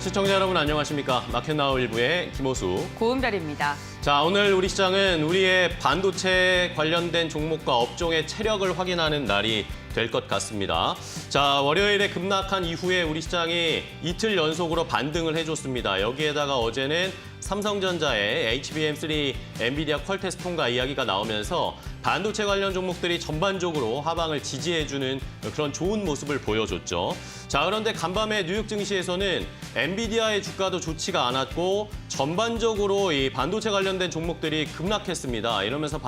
시청자 여러분 안녕하십니까? 마켓나우 일부의 김호수. 고은별입니다. 자, 오늘 우리 시장은 우리의 반도체 관련된 종목과 업종의 체력을 확인하는 날이 될 것 같습니다. 자, 월요일에 급락한 이후에 우리 시장이 이틀 연속으로 반등을 해줬습니다. 여기에다가 어제는 삼성전자의 HBM3 엔비디아 퀄테스트 통과 이야기가 나오면서 반도체 관련 종목들이 전반적으로 하방을 지지해주는 그런 좋은 모습을 보여줬죠. 자, 그런데 간밤에 뉴욕 증시에서는 엔비디아의 주가도 좋지가 않았고 전반적으로 이 반도체 관련된 종목들이 급락했습니다. 이러면서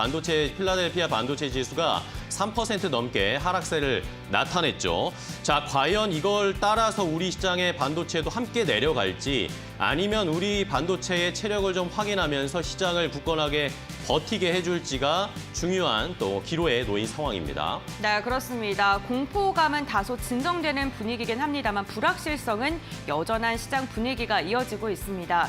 필라델피아 반도체 지수가 3% 넘게 하락세를 나타냈죠. 자, 과연 이걸 따라서 우리 시장의 반도체도 함께 내려갈지 아니면 우리 반도체의 체력을 좀 확인하면서 시장을 굳건하게 버티게 해줄지가 중요한 또 기로에 놓인 상황입니다. 네, 그렇습니다. 공포감은 다소 진정되는 분위기긴 합니다만 불확실성은 여전한 시장 분위기가 이어지고 있습니다.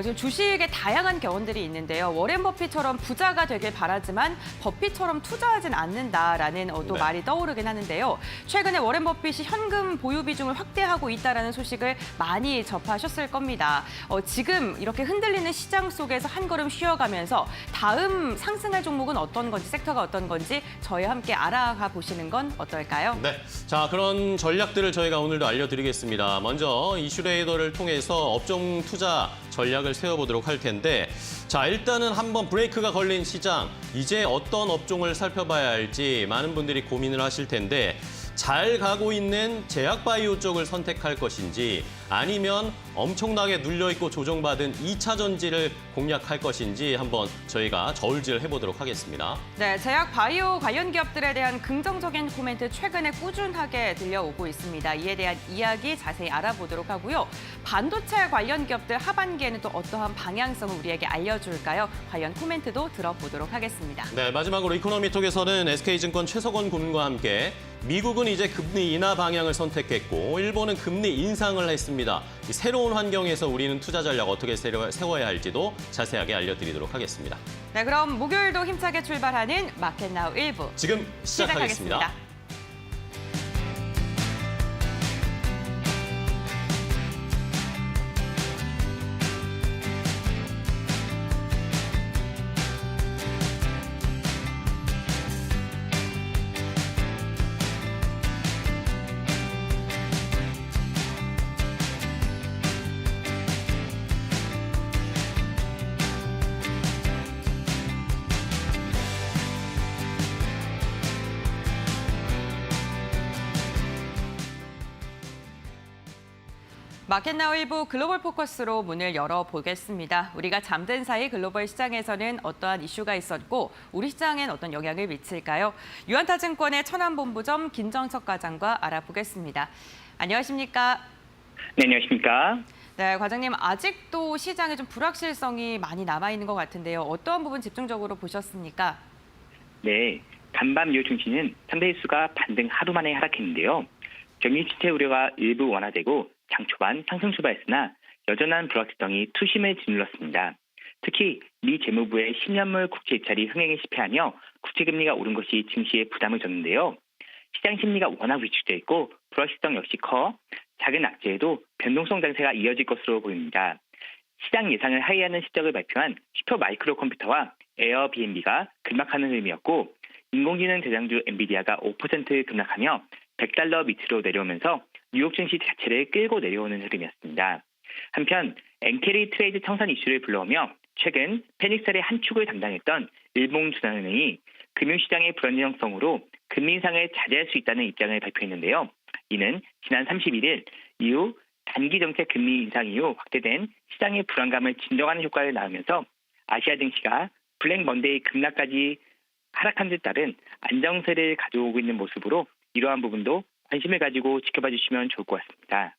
지금 주식에 다양한 경험들이 있는데요. 워렌 버핏처럼 부자가 되길 바라지만 버핏처럼 투자하진 않는다라는 또 네. 말이 떠오르긴 하는데요. 최근에 워렌 버핏이 현금 보유 비중을 확대하고 있다는 소식을 많이 접하셨을 겁니다. 지금 이렇게 흔들리는 시장 속에서 한 걸음 쉬어가면서 다음 상승할 종목은 어떤 건지, 섹터가 어떤 건지 저희와 함께 알아가 보시는 건 어떨까요? 네, 자 그런 전략들을 저희가 오늘도 알려드리겠습니다. 먼저 이슈레이더를 통해서 업종 투자 전략을 세워보도록 할 텐데 자 일단은 한번 브레이크가 걸린 시장, 이제 어떤 업종을 살펴봐야 할지 많은 분들이 고민을 하실 텐데 잘 가고 있는 제약바이오 쪽을 선택할 것인지 아니면 엄청나게 눌려있고 조정받은 2차 전지를 공략할 것인지 한번 저희가 저울질을 해보도록 하겠습니다. 네, 제약 바이오 관련 기업들에 대한 긍정적인 코멘트 최근에 꾸준하게 들려오고 있습니다. 이에 대한 이야기 자세히 알아보도록 하고요. 반도체 관련 기업들 하반기에는 또 어떠한 방향성을 우리에게 알려줄까요? 관련 코멘트도 들어보도록 하겠습니다. 네, 마지막으로 이코노미톡에서는 SK증권 최석원 고문과 함께 미국은 이제 금리 인하 방향을 선택했고 일본은 금리 인상을 했습니다. 이 새로운 환경에서 우리는 투자 전략 어떻게 세워야 할지도 자세하게 알려드리도록 하겠습니다. 네, 그럼 목요일도 힘차게 출발하는 마켓나우 1부 지금 시작하겠습니다. 마켓나우 1부 글로벌 포커스로 문을 열어보겠습니다. 우리가 잠든 사이 글로벌 시장에서는 어떠한 이슈가 있었고 우리 시장엔 어떤 영향을 미칠까요? 유한타증권의 천안본부점 김정석 과장과 알아보겠습니다. 안녕하십니까? 네, 안녕하십니까? 네, 과장님 아직도 시장에 좀 불확실성이 많이 남아있는 것 같은데요. 어떠한 부분 집중적으로 보셨습니까? 네, 간밤 뉴욕 증시는 상대 지수가 반등 하루 만에 하락했는데요. 경기 침체 우려가 일부 완화되고 장 초반 상승 출발했으나 여전한 불확실성이 투심을 짓눌렀습니다. 특히 미 재무부의 10년물 국채 입찰이 흥행에 실패하며 국채금리가 오른 것이 증시에 부담을 줬는데요. 시장 심리가 워낙 위축돼 있고 불확실성 역시 커 작은 악재에도 변동성 장세가 이어질 것으로 보입니다. 시장 예상을 하회하는 실적을 발표한 슈퍼 마이크로 컴퓨터와 에어비앤비가 급락하는 흐름이었고 인공지능 대장주 엔비디아가 5% 급락하며 $100 밑으로 내려오면서 뉴욕 증시 자체를 끌고 내려오는 흐름이었습니다. 한편 엔케리 트레이드 청산 이슈를 불러오며 최근 페닉셀의 한 축을 담당했던 일본중앙은행이 금융시장의 불안정성으로 금리 인상을 자제할 수 있다는 입장을 발표했는데요. 이는 지난 31일 이후 단기 정책 금리 인상 이후 확대된 시장의 불안감을 진정하는 효과를 낳으면서 아시아 증시가 블랙 먼데이 급락까지 하락한 데 따른 안정세를 가져오고 있는 모습으로 이러한 부분도 관심을 가지고 지켜봐 주시면 좋을 것 같습니다.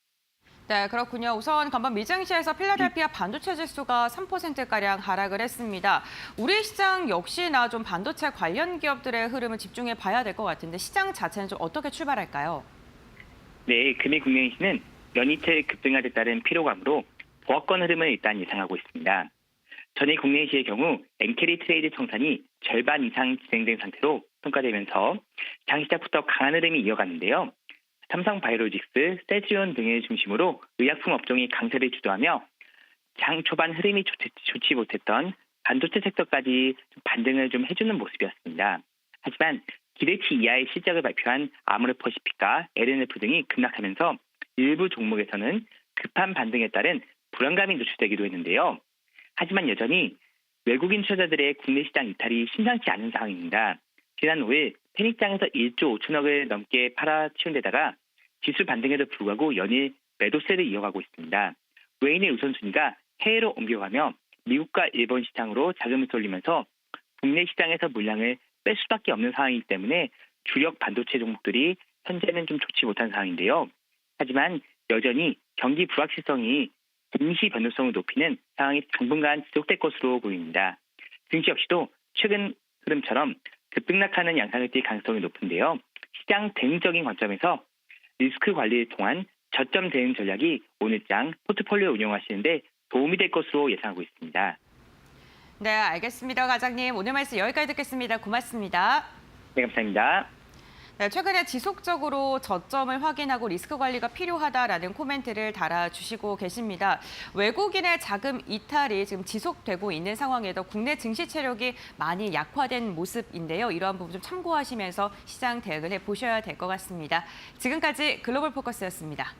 네, 그렇군요. 우선 간밤 미증시에서 필라델피아 반도체 지수가 3%가량 하락을 했습니다. 우리 시장 역시나 좀 반도체 관련 기업들의 흐름을 집중해 봐야 될 것 같은데 시장 자체는 좀 어떻게 출발할까요? 네, 금일 국내시는 연이틀 급등에 따른 피로감으로 보합권 흐름을 일단 예상하고 있습니다. 전일 국내시의 경우 엔캐리 트레이드 청산이 절반 이상 진행된 상태로 평가되면서 장 시작부터 강한 흐름이 이어갔는데요. 삼성바이오로직스, 셀트리온 등을 중심으로 의약품 업종이 강세를 주도하며 장 초반 흐름이 좋지 못했던 반도체 섹터까지 반등을 좀 해주는 모습이었습니다. 하지만 기대치 이하의 실적을 발표한 아모레퍼시픽과 LNF 등이 급락하면서 일부 종목에서는 급한 반등에 따른 불안감이 노출되기도 했는데요. 하지만 여전히 외국인 투자자들의 국내 시장 이탈이 심상치 않은 상황입니다. 지난 5일 편익장에서 1조 5천억을 넘게 팔아치운 데다가 지수 반등에도 불구하고 연일 매도세를 이어가고 있습니다. 외인의 우선순위가 해외로 옮겨가며 미국과 일본 시장으로 자금을 쏠리면서 국내 시장에서 물량을 뺄 수밖에 없는 상황이기 때문에 주력 반도체 종목들이 현재는 좀 좋지 못한 상황인데요. 하지만 여전히 경기 불확실성이 증시 변동성을 높이는 상황이 당분간 지속될 것으로 보입니다. 증시 역시도 최근 흐름처럼 급등락하는 양상을 띌 가능성이 높은데요. 시장 대응적인 관점에서 리스크 관리를 통한 저점 대응 전략이 오늘장 포트폴리오 운영하시는데 도움이 될 것으로 예상하고 있습니다. 네, 알겠습니다. 과장님. 오늘 말씀 여기까지 듣겠습니다. 고맙습니다. 네, 감사합니다. 네, 최근에 지속적으로 저점을 확인하고 리스크 관리가 필요하다라는 코멘트를 달아주시고 계십니다. 외국인의 자금 이탈이 지금 지속되고 있는 상황에도 국내 증시 체력이 많이 약화된 모습인데요. 이러한 부분 좀 참고하시면서 시장 대응을 해보셔야 될 것 같습니다. 지금까지 글로벌 포커스였습니다.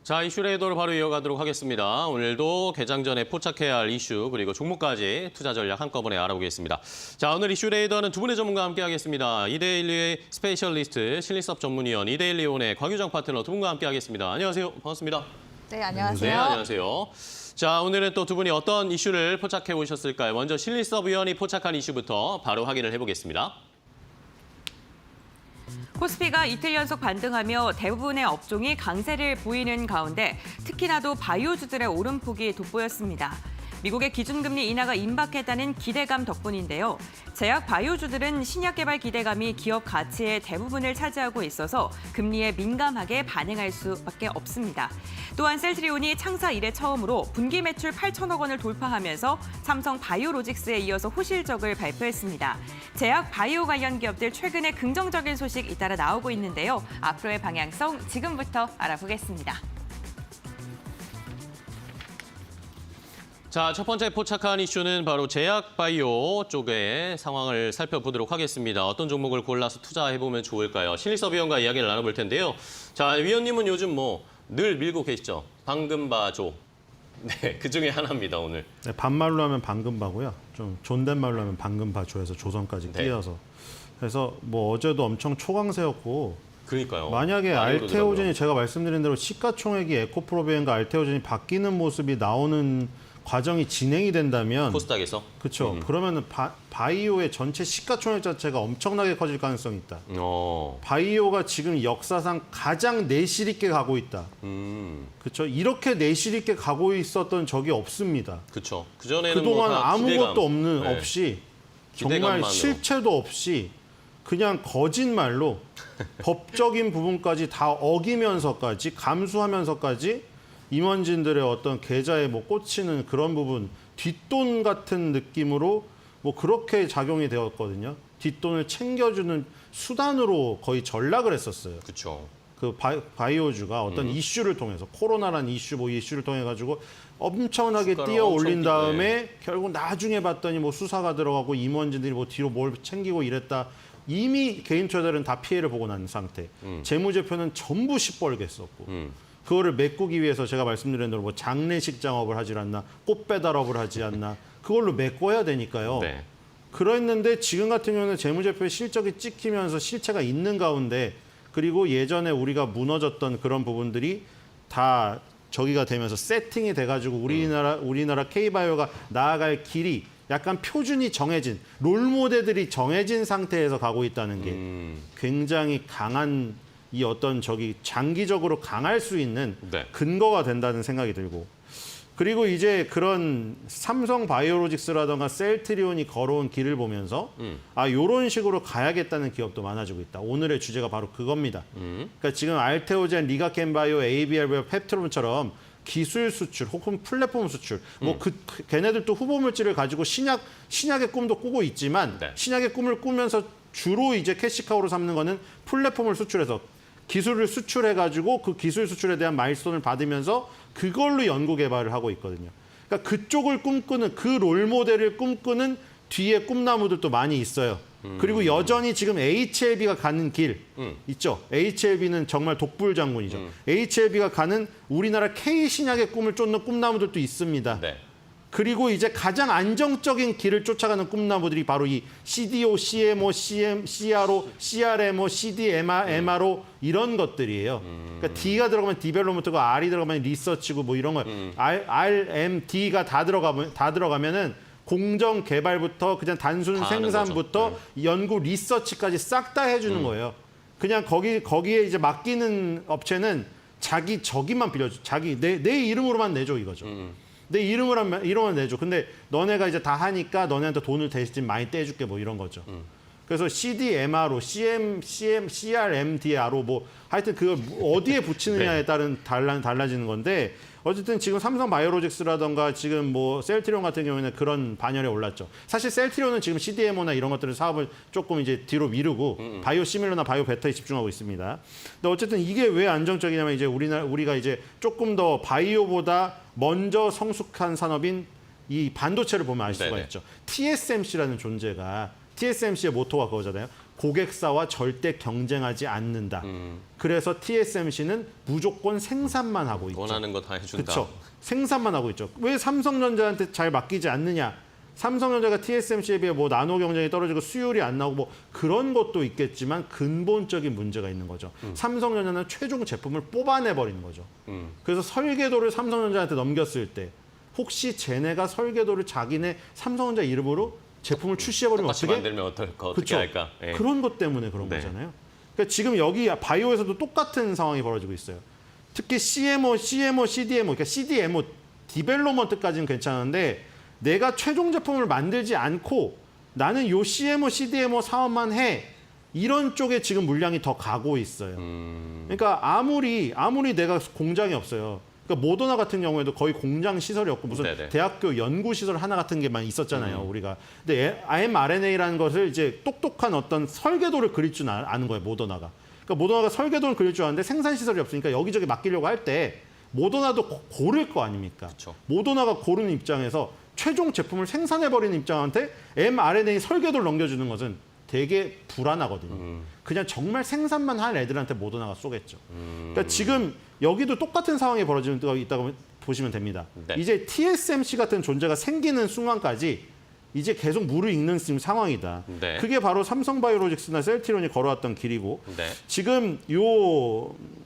자, 이슈레이더로 바로 이어가도록 하겠습니다. 오늘도 개장 전에 포착해야 할 이슈 그리고 종목까지 투자 전략 한꺼번에 알아보겠습니다. 자, 오늘 이슈레이더는 두 분의 전문가와 함께하겠습니다. 이데일리의 스페셜리스트 실리섭 전문위원 이데일리온의 곽유정 파트너 두 분과 함께하겠습니다. 안녕하세요. 반갑습니다. 네, 안녕하세요. 네, 안녕하세요. 자, 오늘은 또 두 분이 어떤 이슈를 포착해 오셨을까요? 먼저 실리섭 위원이 포착한 이슈부터 바로 확인을 해보겠습니다. 코스피가 이틀 연속 반등하며 대부분의 업종이 강세를 보이는 가운데 특히나도 바이오주들의 오름폭이 돋보였습니다. 미국의 기준금리 인하가 임박했다는 기대감 덕분인데요. 제약 바이오주들은 신약 개발 기대감이 기업 가치의 대부분을 차지하고 있어서 금리에 민감하게 반응할 수밖에 없습니다. 또한 셀트리온이 창사 이래 처음으로 분기 매출 8천억 원을 돌파하면서 삼성 바이오로직스에 이어서 호실적을 발표했습니다. 제약 바이오 관련 기업들 최근에 긍정적인 소식 잇따라 나오고 있는데요. 앞으로의 방향성 지금부터 알아보겠습니다. 자, 첫 번째 포착한 이슈는 바로 제약 바이오 쪽의 상황을 살펴보도록 하겠습니다. 어떤 종목을 골라서 투자해보면 좋을까요? 실리섭 위원과 이야기를 나눠볼 텐데요. 자, 위원님은 요즘 늘 밀고 계시죠? 방금바조. 네, 그중에 하나입니다, 오늘. 네, 반말로 하면 방금바고요. 좀 존댓말로 하면 방금바조에서 조선까지 네. 끼어서. 그래서 어제도 엄청 초강세였고 그러니까요. 만약에 많이 알테오젠이 오르더라고요. 제가 말씀드린 대로 시가총액이 에코프로비엔과 알테오젠이 바뀌는 모습이 나오는 과정이 진행이 된다면 코스닥에서? 그렇죠. 그러면은 바이오의 전체 시가총액 자체가 엄청나게 커질 가능성이 있다. 바이오가 지금 역사상 가장 내실 있게 가고 있다. 그렇죠. 이렇게 내실 있게 가고 있었던 적이 없습니다. 그렇죠. 그전에는 그동안 아무것도 네. 없이 기대감만으로. 정말 실체도 없이 그냥 거짓말로 법적인 부분까지 다 어기면서까지 감수하면서까지 임원진들의 어떤 계좌에 꽂히는 그런 부분, 뒷돈 같은 느낌으로 그렇게 작용이 되었거든요. 뒷돈을 챙겨주는 수단으로 거의 전락을 했었어요. 그렇죠. 그 바이오주가 어떤 이슈를 통해서 코로나라는 이슈 이슈를 통해 가지고 엄청나게 주가를 뛰어 올린 엄청 다음에 결국 나중에 봤더니 수사가 들어가고 임원진들이 뒤로 뭘 챙기고 이랬다. 이미 개인 투자자들은 다 피해를 보고 난 상태. 재무제표는 전부 시뻘게 썼고. 그거를 메꾸기 위해서 제가 말씀드린 대로 장례식 장업을 하지 않나, 꽃 배달업을 하지 않나, 그걸로 메꿔야 되니까요. 네. 그랬는데 지금 같은 경우는 재무제표의 실적이 찍히면서 실체가 있는 가운데 그리고 예전에 우리가 무너졌던 그런 부분들이 다 저기가 되면서 세팅이 돼가지고 우리나라 K바이오가 나아갈 길이 약간 표준이 정해진, 롤모델들이 정해진 상태에서 가고 있다는 게 굉장히 강한 이 어떤 장기적으로 강할 수 있는 네. 근거가 된다는 생각이 들고 그리고 이제 그런 삼성 바이오로직스라던가 셀트리온이 걸어온 길을 보면서 요런 식으로 가야겠다는 기업도 많아지고 있다. 오늘의 주제가 바로 그겁니다. 그러니까 지금 알테오젠, 리가켄바이오, ABL바이오, 펩트론처럼 기술 수출 혹은 플랫폼 수출 걔네들도 후보 물질을 가지고 신약의 꿈도 꾸고 있지만 네. 신약의 꿈을 꾸면서 주로 이제 캐시카우로 삼는 거는 플랫폼을 수출해서 기술을 수출해가지고 그 기술 수출에 대한 마일스톤을 받으면서 그걸로 연구 개발을 하고 있거든요. 그러니까 그쪽을 꿈꾸는 그 롤모델을 꿈꾸는 뒤에 꿈나무들도 많이 있어요. 그리고 여전히 지금 HLB가 가는 길 있죠. HLB는 정말 독불 장군이죠. HLB가 가는 우리나라 K신약의 꿈을 쫓는 꿈나무들도 있습니다. 네. 그리고 이제 가장 안정적인 길을 쫓아가는 꿈나무들이 바로 이 CDO, CMO, CRO, CRMO, CDMR, MRO 이런 것들이에요. 그러니까 D가 들어가면 디벨롭먼트고 R이 들어가면 리서치고 뭐 이런 거. RMD가 다 들어가면은 공정 개발부터 그냥 단순 다 하는 생산부터 연구 리서치까지 싹 다 해주는 거예요. 그냥 거기에 이제 맡기는 업체는 자기 저기만 빌려줘. 내 이름으로만 내줘 이거죠. 내 이름으로만 내줘. 근데 너네가 이제 다 하니까 너네한테 돈을 대신 많이 떼줄게 뭐 이런 거죠. 그래서 CDMRO, CRMDRO 뭐 하여튼 그걸 어디에 붙이느냐에 네. 따른 달라지는 건데 어쨌든 지금 삼성 바이오로직스라던가 지금 뭐 셀트리온 같은 경우에는 그런 반열에 올랐죠. 사실 셀트리온은 지금 CDMO나 이런 것들은 사업을 조금 이제 뒤로 미루고 바이오 시밀러나 바이오 베타에 집중하고 있습니다. 근데 어쨌든 이게 왜 안정적이냐면 이제 우리가 이제 조금 더 바이오보다 먼저 성숙한 산업인 이 반도체를 보면 알 수가 네네. 있죠. TSMC라는 존재가 TSMC의 모토가 그거잖아요. 고객사와 절대 경쟁하지 않는다. 그래서 TSMC는 무조건 생산만 하고 있죠. 원하는 거 다 해준다. 그렇죠. 생산만 하고 있죠. 왜 삼성전자한테 잘 맡기지 않느냐? 삼성전자가 TSMC에 비해 뭐 나노 경쟁이 떨어지고 수율이 안 나오고 뭐 그런 것도 있겠지만 근본적인 문제가 있는 거죠. 삼성전자는 최종 제품을 뽑아내 버리는 거죠. 그래서 설계도를 삼성전자한테 넘겼을 때 혹시 쟤네가 설계도를 자기네 삼성전자 이름으로 제품을 출시해버리면 똑같이 어떻게? 만들면 어떻게 그쵸? 할까? 예. 그런 것 때문에 그런 네. 거잖아요. 그러니까 지금 여기 바이오에서도 똑같은 상황이 벌어지고 있어요. 특히 CMO, CDMO, 그러니까 CDMO, 디벨로먼트까지는 괜찮은데 내가 최종 제품을 만들지 않고 나는 요 CMO, CDMO 사업만 해. 이런 쪽에 지금 물량이 더 가고 있어요. 그러니까 아무리 내가 공장이 없어요. 그러니까 모더나 같은 경우에도 거의 공장 시설이 없고 무슨 네네. 대학교 연구 시설 하나 같은 게만 있었잖아요, 우리가. 근데 mRNA라는 것을 이제 똑똑한 어떤 설계도를 그릴 줄 아는 거예요, 모더나가. 그러니까 모더나가 설계도를 그릴 줄 아는데 생산 시설이 없으니까 여기저기 맡기려고 할 때 모더나도 고를 거 아닙니까? 그쵸. 모더나가 고르는 입장에서 최종 제품을 생산해버리는 입장한테 mRNA 설계도를 넘겨주는 것은 되게 불안하거든요. 그냥 정말 생산만 할 애들한테 모더나가 쏘겠죠. 그러니까 지금 여기도 똑같은 상황이 벌어지는 때가 있다고 보시면 됩니다. 네. 이제 TSMC 같은 존재가 생기는 순간까지 이제 계속 물을 잇는 지금 상황이다. 네. 그게 바로 삼성바이오로직스나 셀트리온이 걸어왔던 길이고 네. 지금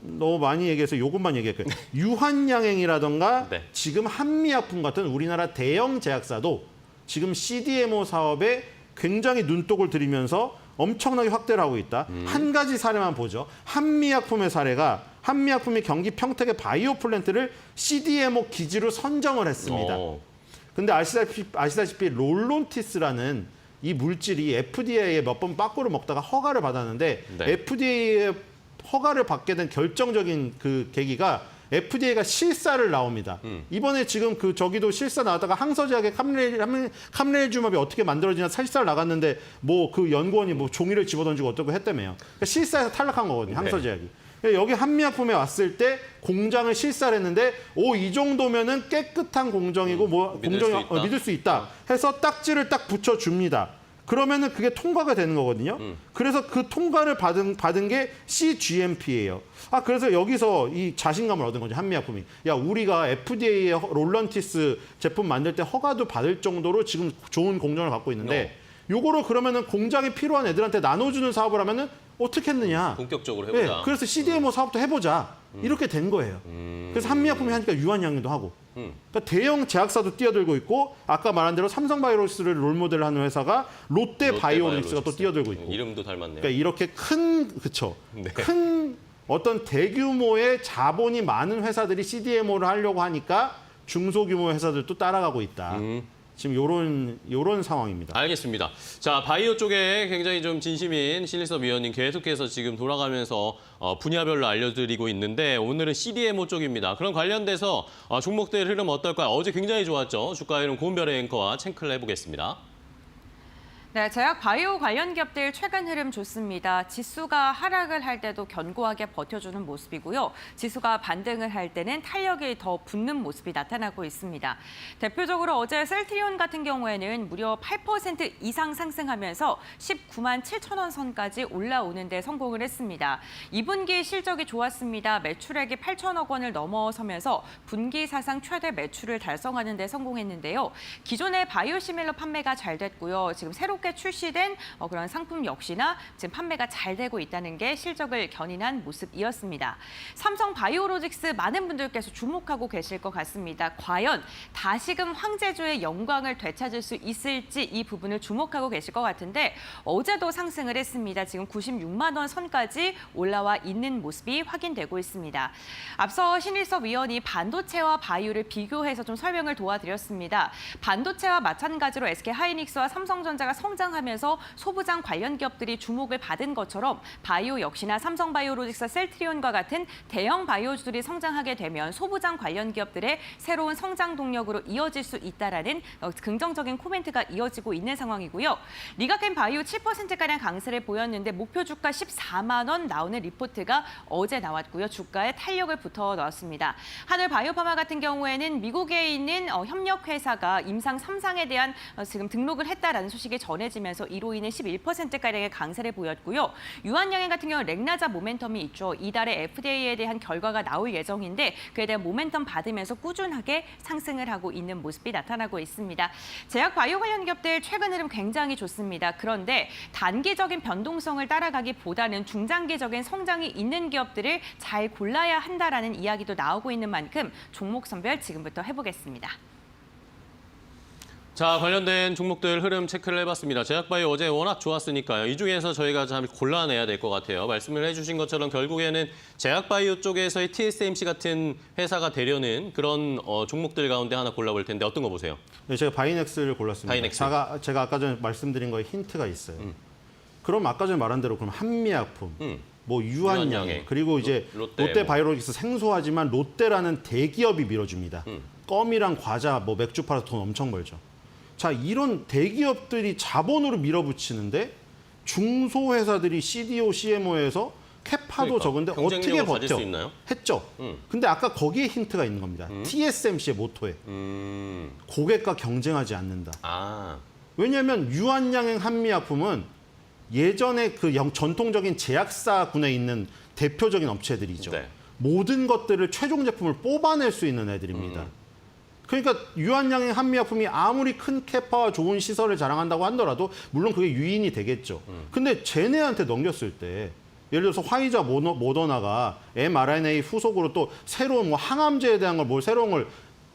너무 많이 얘기해서 요것만 얘기할게요. 유한양행이라던가 네. 지금 한미약품 같은 우리나라 대형 제약사도 지금 CDMO 사업에 굉장히 눈독을 들이면서 엄청나게 확대를 하고 있다. 한 가지 사례만 보죠. 한미약품의 사례가 한미약품이 경기 평택의 바이오 플랜트를 CDMO 기지로 선정을 했습니다. 근데 아시다시피 롤론티스라는 이 물질이 FDA에 몇 번 빠꾸를 먹다가 허가를 받았는데 네. FDA에 허가를 받게 된 결정적인 그 계기가 FDA가 실사를 나옵니다. 이번에 지금 저기도 실사 나왔다가 항서제약의 캄레일주맙이 어떻게 만들어지냐 실사를 나갔는데 뭐 그 연구원이 뭐 종이를 집어던지고 어떻고 했다며요. 그러니까 실사에서 탈락한 거거든요. 항서제약이. 여기 한미약품에 왔을 때 공장을 실사를 했는데 이 정도면은 깨끗한 공정이고 뭐 믿을 수 있다 해서 딱지를 딱 붙여줍니다. 그러면은 그게 통과가 되는 거거든요. 그래서 그 통과를 받은 게 CGMP예요. 그래서 여기서 이 자신감을 얻은 거죠. 한미약품이. 야, 우리가 FDA의 롤런티스 제품 만들 때 허가도 받을 정도로 지금 좋은 공정을 갖고 있는데 요거를 그러면은 공장에 필요한 애들한테 나눠주는 사업을 하면은 어떻게 했느냐. 본격적으로 해보자. 그래서 CDMO 사업도 해보자. 이렇게 된 거예요. 그래서 한미약품이 하니까 유한양행도 하고. 그러니까 대형 제약사도 뛰어들고 있고 아까 말한 대로 삼성바이오로직스를 롤모델로 하는 회사가 롯데바이오로직스가 또 뛰어들고 있고. 이름도 닮았네요. 그러니까 이렇게 큰 어떤 대규모의 자본이 많은 회사들이 CDMO를 하려고 하니까 중소규모 회사들도 따라가고 있다. 지금 요런 상황입니다. 알겠습니다. 자, 바이오 쪽에 굉장히 좀 진심인 신일섭 위원님 계속해서 지금 돌아가면서 분야별로 알려드리고 있는데 오늘은 CDMO 쪽입니다. 그럼 관련돼서 종목들 흐름 어떨까요? 어제 굉장히 좋았죠. 주가 흐름 고은별의 앵커와 챙크를 해보겠습니다. 네, 제약 바이오 관련 기업들 최근 흐름 좋습니다. 지수가 하락을 할 때도 견고하게 버텨주는 모습이고요. 지수가 반등을 할 때는 탄력이 더 붙는 모습이 나타나고 있습니다. 대표적으로 어제 셀트리온 같은 경우에는 무려 8% 이상 상승하면서 19만 7천 원 선까지 올라오는 데 성공을 했습니다. 2분기 실적이 좋았습니다. 매출액이 8천억 원을 넘어서면서 분기 사상 최대 매출을 달성하는 데 성공했는데요. 기존의 바이오시밀러 판매가 잘 됐고요. 지금 새롭게 출시된 그런 상품 역시나 지금 판매가 잘 되고 있다는 게 실적을 견인한 모습이었습니다. 삼성 바이오로직스 많은 분들께서 주목하고 계실 것 같습니다. 과연 다시금 황제주의 영광을 되찾을 수 있을지 이 부분을 주목하고 계실 것 같은데 어제도 상승을 했습니다. 지금 96만 원 선까지 올라와 있는 모습이 확인되고 있습니다. 앞서 신일섭 위원이 반도체와 바이오를 비교해서 좀 설명을 도와드렸습니다. 반도체와 마찬가지로 SK하이닉스와 삼성전자가 성장하면서 소부장 관련 기업들이 주목을 받은 것처럼 바이오 역시나 삼성바이오로직스, 셀트리온과 같은 대형 바이오주들이 성장하게 되면 소부장 관련 기업들의 새로운 성장 동력으로 이어질 수 있다라는 긍정적인 코멘트가 이어지고 있는 상황이고요. 리가켄 바이오 7%가량 강세를 보였는데 목표 주가 14만 원 나오는 리포트가 어제 나왔고요. 주가에 탄력을 붙어 넣었습니다. 하늘 바이오파마 같은 경우에는 미국에 있는 협력 회사가 임상 3상에 대한 지금 등록을 했다라는 소식이 전해지면서 이로 인해 11%가량의 강세를 보였고요. 유한양행 같은 경우는 렉나자 모멘텀이 있죠. 이달에 FDA에 대한 결과가 나올 예정인데 그에 대한 모멘텀 받으면서 꾸준하게 상승을 하고 있는 모습이 나타나고 있습니다. 제약 바이오 관련 기업들 최근 흐름 굉장히 좋습니다. 그런데 단기적인 변동성을 따라가기보다는 중장기적인 성장이 있는 기업들을 잘 골라야 한다라는 이야기도 나오고 있는 만큼 종목 선별 지금부터 해보겠습니다. 자, 관련된 종목들 흐름 체크를 해봤습니다. 제약바이오 어제 워낙 좋았으니까요. 이 중에서 저희가 잘 골라내야 될 것 같아요. 말씀을 해주신 것처럼 결국에는 제약바이오 쪽에서의 TSMC 같은 회사가 되려는 그런 종목들 가운데 하나 골라볼 텐데 어떤 거 보세요? 네, 제가 바이넥스를 골랐습니다. 바이넥스. 제가 아까 전에 말씀드린 거에 힌트가 있어요. 그럼 아까 전에 말한 대로 그럼 한미약품, 뭐 유한양행, 유한양행, 그리고 이제 롯데 바이오로직스 생소하지만 롯데라는 대기업이 밀어줍니다. 껌이랑 과자, 뭐 맥주 팔아서 돈 엄청 벌죠. 자, 이런 대기업들이 자본으로 밀어붙이는데 중소회사들이 CDO, CMO에서 캐파도 그러니까, 적은데 어떻게 경쟁력을 가질 버텨? 수 있나요? 했죠. 근데 아까 거기에 힌트가 있는 겁니다. TSMC의 모토에 고객과 경쟁하지 않는다. 아, 왜냐하면 유한양행 한미약품은 예전에 그 전통적인 제약사군에 있는 대표적인 업체들이죠. 네. 모든 것들을 최종 제품을 뽑아낼 수 있는 애들입니다. 그러니까 유한양행 한미약품이 아무리 큰 캐파와 좋은 시설을 자랑한다고 하더라도 물론 그게 유인이 되겠죠. 근데 쟤네한테 넘겼을 때 예를 들어서 화이자 모더나가 mRNA 후속으로 또 새로운 뭐 항암제에 대한 걸 뭘 새로운 걸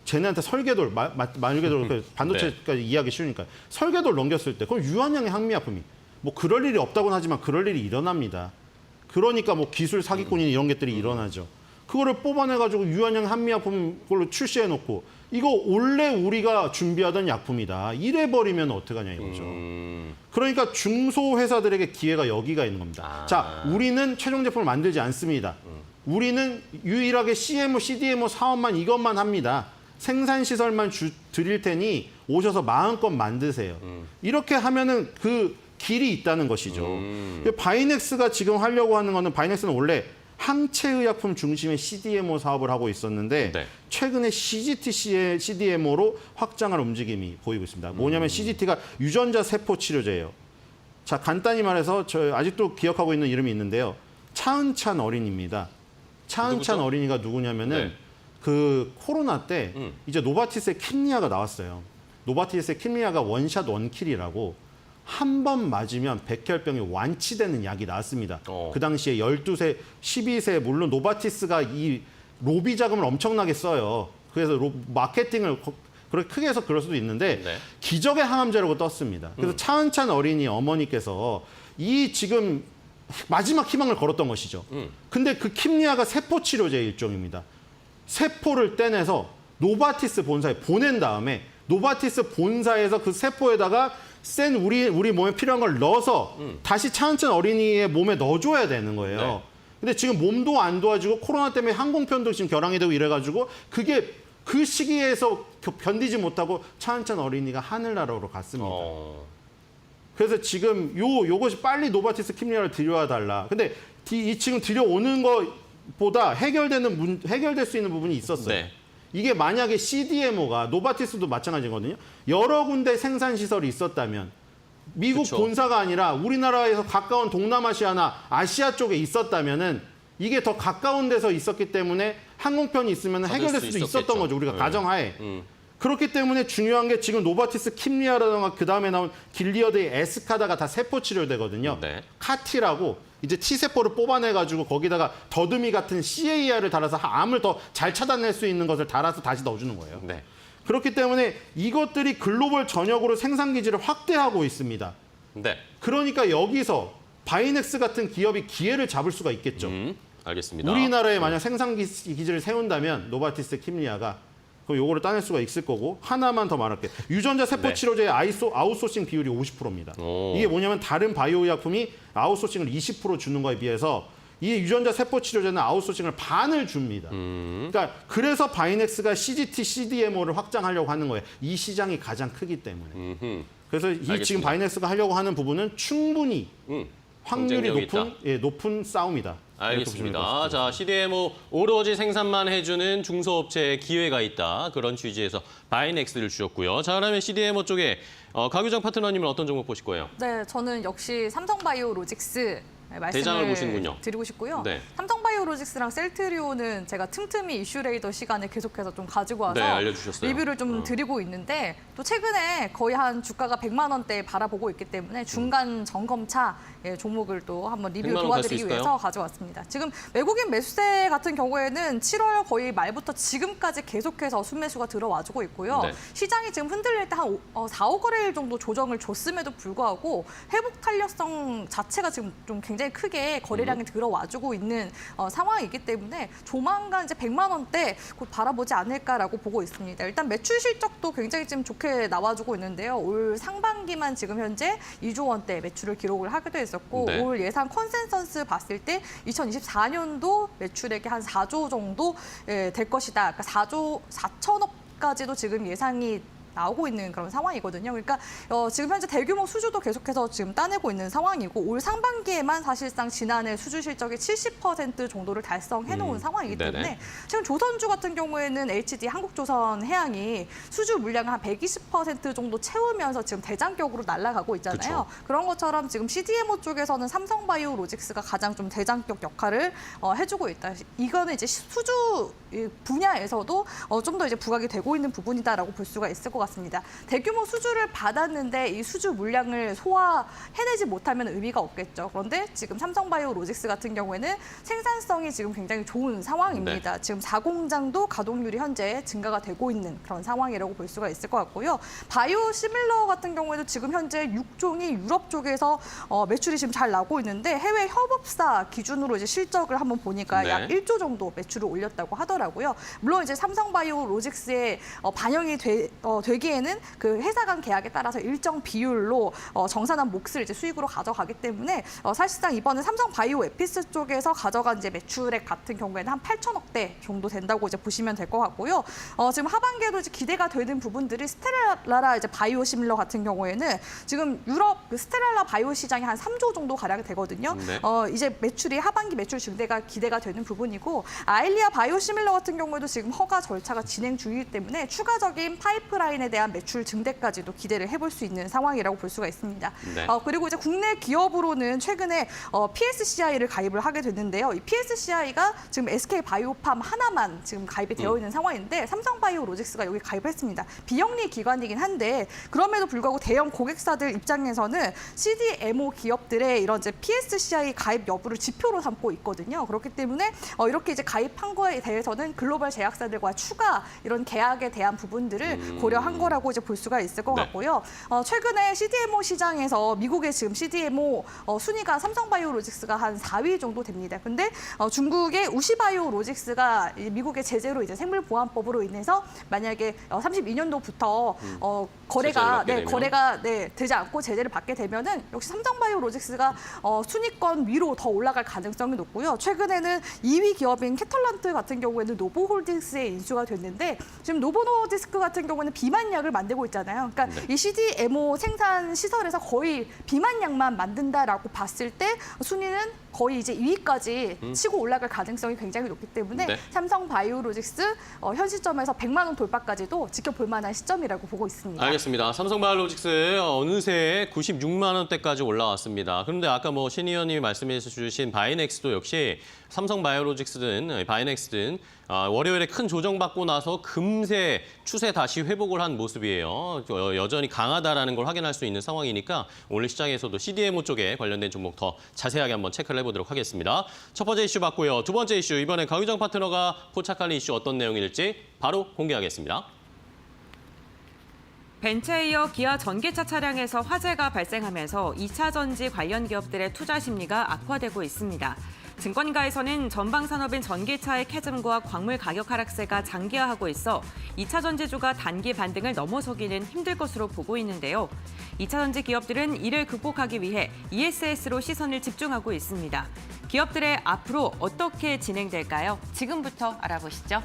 쟤네한테 설계도를 말계도를 반도체까지 이해하기 쉬우니까 설계도를 넘겼을 때 그럼 유한양행 한미약품이 뭐 그럴 일이 없다고는 하지만 그럴 일이 일어납니다. 그러니까 뭐 기술 사기꾼이 이런 것들이 일어나죠. 그거를 뽑아내가지고 유한양 한미약품 걸로 출시해놓고 이거 원래 우리가 준비하던 약품이다. 이래버리면 어떡하냐 이거죠. 그러니까 중소회사들에게 기회가 여기가 있는 겁니다. 자, 우리는 최종 제품을 만들지 않습니다. 우리는 유일하게 CMO, CDMO 사업만 이것만 합니다. 생산시설만 드릴 테니 오셔서 마음껏 만드세요. 이렇게 하면은 그 길이 있다는 것이죠. 바이넥스가 지금 하려고 하는 거는 바이넥스는 원래 항체의약품 중심의 CDMO 사업을 하고 있었는데 네. 최근에 CGT CDMO로 확장할 움직임이 보이고 있습니다. 뭐냐면 CGT가 유전자 세포 치료제예요. 자, 간단히 말해서 저 아직도 기억하고 있는 이름이 있는데요. 차은찬 어린이입니다. 차은찬 누구죠? 어린이가 누구냐면은 네. 그 코로나 때 이제 노바티스의 킴리아가 나왔어요. 노바티스의 킴리아가 원샷 원킬이라고 한 번 맞으면 백혈병이 완치되는 약이 나왔습니다. 그 당시에 12세, 12세 물론 노바티스가 이 로비 자금을 엄청나게 써요. 그래서 마케팅을 그렇게 크게 해서 그럴 수도 있는데 네. 기적의 항암제라고 떴습니다. 그래서 차은찬 어린이 어머니께서 이 지금 마지막 희망을 걸었던 것이죠. 근데 그 킴리아가 세포 치료제 일종입니다. 세포를 떼내서 노바티스 본사에 보낸 다음에 노바티스 본사에서 그 세포에다가 센 우리 몸에 필요한 걸 넣어서 다시 차은천 어린이의 몸에 넣어줘야 되는 거예요. 네. 근데 지금 몸도 안 도와주고 코로나 때문에 항공편도 지금 결항이 되고 이래가지고 그게 그 시기에서 견디지 못하고 차은천 어린이가 하늘나라로 갔습니다. 그래서 지금 요것이 빨리 노바티스 킴리아를 들여와 달라. 근데 지금 들여오는 것보다 해결될 수 있는 부분이 있었어요. 네. 이게 만약에 CDMO가 노바티스도 마찬가지거든요. 여러 군데 생산 시설이 있었다면 미국 그쵸. 본사가 아니라 우리나라에서 가까운 동남아시아나 아시아 쪽에 있었다면은 이게 더 가까운 데서 있었기 때문에 항공편이 있으면 받을 해결될 수 수도 있었던 있었겠죠. 거죠. 우리가 네. 가정하에. 그렇기 때문에 중요한 게 지금 노바티스 킴리아라든가 그다음에 나온 길리어드의 에스카다가 다 세포 치료되거든요. 네. 카티라고 이제 T세포를 뽑아내가지고 거기다가 더듬이 같은 CAR을 달아서 암을 더 잘 차단낼 수 있는 것을 달아서 다시 넣어주는 거예요. 네. 그렇기 때문에 이것들이 글로벌 전역으로 생산 기지를 확대하고 있습니다. 네. 그러니까 여기서 바이넥스 같은 기업이 기회를 잡을 수가 있겠죠. 알겠습니다. 우리나라에 만약 생산 기지를 세운다면 노바티스 킴리아가 그럼 요거를 따낼 수가 있을 거고 하나만 더 말할게요. 유전자 세포 네. 치료제의 아웃소싱 비율이 50%입니다. 오. 이게 뭐냐면 다른 바이오 의약품이 아웃소싱을 20% 주는 거에 비해서 이 유전자 세포 치료제는 아웃소싱을 반을 줍니다. 그러니까 그래서 바이넥스가 CGT, CDMO를 확장하려고 하는 거예요. 이 시장이 가장 크기 때문에. 그래서 지금 알겠습니다. 바이넥스가 하려고 하는 부분은 충분히 확률이 경쟁력이 높은 싸움이다. 이렇게 보시면 될 것 알겠습니다. 같습니다. 자, CDMO 오로지 생산만 해주는 중소업체에 기회가 있다. 그런 취지에서 바이넥스를 주셨고요. 자, 그러면 CDMO 쪽에 강유정 파트너님은 어떤 종목 보실 거예요? 네, 저는 역시 삼성바이오로직스 대장을 말씀을 보시는군요. 드리고 싶고요. 네. 삼성바이오로직스랑 셀트리온은 제가 틈틈이 이슈레이더 시간에 계속해서 좀 가지고 와서 네, 알려주셨어요. 리뷰를 좀 드리고 있는데 또 최근에 거의 한 주가가 100만 원대 바라보고 있기 때문에 중간 점검차 종목을 또 한번 리뷰 100만 원 갈수 도와드리기 있을까요? 위해서 가져왔습니다. 지금 외국인 매수세 같은 경우에는 7월 거의 말부터 지금까지 계속해서 순매수가 들어와주고 있고요. 네. 시장이 지금 흔들릴 때 한 4, 5거래일 정도 조정을 줬음에도 불구하고 회복 탄력성 자체가 지금 좀 굉장히 크게 거래량이 들어와주고 있는 상황이기 때문에 조만간 이제 100만 원대 곧 바라보지 않을까라고 보고 있습니다. 일단 매출 실적도 굉장히 지금 좋게 나와주고 있는데요. 올 상반기만 지금 현재 2조 원대 매출을 기록을 하기도 했었고 네. 올 예상 컨센서스 봤을 때 2024년도 매출액이 한 4조 정도 될 것이다. 그러니까 4조 4천억까지도 지금 예상이 나오고 있는 그런 상황이거든요. 그러니까 지금 현재 대규모 수주도 계속해서 지금 따내고 있는 상황이고 올 상반기에만 사실상 지난해 수주 실적의 70% 정도를 달성해 놓은 상황이기 네네. 때문에 지금 조선주 같은 경우에는 HD 한국조선해양이 수주 물량을 한 120% 정도 채우면서 지금 대장격으로 날아가고 있잖아요. 그쵸. 그런 것처럼 지금 CDMO 쪽에서는 삼성바이오로직스가 가장 좀 대장격 역할을 해주고 있다. 이거는 이제 수주 분야에서도 좀 더 이제 부각이 되고 있는 부분이다라고 볼 수가 있을 것 같습니다. 대규모 수주를 받았는데 이 수주 물량을 소화해내지 못하면 의미가 없겠죠. 그런데 지금 삼성바이오로직스 같은 경우에는 생산성이 지금 굉장히 좋은 상황입니다. 지금 4공장도 가동률이 현재 증가가 되고 있는 그런 상황이라고 볼 수가 있을 것 같고요. 바이오시밀러 같은 경우에도 지금 현재 6종이 유럽 쪽에서 매출이 지금 잘 나오고 있는데 해외 협업사 기준으로 이제 실적을 한번 보니까 네. 약 1조 정도 매출을 올렸다고 하더라고요. 물론 이제 삼성바이오로직스에 반영이 되기에는 그 회사 간 계약에 따라서 일정 비율로 정산한 몫을 이제 수익으로 가져가기 때문에 사실상 이번에 삼성바이오 에피스 쪽에서 가져간 이제 매출액 같은 경우에는 한 8천억대 정도 된다고 이제 보시면 될 것 같고요. 지금 하반기에도 이제 기대가 되는 부분들이 스텔라라 이제 바이오시밀러 같은 경우에는 지금 유럽 그 스텔라라 바이오 시장이 한 3조 정도 가량 되거든요. 네. 이제 매출이 하반기 매출 증대가 기대가 되는 부분이고 아일리아 바이오시밀러 같은 경우에도 지금 허가 절차가 진행 중이기 때문에 추가적인 파이프라인에 대한 매출 증대까지도 기대를 해볼 수 있는 상황이라고 볼 수가 있습니다. 네. 그리고 이제 국내 기업으로는 최근에 PSCI를 가입을 하게 됐는데요. 이 PSCI가 지금 SK 바이오팜 하나만 지금 가입이 되어 있는 상황인데 삼성바이오로직스가 여기 가입했습니다. 비영리 기관이긴 한데 그럼에도 불구하고 대형 고객사들 입장에서는 CDMO 기업들의 이런 이제 PSCI 가입 여부를 지표로 삼고 있거든요. 그렇기 때문에 이렇게 이제 가입한 거에 대해서는 글로벌 제약사들과 추가 이런 계약에 대한 부분들을 고려한 한 거라고 이제 볼 수가 있을 것 네. 같고요. 최근에 CDMO 시장에서 미국의 지금 CDMO 순위가 삼성바이오로직스가 한 4위 정도 됩니다. 근데 중국의 우시바이오로직스가 미국의 제재로 이제 생물보안법으로 인해서 만약에 32년도부터 거래가 되지 않고 제재를 받게 되면은 역시 삼성바이오로직스가 순위권 위로 더 올라갈 가능성이 높고요. 최근에는 2위 기업인 캐털란트 같은 경우에는 노보홀딩스에 인수가 됐는데 지금 노보노디스크 같은 경우는 비만약을 만들고 있잖아요. 그러니까 이 CDMO 생산 시설에서 거의 비만약만 만든다라고 봤을 때 순위는 거의 이제 2위까지 치고 올라갈 가능성이 굉장히 높기 때문에 삼성바이오로직스 현 시점에서 100만 원 돌파까지도 지켜볼 만한 시점이라고 보고 있습니다. 알겠습니다. 삼성바이오로직스 어느새 96만 원대까지 올라왔습니다. 그런데 아까 뭐 신 의원님이 말씀해 주신 바이넥스도 역시 삼성바이오로직스든 바이넥스든 월요일에 큰 조정받고 나서 금세 추세 다시 회복을 한 모습이에요. 여전히 강하다라는 걸 확인할 수 있는 상황이니까 오늘 시장에서도 CDMO 쪽에 관련된 종목 더 자세하게 한번 체크를 해보도록 하겠습니다. 첫 번째 이슈 봤고요. 두 번째 이슈, 이번엔 강유정 파트너가 포착한 이슈 어떤 내용일지 바로 공개하겠습니다. 벤츠에 이어 기아 전기차 차량에서 화재가 발생하면서 2차 전지 관련 기업들의 투자 심리가 악화되고 있습니다. 증권가에서는 전방 산업인 전기차의 캐즘과 광물 가격 하락세가 장기화하고 있어 2차 전지주가 단기 반등을 넘어서기는 힘들 것으로 보고 있는데요. 2차 전지 기업들은 이를 극복하기 위해 ESS로 시선을 집중하고 있습니다. 기업들의 앞으로 어떻게 진행될까요? 지금부터 알아보시죠.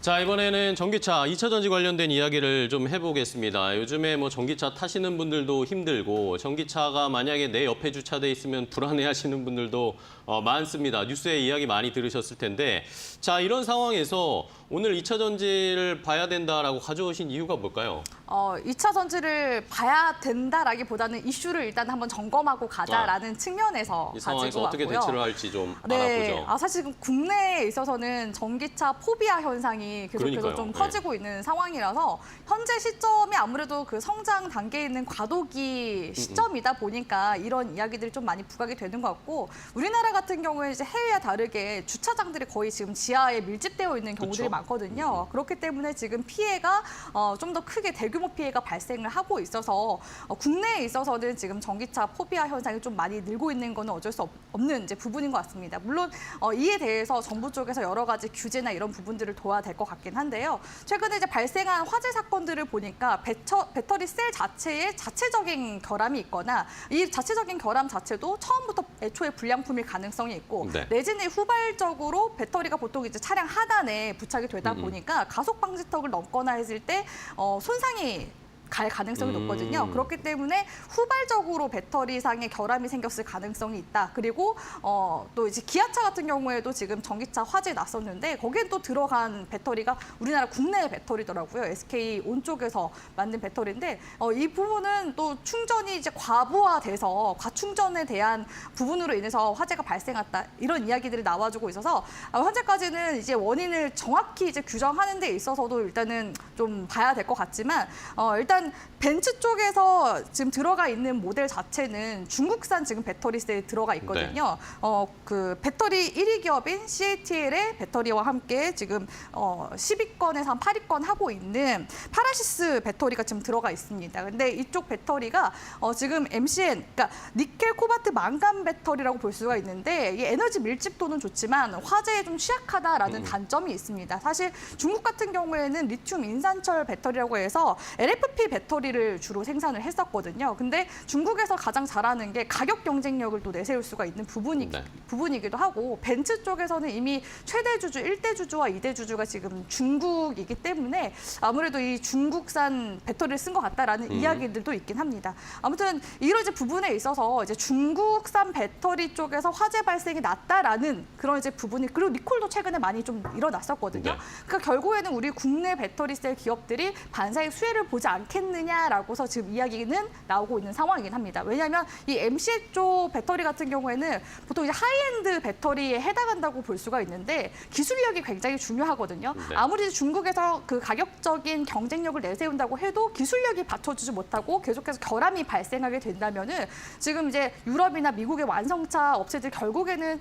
자, 이번에는 전기차, 2차 전지 관련된 이야기를 좀 해보겠습니다. 요즘에 뭐 전기차 타시는 분들도 힘들고 전기차가 만약에 내 옆에 주차돼 있으면 불안해하시는 분들도 많습니다. 뉴스에 이야기 많이 들으셨을 텐데, 자, 이런 상황에서 오늘 2차 전지를 봐야 된다라고 가져오신 이유가 뭘까요? 2차 전지를 봐야 된다라기보다는 이슈를 일단 한번 점검하고 가자라는 측면에서 이 상황에서 가지고 어떻게 왔고요. 대처를 할지 좀 네, 알아보죠. 사실 지금 국내에 있어서는 전기차 포비아 현상이 계속해서 그러니까요. 좀 네. 커지고 있는 상황이라서 현재 시점이 아무래도 그 성장 단계에 있는 과도기 시점이다 보니까 이런 이야기들이 좀 많이 부각이 되는 것 같고 우리나라 같은 경우에 이제 해외와 다르게 주차장들이 거의 지금 지하에 밀집되어 있는 경우들이 그쵸? 많거든요. 그렇기 때문에 지금 피해가 좀 더 크게 대규모 피해가 발생을 하고 있어서 국내에 있어서는 지금 전기차 포비아 현상이 좀 많이 늘고 있는 거는 어쩔 수 없는 이제 부분인 것 같습니다. 물론 이에 대해서 정부 쪽에서 여러 가지 규제나 이런 부분들을 둬야 될 것 같긴 한데요. 최근에 이제 발생한 화재 사건들을 보니까 배터리 셀 자체에 자체적인 결함이 있거나 이 자체적인 결함 자체도 처음부터 애초에 불량품일 가능성이 있고 내지는 후발적으로 배터리가 보통 이제 차량 하단에 부착이 되다 보니까 가속 방지턱을 넘거나 했을 때 손상이 갈 가능성이 높거든요. 그렇기 때문에 후발적으로 배터리상의 결함이 생겼을 가능성이 있다. 그리고 또 이제 기아차 같은 경우에도 지금 전기차 화재 났었는데 거기에 또 들어간 배터리가 우리나라 국내 배터리더라고요. SK온 쪽에서 만든 배터리인데 이 부분은 또 충전이 이제 과부하돼서 과충전에 대한 부분으로 인해서 화재가 발생했다. 이런 이야기들이 나와주고 있어서 현재까지는 이제 원인을 정확히 이제 규정하는 데 있어서도 일단은 좀 봐야 될 것 같지만 일단 벤츠 쪽에서 지금 들어가 있는 모델 자체는 중국산 지금 배터리셀에 들어가 있거든요. 그 배터리 1위 기업인 CATL의 배터리와 함께 지금 10위권에서 한 8위권 하고 있는 파라시스 배터리가 지금 들어가 있습니다. 근데 이쪽 배터리가 지금 MCN, 그러니까 니켈 코발트 망간 배터리라고 볼 수가 있는데 이 에너지 밀집도는 좋지만 화재에 좀 취약하다라는 단점이 있습니다. 사실 중국 같은 경우에는 리튬 인산철 배터리라고 해서 LFP 배터리를 주로 생산을 했었거든요. 근데 중국에서 가장 잘하는 게 가격 경쟁력을 또 내세울 수가 있는 부분이기도 하고 벤츠 쪽에서는 이미 최대 주주, 1대 주주와 2대 주주가 지금 중국이기 때문에 아무래도 이 중국산 배터리를 쓴 것 같다라는 이야기들도 있긴 합니다. 아무튼 이런 이제 부분에 있어서 이제 중국산 배터리 쪽에서 화재 발생이 낮다라는 그런 이제 부분이 그리고 리콜도 최근에 많이 좀 일어났었거든요. 그러니까 결국에는 우리 국내 배터리셀 기업들이 반사의 수혜를 보지 않겠느냐라고서 지금 이야기는 나오고 있는 상황이긴 합니다. 왜냐하면 이 MCL 쪽 배터리 같은 경우에는 보통 이제 하이엔드 배터리에 해당한다고 볼 수가 있는데 기술력이 굉장히 중요하거든요. 아무리 중국에서 그 가격적인 경쟁력을 내세운다고 해도 기술력이 받쳐주지 못하고 계속해서 결함이 발생하게 된다면은 지금 이제 유럽이나 미국의 완성차 업체들 결국에는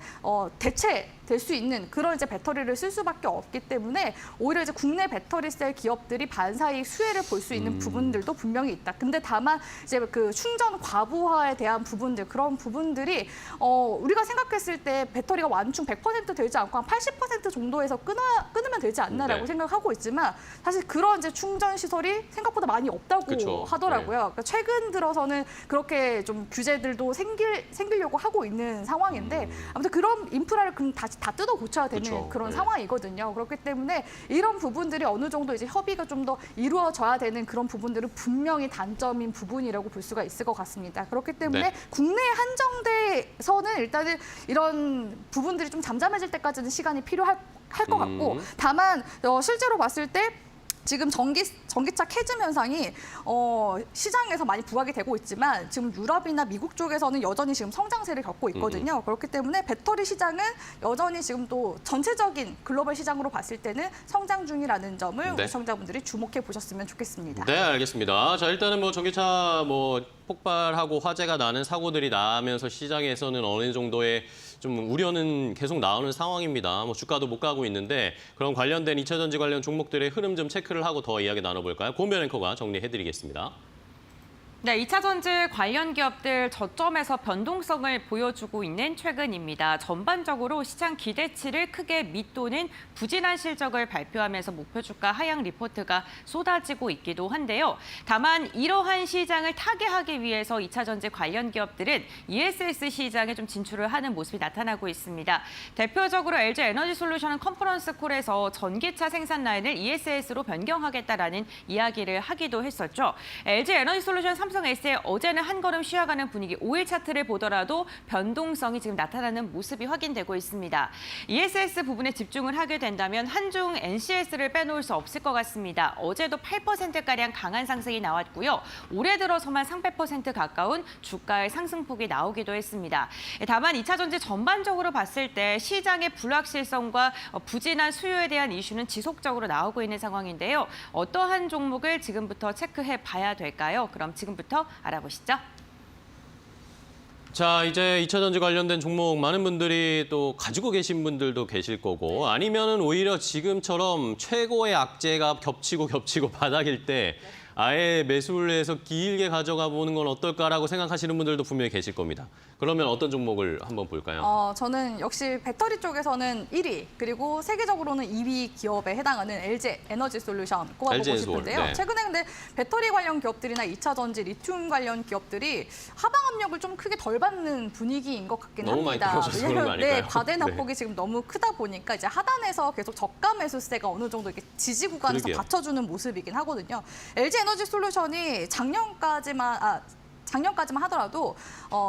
대체될 될 수 있는 그런 이제 배터리를 쓸 수밖에 없기 때문에 오히려 이제 국내 배터리셀 기업들이 반사이익 수혜를 볼 수 있는 부분들도 분명히 있다. 근데 다만 이제 그 충전 과부하에 대한 부분들 그런 부분들이 우리가 생각했을 때 배터리가 완충 100% 되지 않고 한 80% 정도에서 끊으면 되지 않나라고 네. 생각하고 있지만 사실 그런 이제 충전 시설이 생각보다 많이 없다고 그쵸. 하더라고요. 네. 그러니까 최근 들어서는 그렇게 좀 규제들도 생기려고 하고 있는 상황인데 아무튼 그런 인프라를 그럼 다시 다 뜯어 고쳐야 되는 그쵸. 그런 네. 상황이거든요. 그렇기 때문에 이런 부분들이 어느 정도 이제 협의가 좀 더 이루어져야 되는 그런 부분들은 분명히 단점인 부분이라고 볼 수가 있을 것 같습니다. 그렇기 때문에 네. 국내 한정돼서는 일단은 이런 부분들이 좀 잠잠해질 때까지는 시간이 필요할 것 같고 다만 실제로 봤을 때 지금 전기차 캐즘 현상이 시장에서 많이 부각이 되고 있지만 지금 유럽이나 미국 쪽에서는 여전히 지금 성장세를 겪고 있거든요. 그렇기 때문에 배터리 시장은 여전히 지금 또 전체적인 글로벌 시장으로 봤을 때는 성장 중이라는 점을 네. 우리 시청자분들이 주목해 보셨으면 좋겠습니다. 네, 알겠습니다. 자, 일단은 뭐 전기차 뭐 폭발하고 화재가 나는 사고들이 나면서 시장에서는 어느 정도의 좀 우려는 계속 나오는 상황입니다. 뭐 주가도 못 가고 있는데 그런 관련된 2차 전지 관련 종목들의 흐름 좀 체크를 하고 더 이야기 나눠볼까요? 고은별 앵커가 정리해드리겠습니다. 네, 2차 전지 관련 기업들 저점에서 변동성을 보여주고 있는 최근입니다. 전반적으로 시장 기대치를 크게 밑도는 부진한 실적을 발표하면서 목표 주가 하향 리포트가 쏟아지고 있기도 한데요. 다만 이러한 시장을 타개하기 위해서 2차 전지 관련 기업들은 ESS 시장에 좀 진출을 하는 모습이 나타나고 있습니다. 대표적으로 LG 에너지 솔루션은 컨퍼런스 콜에서 전기차 생산 라인을 ESS로 변경하겠다라는 이야기를 하기도 했었죠. LG 에너지 솔루션 삼성 SE 어제는 한 걸음 쉬어가는 분위기, 5일 차트를 보더라도 변동성이 지금 나타나는 모습이 확인되고 있습니다. ESS 부분에 집중을 하게 된다면 한중 NCS를 빼놓을 수 없을 것 같습니다. 어제도 8%가량 강한 상승이 나왔고요. 올해 들어서만 300% 가까운 주가의 상승폭이 나오기도 했습니다. 다만 2차 전지 전반적으로 봤을 때 시장의 불확실성과 부진한 수요에 대한 이슈는 지속적으로 나오고 있는 상황인데요. 어떠한 종목을 지금부터 체크해 봐야 될까요? 그럼 지금부터 알아보시죠. 자, 이제 2차 전지 관련된 종목 많은 분들이 또 가지고 계신 분들도 계실 거고 아니면은 오히려 지금처럼 최고의 악재가 겹치고 바닥일 때 아예 매수를 해서 길게 가져가 보는 건 어떨까라고 생각하시는 분들도 분명히 계실 겁니다. 그러면 어떤 종목을 한번 볼까요? 저는 역시 배터리 쪽에서는 1위 그리고 세계적으로는 2위 기업에 해당하는 LG 에너지 솔루션 꼽아보고 LG 싶은데요. 네. 최근에 근데 배터리 관련 기업들이나 2차 전지 리튬 관련 기업들이 하방 압력을 좀 크게 덜 받는 분위기인 것 같긴 너무 많이 합니다. 떨어져서 그런 거 왜냐면 아닐까요? 과대 네. 낙폭이 지금 너무 크다 보니까 이제 하단에서 계속 저가 매수세가 어느 정도 이렇게 지지 구간에서 그러게요. 받쳐주는 모습이긴 하거든요. LG 에너지 솔루션이 작년까지만 하더라도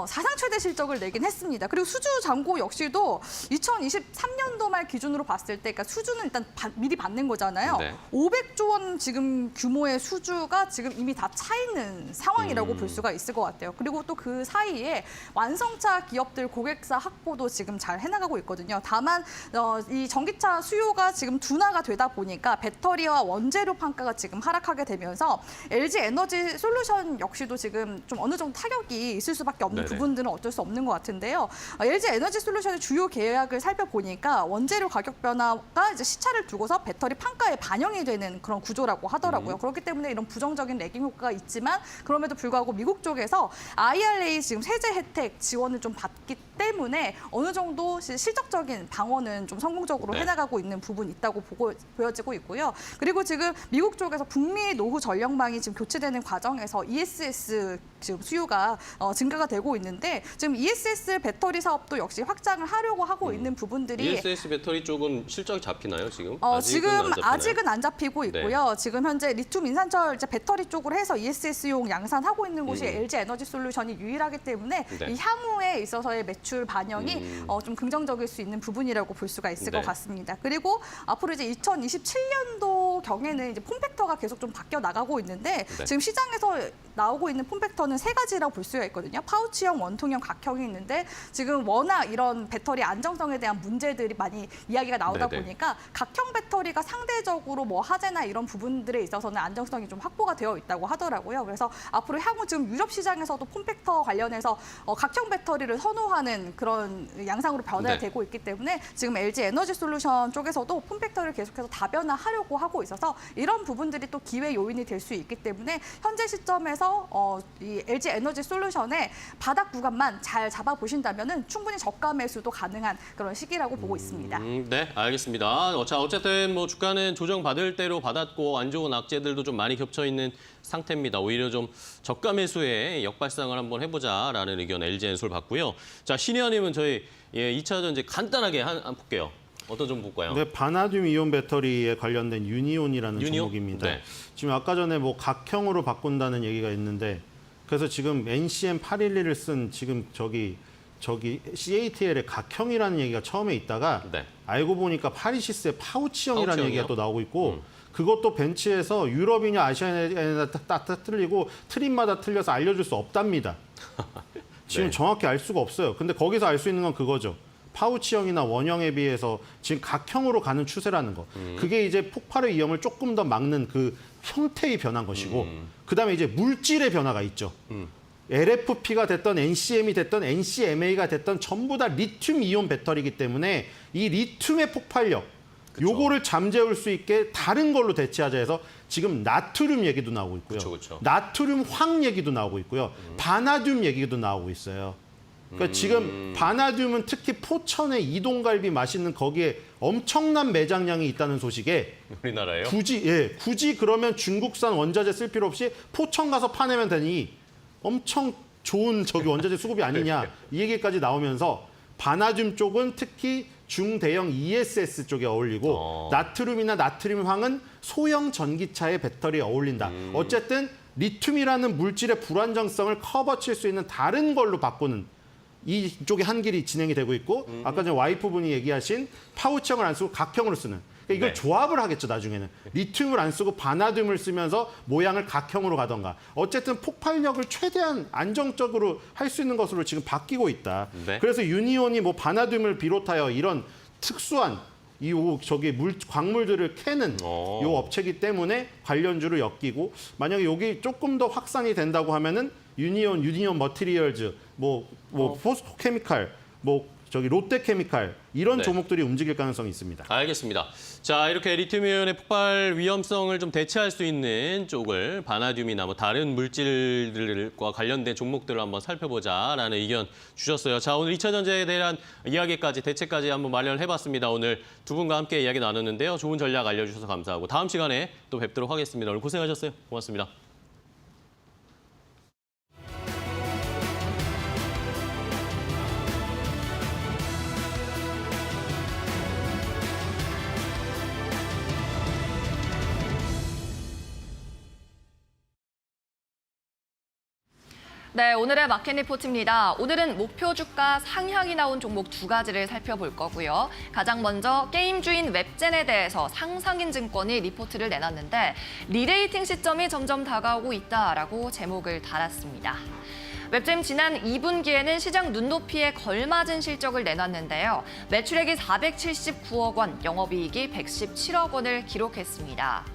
사상 최대 실적을 내긴 했습니다. 그리고 수주 잔고 역시도 2023년도 말 기준으로 봤을 때, 그러니까 수주는 일단 미리 받는 거잖아요. 네. 500조 원 지금 규모의 수주가 지금 이미 다 차 있는 상황이라고 볼 수가 있을 것 같아요. 그리고 또 그 사이에 완성차 기업들 고객사 확보도 지금 잘 해나가고 있거든요. 다만 이 전기차 수요가 지금 둔화가 되다 보니까 배터리와 원재료 판가가 지금 하락하게 되면서 LG 에너지 솔루션 역시도 지금 좀 어느 정도 타격이 있을 수밖에 없는 네네. 부분들은 어쩔 수 없는 것 같은데요. LG 에너지 솔루션의 주요 계약을 살펴보니까 원재료 가격 변화가 이제 시차를 두고서 배터리 판가에 반영이 되는 그런 구조라고 하더라고요. 그렇기 때문에 이런 부정적인 레깅 효과가 있지만 그럼에도 불구하고 미국 쪽에서 IRA 지금 세제 혜택 지원을 좀 받기 때문에 어느 정도 실적적인 방어는 좀 성공적으로 네. 해나가고 있는 부분이 있다고 보여지고 있고요. 그리고 지금 미국 쪽에서 북미 노후 전력망이 지금 교체되는 과정에서 ESS 지금 수요가 증가가 되고 있는데 지금 ESS 배터리 사업도 역시 확장을 하려고 하고 있는 부분들이 ESS 배터리 쪽은 실적이 잡히나요, 지금? 지금 안 잡히나요? 아직은 안 잡히고 있고요. 지금 현재 리튬 인산철 이제 배터리 쪽으로 해서 ESS용 양산하고 있는 곳이 LG 에너지 솔루션이 유일하기 때문에 네. 이 향후에 있어서의 매출 반영이 좀 긍정적일 수 있는 부분이라고 볼 수가 있을 네. 것 같습니다. 그리고 앞으로 이제 2027년도 경에는 이제 폼팩터가 계속 좀 바뀌어 나가고 있는데 네. 지금 시장에서 나오고 있는 폼팩터는 세 세 가지라고 볼 수가 있거든요. 파우치형, 원통형, 각형이 있는데 지금 워낙 이런 배터리 안정성에 대한 문제들이 많이 이야기가 나오다 네네. 보니까 각형 배터리가 상대적으로 뭐 화재나 이런 부분들에 있어서는 안정성이 좀 확보가 되어 있다고 하더라고요. 그래서 앞으로 향후 지금 유럽 시장에서도 폼팩터 관련해서 각형 배터리를 선호하는 그런 양상으로 변화가 네. 되고 있기 때문에 지금 LG 에너지 솔루션 쪽에서도 폼팩터를 계속해서 다변화하려고 하고 있어서 이런 부분들이 또 기회 요인이 될 수 있기 때문에 현재 시점에서 이 LG 에너지 솔루션의 바닥 구간만 잘 잡아보신다면은 충분히 저가 매수도 가능한 그런 시기라고 보고 있습니다. 네, 알겠습니다. 자, 어쨌든 뭐 주가는 조정받을 대로 받았고 안 좋은 악재들도 좀 많이 겹쳐 있는 상태입니다. 오히려 좀 저가 매수에 역발상을 한번 해보자라는 의견 LG엔솔 받고요. 자, 신의원님은 저희 2차 전지 간단하게 한 볼게요. 어떤 좀 볼까요? 네, 바나듐 이온 배터리에 관련된 유니온이라는 유니온? 종목입니다. 네. 지금 아까 전에 뭐 각형으로 바꾼다는 얘기가 있는데 그래서 지금 NCM 811을 쓴 지금 저기 CATL의 각형이라는 얘기가 처음에 있다가 네. 알고 보니까 파리시스의 파우치형이라는 파우치형이요? 얘기가 또 나오고 있고 그것도 벤치에서 유럽이냐 아시아냐 다 틀리고 트림마다 틀려서 알려줄 수 없답니다. 지금 네. 정확히 알 수가 없어요. 근데 거기서 알 수 있는 건 그거죠. 파우치형이나 원형에 비해서 지금 각형으로 가는 추세라는 거. 그게 이제 폭발의 위험을 조금 더 막는 그 형태의 변한 것이고 그다음에 이제 물질의 변화가 있죠. LFP가 됐던 NCM이 됐던 NCMA가 됐던 전부 다 리튬 이온 배터리이기 때문에 이 리튬의 폭발력 요거를 잠재울 수 있게 다른 걸로 대체하자 해서 지금 나트륨 얘기도 나오고 있고요. 그쵸. 나트륨 황 얘기도 나오고 있고요. 바나듐 얘기도 나오고 있어요. 그러니까 지금 바나듐은 특히 포천의 이동갈비 맛있는 거기에 엄청난 매장량이 있다는 소식에 우리나라예요? 굳이 그러면 중국산 원자재 쓸 필요 없이 포천 가서 파내면 되니 엄청 좋은 저기 원자재 수급이 아니냐 이 얘기까지 나오면서 바나듐 쪽은 특히 중대형 ESS 쪽에 어울리고 나트륨이나 나트륨 황은 소형 전기차의 배터리에 어울린다. 어쨌든 리튬이라는 물질의 불안정성을 커버칠 수 있는 다른 걸로 바꾸는 이쪽에 한 길이 진행이 되고 있고 아까 전에 와이프분이 얘기하신 파우치형을 안 쓰고 각형으로 쓰는 그러니까 이걸 네. 조합을 하겠죠 나중에는 리튬을 안 쓰고 바나듐을 쓰면서 모양을 각형으로 가던가 어쨌든 폭발력을 최대한 안정적으로 할 수 있는 것으로 지금 바뀌고 있다. 네. 그래서 유니온이 뭐 바나듐을 비롯하여 이런 특수한 광물들을 캐는 요 업체이기 때문에 관련주를 엮이고 만약에 여기 조금 더 확산이 된다고 하면은 유니온 머티리얼즈 포스코케미칼 롯데케미칼 이런 네. 종목들이 움직일 가능성이 있습니다. 알겠습니다. 자, 이렇게 리튬이온의 폭발 위험성을 좀 대체할 수 있는 쪽을 바나듐이나 뭐 다른 물질들과 관련된 종목들을 한번 살펴보자라는 의견 주셨어요. 자, 오늘 2차 전지에 대한 이야기까지 대체까지 한번 마련을 해봤습니다. 오늘 두 분과 함께 이야기 나눴는데요. 좋은 전략 알려주셔서 감사하고 다음 시간에 또 뵙도록 하겠습니다. 오늘 고생하셨어요. 고맙습니다. 네, 오늘의 마켓 리포트입니다. 오늘은 목표 주가 상향이 나온 종목 두 가지를 살펴볼 거고요. 가장 먼저 게임주인 웹젠에 대해서 상상인 증권이 리포트를 내놨는데 리레이팅 시점이 점점 다가오고 있다라고 제목을 달았습니다. 웹젠 지난 2분기에는 시장 눈높이에 걸맞은 실적을 내놨는데요. 매출액이 479억 원, 영업이익이 117억 원을 기록했습니다.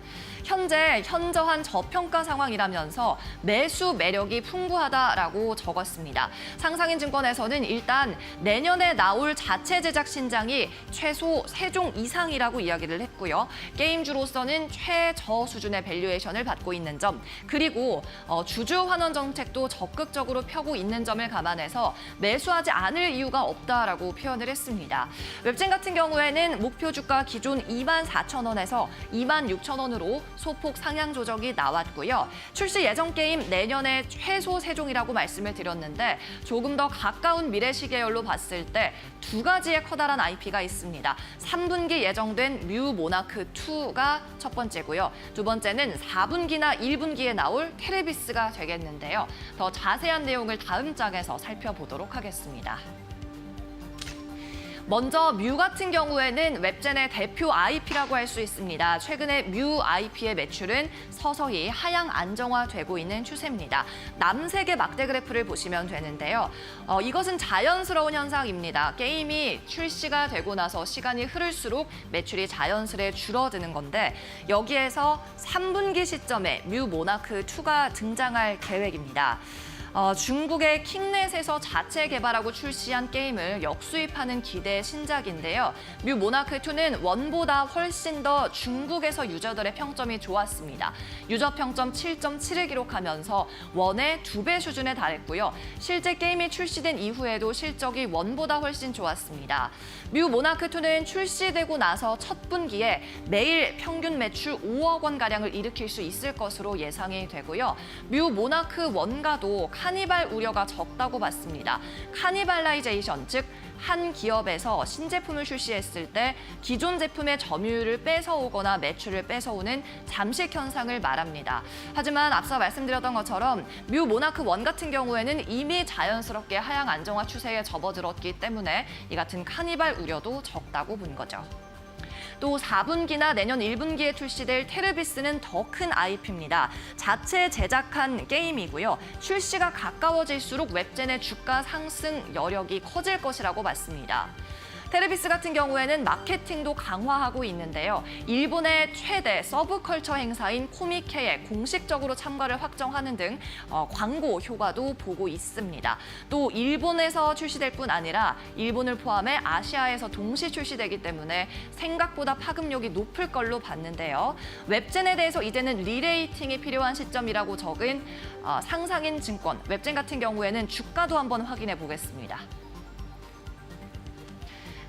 현재 현저한 저평가 상황이라면서 매수 매력이 풍부하다라고 적었습니다. 상상인 증권에서는 일단 내년에 나올 자체 제작 신작이 최소 3종 이상이라고 이야기를 했고요. 게임주로서는 최저 수준의 밸류에이션을 받고 있는 점, 그리고 주주 환원 정책도 적극적으로 펴고 있는 점을 감안해서 매수하지 않을 이유가 없다라고 표현을 했습니다. 웹젠 같은 경우에는 목표 주가 기존 24,000원에서 26,000원으로 소폭 상향 조정이 나왔고요. 출시 예정 게임 내년에 최소 3종이라고 말씀을 드렸는데 조금 더 가까운 미래 시계열로 봤을 때 두 가지의 커다란 IP가 있습니다. 3분기 예정된 뮤 모나크 2가 첫 번째고요. 두 번째는 4분기나 1분기에 나올 테레비스가 되겠는데요. 더 자세한 내용을 다음 장에서 살펴보도록 하겠습니다. 먼저 뮤 같은 경우에는 웹젠의 대표 IP라고 할 수 있습니다. 최근에 뮤 IP의 매출은 서서히 하향 안정화되고 있는 추세입니다. 남색의 막대 그래프를 보시면 되는데요. 이것은 자연스러운 현상입니다. 게임이 출시가 되고 나서 시간이 흐를수록 매출이 자연스레 줄어드는 건데 여기에서 3분기 시점에 뮤 모나크 2가 등장할 계획입니다. 중국의 킹넷에서 자체 개발하고 출시한 게임을 역수입하는 기대 신작인데요. 뮤 모나크2는 원보다 훨씬 더 중국에서 유저들의 평점이 좋았습니다. 유저 평점 7.7을 기록하면서 원의 2배 수준에 달했고요. 실제 게임이 출시된 이후에도 실적이 원보다 훨씬 좋았습니다. 뮤 모나크2는 출시되고 나서 첫 분기에 매일 평균 매출 5억 원가량을 일으킬 수 있을 것으로 예상이 되고요. 뮤 모나크 1가도 카니발 우려가 적다고 봤습니다. 카니발라이제이션, 즉 한 기업에서 신제품을 출시했을 때 기존 제품의 점유율을 뺏어오거나 매출을 뺏어오는 잠식 현상을 말합니다. 하지만 앞서 말씀드렸던 것처럼 뮤 모나크 1 같은 경우에는 이미 자연스럽게 하향 안정화 추세에 접어들었기 때문에 이 같은 카니발 우려도 적다고 본 거죠. 또 4분기나 내년 1분기에 출시될 테르비스는 더 큰 IP입니다. 자체 제작한 게임이고요. 출시가 가까워질수록 웹젠의 주가 상승 여력이 커질 것이라고 봤습니다. 테르비스 같은 경우에는 마케팅도 강화하고 있는데요. 일본의 최대 서브컬처 행사인 코미케에 공식적으로 참가를 확정하는 등 광고 효과도 보고 있습니다. 또 일본에서 출시될 뿐 아니라 일본을 포함해 아시아에서 동시 출시되기 때문에 생각보다 파급력이 높을 걸로 봤는데요. 웹젠에 대해서 이제는 리레이팅이 필요한 시점이라고 적은 상상인 증권, 웹젠 같은 경우에는 주가도 한번 확인해 보겠습니다.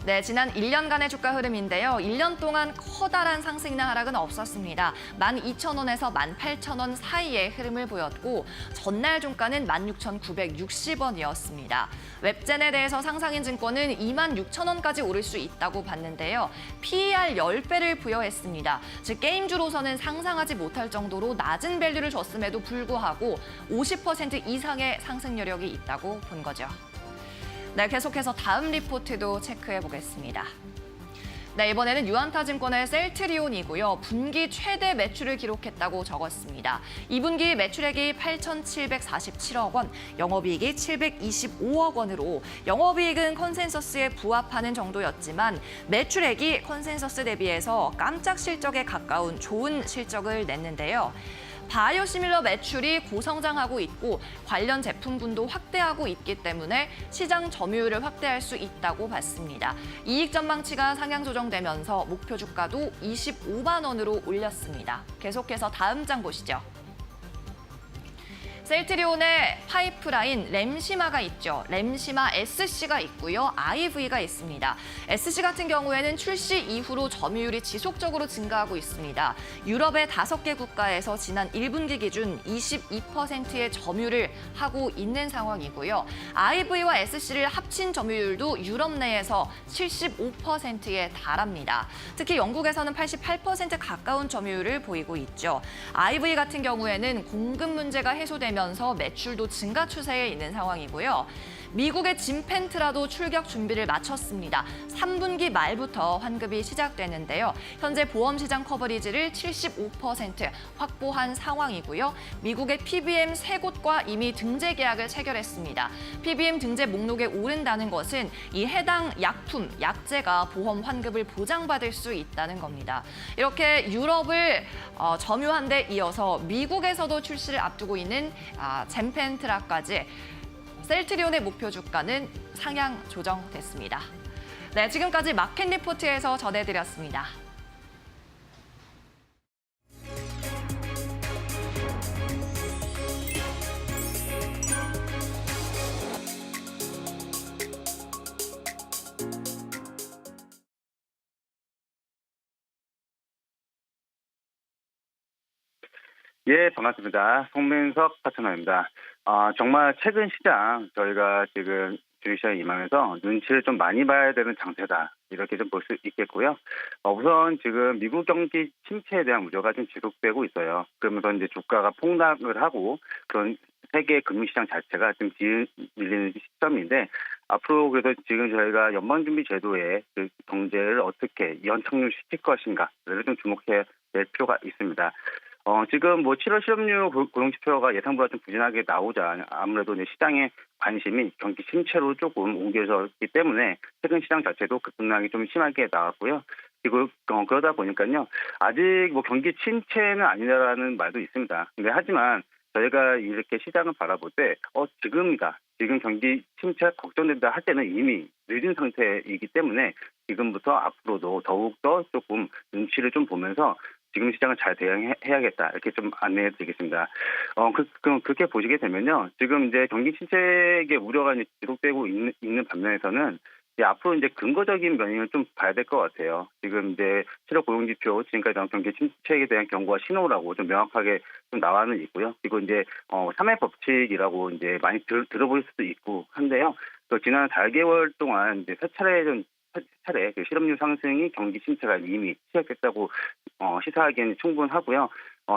네, 지난 1년간의 주가 흐름인데요. 1년 동안 커다란 상승이나 하락은 없었습니다. 12,000원에서 18,000원 사이의 흐름을 보였고 전날 종가는 16,960원이었습니다. 웹젠에 대해서 상상인 증권은 26,000원까지 오를 수 있다고 봤는데요. PER 10배를 부여했습니다. 즉 게임주로서는 상상하지 못할 정도로 낮은 밸류를 줬음에도 불구하고 50% 이상의 상승 여력이 있다고 본 거죠. 네, 계속해서 다음 리포트도 체크해 보겠습니다. 네, 이번에는 유안타증권의 셀트리온이고요. 분기 최대 매출을 기록했다고 적었습니다. 2분기 매출액이 8,747억 원, 영업이익이 725억 원으로 영업이익은 컨센서스에 부합하는 정도였지만 매출액이 컨센서스 대비해서 깜짝 실적에 가까운 좋은 실적을 냈는데요. 바이오시밀러 매출이 고성장하고 있고 관련 제품군도 확대하고 있기 때문에 시장 점유율을 확대할 수 있다고 봤습니다. 이익 전망치가 상향 조정되면서 목표 주가도 25만 원으로 올렸습니다. 계속해서 다음 장 보시죠. 셀트리온의 파이프라인 램시마가 있죠. 램시마 SC가 있고요. IV가 있습니다. SC 같은 경우에는 출시 이후로 점유율이 지속적으로 증가하고 있습니다. 유럽의 5개 국가에서 지난 1분기 기준 22%의 점유를 하고 있는 상황이고요. IV와 SC를 합친 점유율도 유럽 내에서 75%에 달합니다. 특히 영국에서는 88% 가까운 점유율을 보이고 있죠. IV 같은 경우에는 공급 문제가 해소되면 매출도 증가 추세에 있는 상황이고요. 미국의 짐펜트라도 출격 준비를 마쳤습니다. 3분기 말부터 환급이 시작되는데요. 현재 보험시장 커버리지를 75% 확보한 상황이고요. 미국의 PBM 3곳과 이미 등재 계약을 체결했습니다. PBM 등재 목록에 오른다는 것은 이 해당 약품, 약제가 보험 환급을 보장받을 수 있다는 겁니다. 이렇게 유럽을 점유한 데 이어서 미국에서도 출시를 앞두고 있는 젠펜트라까지 셀트리온의 목표 주가는 상향 조정됐습니다. 네, 지금까지 마켓 리포트에서 전해드렸습니다. 예, 반갑습니다. 송민석 파트너입니다. 정말 최근 시장 저희가 지금 주식시장에 임하면서 눈치를 좀 많이 봐야 되는 장세다. 이렇게 좀 볼 수 있겠고요. 우선 지금 미국 경기 침체에 대한 우려가 좀 지속되고 있어요. 그러면서 이제 주가가 폭락을 하고 그런 세계 금융시장 자체가 좀 밀리는 시점인데 앞으로 그래서 지금 저희가 연방준비제도의 그 경제를 어떻게 연착륙시킬 것인가를 좀 주목해야 될 필요가 있습니다. 지금 뭐 7월 실업률 고용지표가 예상보다 좀 부진하게 나오자 아무래도 이제 시장의 관심이 경기 침체로 조금 옮겨졌기 때문에 최근 시장 자체도 급등락이 좀 심하게 나왔고요. 그리고 그러다 보니까요. 아직 뭐 경기 침체는 아니라는 말도 있습니다. 근데 하지만 저희가 이렇게 시장을 바라볼 때 지금이다. 지금 경기 침체 걱정된다 할 때는 이미 늦은 상태이기 때문에 지금부터 앞으로도 더욱더 조금 눈치를 좀 보면서 지금 시장을 잘 대응해야겠다. 이렇게 좀 안내해 드리겠습니다. 그렇게 보시게 되면요. 지금 이제 경기 침체의 우려가 이제 지속되고 있는 반면에서는 이제 앞으로 이제 근거적인 면을 좀 봐야 될 것 같아요. 지금 이제 실업 고용지표 지금까지 나온 경기 침체에 대한 경고와 신호라고 좀 명확하게 좀 나와는 있고요. 그리고 이제 3회 법칙이라고 이제 많이 들어볼 수도 있고 한데요. 또 지난 4개월 동안 이제 세 차례 그 실업률 상승이 경기 침체가 이미 시작됐다고 시사하기에는 충분하고요.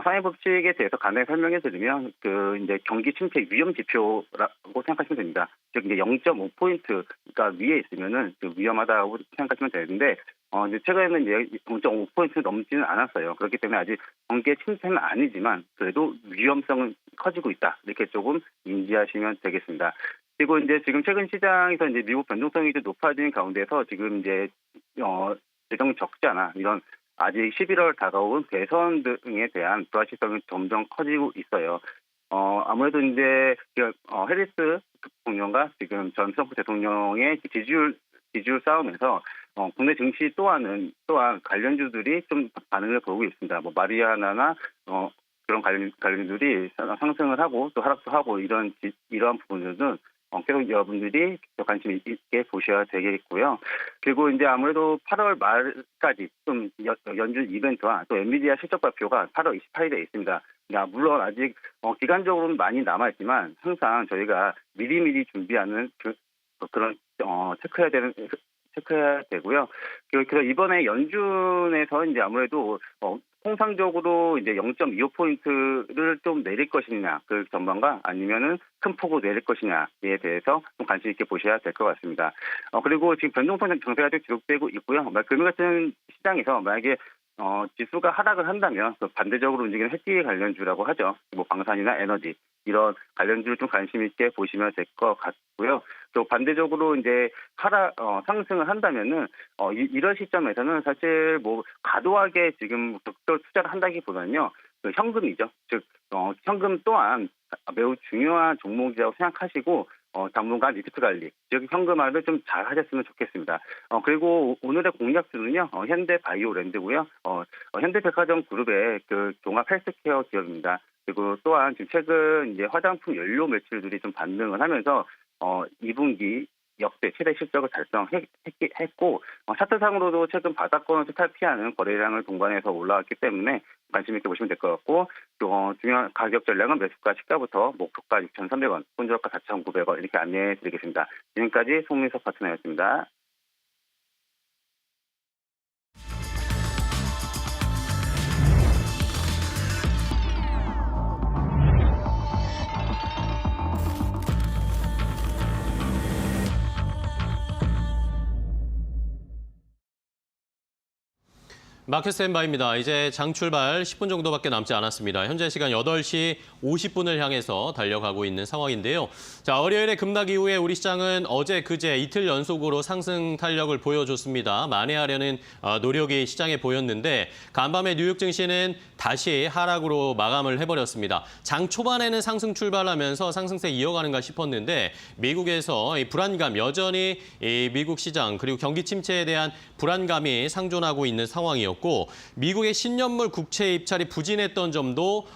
상해 법칙에 대해서 간단히 설명해 드리면 그 이제 경기 침체 위험 지표라고 생각하시면 됩니다. 즉 이제 0.5포인트가 위에 있으면은 그 위험하다고 생각하시면 되는데 이제 최근에는 이제 0.5포인트 넘지는 않았어요. 그렇기 때문에 아직 경기 침체는 아니지만 그래도 위험성은 커지고 있다. 이렇게 조금 인지하시면 되겠습니다. 그리고 이제 지금 최근 시장에서 이제 미국 변동성이 좀 높아진 가운데서 지금 이제 예정 적자나 이런 아직 11월 다가온 대선 등에 대한 불확실성이 점점 커지고 있어요. 아무래도 이제 해리스 대통령과 지금 전 트럼프 대통령의 지지율 싸움에서 국내 증시 또한 관련주들이 좀 반응을 보이고 있습니다. 뭐 마리아나나 그런 관련주들이 상승을 하고 또 하락도 하고 이러한 부분들은 계속 여러분들이 관심 있게 보셔야 되겠고요. 그리고 이제 아무래도 8월 말까지 좀 연준 이벤트와 또 엔비디아 실적 발표가 8월 28일에 있습니다. 물론 아직 기간적으로는 많이 남아있지만 항상 저희가 미리미리 준비하는 그런 체크해야 되고요. 그래서 이번에 연준에서 이제 아무래도 통상적으로 이제 0.25포인트를 좀 내릴 것이냐 그 전망과 아니면은 큰 폭으로 내릴 것이냐에 대해서 좀 관심 있게 보셔야 될 것 같습니다. 그리고 지금 변동성 정세가 좀 지속되고 있고요. 금융 같은 시장에서 만약에 지수가 하락을 한다면 반대적으로 움직이는 해지 관련주라고 하죠. 뭐 방산이나 에너지 이런 관련주를 좀 관심 있게 보시면 될 것 같고요. 또 반대적으로 이제 상승을 한다면은 이런 시점에서는 사실 뭐 과도하게 지금 적극 투자를 한다기보다는요. 그 현금이죠. 즉 현금 또한 매우 중요한 종목이라고 생각하시고 당분간 리스크 관리, 즉 현금화를 좀 잘 하셨으면 좋겠습니다. 그리고 오늘의 공략주는요, 현대바이오랜드고요, 현대백화점 그룹의 그 종합 헬스케어 기업입니다. 그리고 또한 지금 최근 이제 화장품 연료 매출들이 좀 반등을 하면서 2분기 역대 최대 실적을 달성했고 차트상으로도 최근 바닥권을 탈피하는 거래량을 동반해서 올라왔기 때문에 관심 있게 보시면 될 것 같고 또 중요한 가격 전략은 매수가 시가부터 목표가 6,300원, 손절가 4,900원 이렇게 안내해 드리겠습니다. 지금까지 송민석 파트너였습니다. 마켓 스탠바입니다. 이제 장 출발 10분 정도밖에 남지 않았습니다. 현재 시간 8시 50분을 향해서 달려가고 있는 상황인데요. 자, 월요일에 급락 이후에 우리 시장은 어제 그제 이틀 연속으로 상승 탄력을 보여줬습니다. 만회하려는 노력이 시장에 보였는데 간밤에 뉴욕 증시는 다시 하락으로 마감을 해버렸습니다. 장 초반에는 상승 출발하면서 상승세 이어가는가 싶었는데 미국에서 이 불안감 여전히 이 미국 시장 그리고 경기 침체에 대한 불안감이 상존하고 있는 상황이었고 미국의 신년물 국채 입찰이 부진했던 점도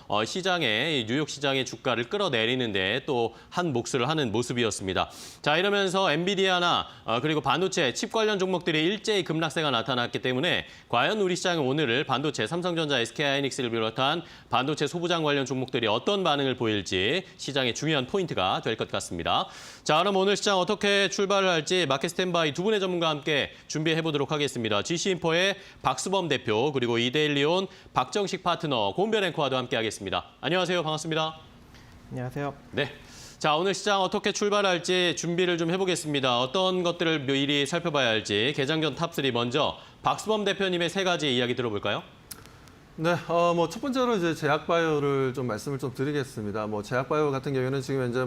뉴욕 시장의 주가를 끌어내리는데 또 한 몫을 하는 모습이었습니다. 자, 이러면서 엔비디아나 그리고 반도체 칩 관련 종목들이 일제히 급락세가 나타났기 때문에 과연 우리 시장은 오늘 반도체 삼성전자, SK하이닉스를 비롯한 반도체 소부장 관련 종목들이 어떤 반응을 보일지 시장의 중요한 포인트가 될 것 같습니다. 자, 그럼 오늘 시장 어떻게 출발을 할지 마켓 스탠바이 두 분의 전문가와 함께 준비해 보도록 하겠습니다. GC인포의 박수범 대표 그리고 이데일리온 박정식 파트너 고은별 앵커와도 함께 하겠습니다. 안녕하세요. 반갑습니다. 안녕하세요. 네. 자, 오늘 시장 어떻게 출발할지 준비를 좀 해보겠습니다. 어떤 것들을 미리 살펴봐야 할지 개장 전 탑3 먼저 박수범 대표님의 3가지 이야기 들어볼까요? 네, 뭐 첫 번째로 이제 제약바이오를 좀 말씀을 좀 드리겠습니다. 뭐 제약바이오 같은 경우에는 지금 현재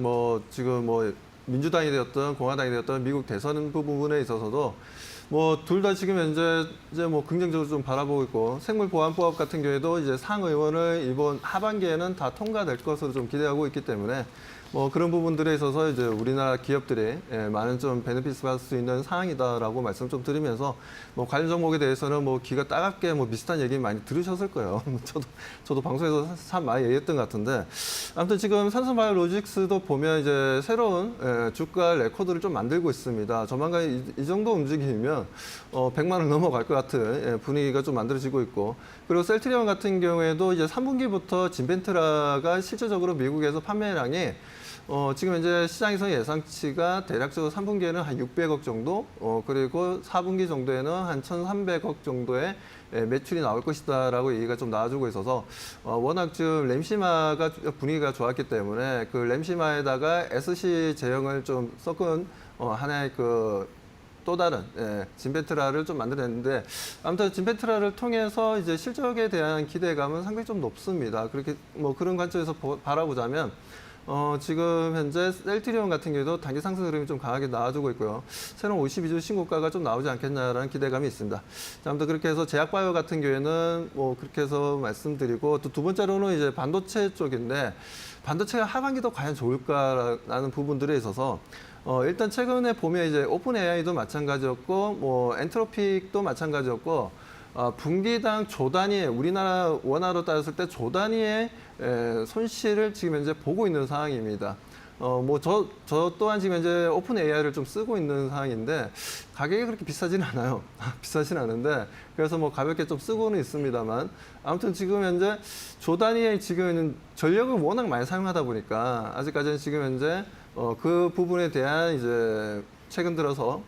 지금 민주당이 되었던 공화당이 되었던 미국 대선 부분에 있어서도 뭐 둘 다 지금 현재 이제 뭐 긍정적으로 좀 바라보고 있고 생물보안법 같은 경우에도 이제 상의원을 이번 하반기에는 다 통과될 것으로 좀 기대하고 있기 때문에 뭐 그런 부분들에 있어서 이제 우리나라 기업들이 많은 좀 베네핏을 받을 수 있는 사항이다라고 말씀 좀 드리면서 뭐 관련 종목에 대해서는 뭐 귀가 따갑게 뭐 비슷한 얘기 많이 들으셨을 거예요. 저도 방송에서 참 많이 얘기했던 것 같은데 아무튼 지금 삼성바이오로직스도 보면 이제 새로운 주가 레코드를 좀 만들고 있습니다. 조만간 이 정도 움직이면 100만 원 넘어갈 것 같은 분위기가 좀 만들어지고 있고 그리고 셀트리온 같은 경우에도 이제 3분기부터 진벤트라가 실질적으로 미국에서 판매량이 지금 현재 시장에서 예상치가 대략적으로 3분기에는 한 600억 정도, 그리고 4분기 정도에는 한 1,300억 정도의 매출이 나올 것이다라고 얘기가 좀 나와주고 있어서 워낙 지금 램시마가 분위기가 좋았기 때문에 그 램시마에다가 SC 제형을 좀 섞은 하나의 또 다른 진베트라를 좀 만들어냈는데 아무튼 진베트라를 통해서 이제 실적에 대한 기대감은 상당히 좀 높습니다. 그렇게 뭐 그런 관점에서 바라보자면 지금 현재 셀트리온 같은 경우도 단기 상승 흐름이 좀 강하게 나와주고 있고요. 새로운 52주 신고가가 좀 나오지 않겠냐라는 기대감이 있습니다. 자, 아무튼 그렇게 해서 제약바이오 같은 경우에는 뭐 그렇게 해서 말씀드리고 또 두 번째로는 이제 반도체 쪽인데 반도체가 하반기도 과연 좋을까라는 부분들에 있어서 일단 최근에 보면 이제 오픈 AI도 마찬가지였고 뭐 엔트로픽도 마찬가지였고 분기당 조 단위의 우리나라 원화로 따졌을 때 조 단위의 손실을 지금 현재 보고 있는 상황입니다. 뭐 저 또한 지금 현재 오픈 AI를 좀 쓰고 있는 상황인데 가격이 그렇게 비싸진 않아요. 비싸진 않은데 그래서 뭐 가볍게 좀 쓰고는 있습니다만 아무튼 지금 현재 조 단위의 지금 전력을 워낙 많이 사용하다 보니까 아직까지는 지금 현재 그 부분에 대한 이제 최근 들어서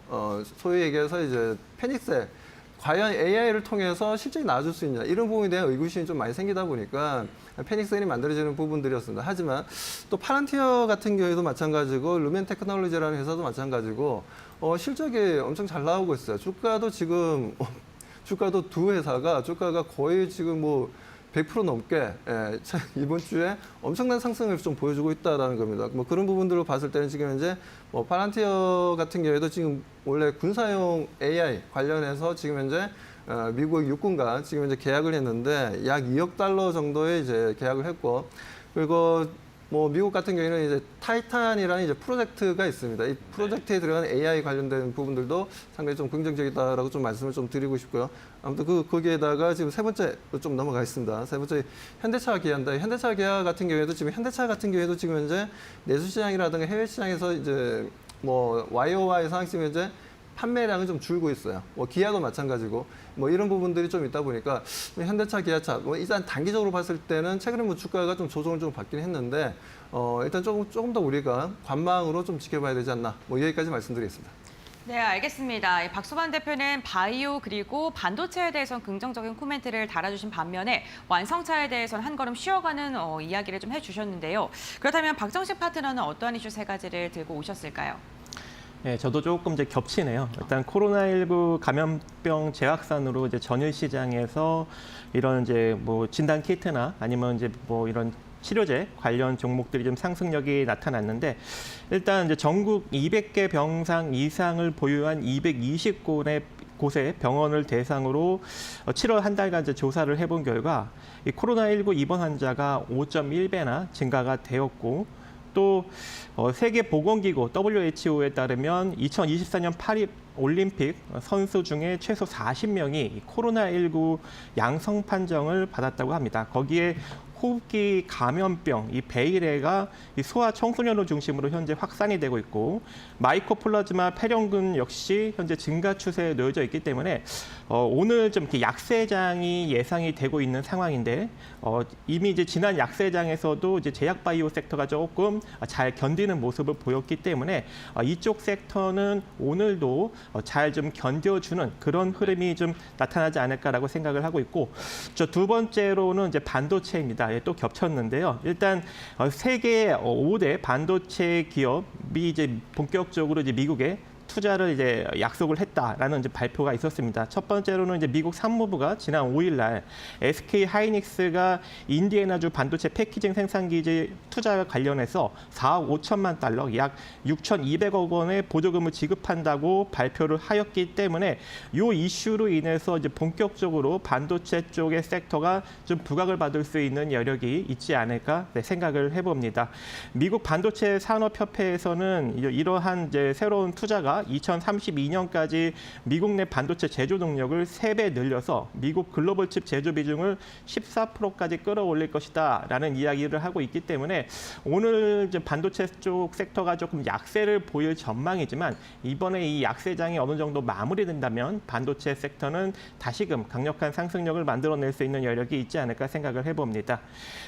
소위 얘기해서 이제 패닉셀 과연 AI를 통해서 실적이 나아질 수 있냐 이런 부분에 대한 의구심이 좀 많이 생기다 보니까 패닉셀이 만들어지는 부분들이었습니다. 하지만 또 파란티어 같은 경우에도 마찬가지고 루멘 테크놀로지라는 회사도 마찬가지고 실적이 엄청 잘 나오고 있어요. 주가도 지금 주가도 두 회사가 주가가 거의 지금 뭐 100% 넘게 이번 주에 엄청난 상승을 좀 보여주고 있다라는 겁니다. 뭐 그런 부분들로 봤을 때는 지금 현재 뭐 파란티어 같은 경우에도 지금 원래 군사용 AI 관련해서 지금 현재 미국 육군과 지금 현재 계약을 했는데 약 2억 달러 정도의 이제 계약을 했고 그리고 뭐 미국 같은 경우에는 이제 타이탄이라는 이제 프로젝트가 있습니다. 이 프로젝트에 들어간 AI 관련된 부분들도 상당히 좀 긍정적이다라고 좀 말씀을 좀 드리고 싶고요. 아무튼 거기에다가 지금 세 번째로 좀 넘어가겠습니다. 세 번째 현대차 기아인데 현대차 기아 같은 경우에도 지금 현대차 같은 경우에도 지금 현재 내수 시장이라든가 해외 시장에서 이제 뭐 YOY 상황 지금 현재 판매량은 좀 줄고 있어요. 뭐 기아도 마찬가지고 뭐 이런 부분들이 좀 있다 보니까 현대차, 기아차 뭐 일단 단기적으로 봤을 때는 최근에 뭐 주가가 좀 조정을 좀 받긴 했는데 일단 조금 더 우리가 관망으로 좀 지켜봐야 되지 않나 뭐 여기까지 말씀드리겠습니다. 네, 알겠습니다. 박수범 대표는 바이오 그리고 반도체에 대해서는 긍정적인 코멘트를 달아주신 반면에 완성차에 대해서는 한 걸음 쉬어가는 이야기를 좀 해주셨는데요. 그렇다면 박정식 파트너는 어떠한 이슈 3가지를 들고 오셨을까요? 네, 저도 조금 이제 겹치네요. 일단 코로나19 감염병 재확산으로 이제 전일 시장에서 이런 이제 뭐 진단 키트나 아니면 이제 뭐 이런 치료제 관련 종목들이 좀 상승력이 나타났는데 일단 이제 전국 200개 병상 이상을 보유한 220곳의 병원을 대상으로 7월 한 달간 이제 조사를 해본 결과 이 코로나19 입원 환자가 5.1배나 증가가 되었고 또 세계보건기구 WHO에 따르면 2024년 파리 올림픽 선수 중에 최소 40명이 코로나19 양성 판정을 받았다고 합니다. 거기에 호흡기 감염병, 이 베일레가 이 소아 청소년을 중심으로 현재 확산이 되고 있고 마이코플라즈마 폐렴균 역시 현재 증가 추세에 놓여져 있기 때문에 오늘 좀 이렇게 약세장이 예상이 되고 있는 상황인데 이미 이제 지난 약세장에서도 이제 제약바이오 섹터가 조금 잘 견디는 모습을 보였기 때문에 이쪽 섹터는 오늘도 잘 좀 견뎌주는 그런 흐름이 좀 나타나지 않을까라고 생각을 하고 있고, 저 두 번째로는 이제 반도체입니다. 또 겹쳤는데요. 일단 세계 5대 반도체 기업이 이제 본격적으로 이제 미국에 투자를 이제 약속을 했다라는 이제 발표가 있었습니다. 첫 번째로는 이제 미국 산무부가 지난 5일 날 SK 하이닉스가 인디애나주 반도체 패키징 생산기지 투자와 관련해서 4억 5천만 달러, 약 6,200억 원의 보조금을 지급한다고 발표를 하였기 때문에 이 이슈로 인해서 이제 본격적으로 반도체 쪽의 섹터가 좀 부각을 받을 수 있는 여력이 있지 않을까 생각을 해봅니다. 미국 반도체 산업협회에서는 이러한 이제 새로운 투자가 2032년까지 미국 내 반도체 제조 능력을 3배 늘려서 미국 글로벌 칩 제조 비중을 14%까지 끌어올릴 것이다라는 이야기를 하고 있기 때문에 오늘 이제 반도체 쪽 섹터가 조금 약세를 보일 전망이지만 이번에 이 약세장이 어느 정도 마무리된다면 반도체 섹터는 다시금 강력한 상승력을 만들어낼 수 있는 여력이 있지 않을까 생각을 해봅니다.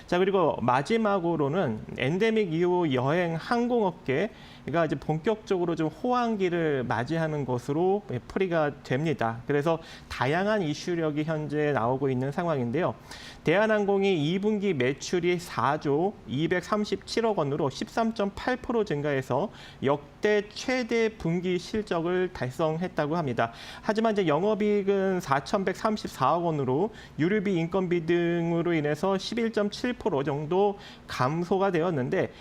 자, 그리고 마지막으로는 엔데믹 이후 여행 항공업계가 이제 본격적으로 좀 호황기를 맞이하는 것으로 풀이가 됩니다. 그래서 다양한 이슈력이 현재 나오고 있는 상황인데요. 대한항공이 2분기 매출이 4조 237억 원으로 13.8% 증가해서 역대 최대 분기 실적을 달성했다고 합니다. 하지만 이제 영업이익은 4,134억 원으로 유류비, 인건비 등으로 인해서 11.7% 정도 감소가 되었는데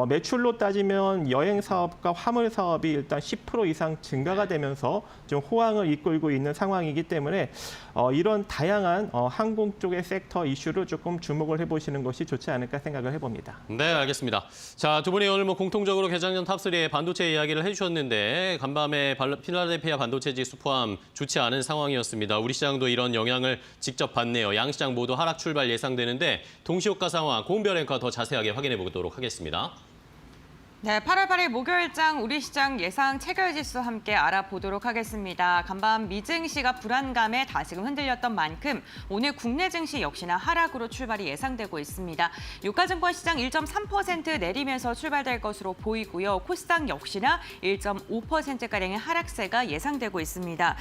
매출로 따지면 여행 사업과 화물 사업이 일단 10% 이상 증가가 되면서 좀 호황을 이끌고 있는 상황이기 때문에 이런 다양한 항공 쪽의 섹터 이슈를 조금 주목을 해보시는 것이 좋지 않을까 생각을 해봅니다. 네, 알겠습니다. 자, 두 분이 오늘 공통적으로 개장전 탑3의 반도체 이야기를 해주셨는데 간밤에 필라델피아 반도체 지수 포함 좋지 않은 상황이었습니다. 우리 시장도 이런 영향을 직접 받네요. 양 시장 모두 하락 출발 예상되는데 동시효과 상황 고은별 앵커 더 자세하게 확인해 보도록 하겠습니다. 네, 8월 8일 목요일장 우리 시장 예상 체결지수 함께 알아보도록 하겠습니다. 간밤 미증시가 불안감에 다시금 흔들렸던 만큼 오늘 국내 증시 역시나 하락으로 출발이 예상되고 있습니다. 유가증권 시장 1.3% 내리면서 출발될 것으로 보이고요. 코스닥 역시나 1.5%가량의 하락세가 예상되고 있습니다.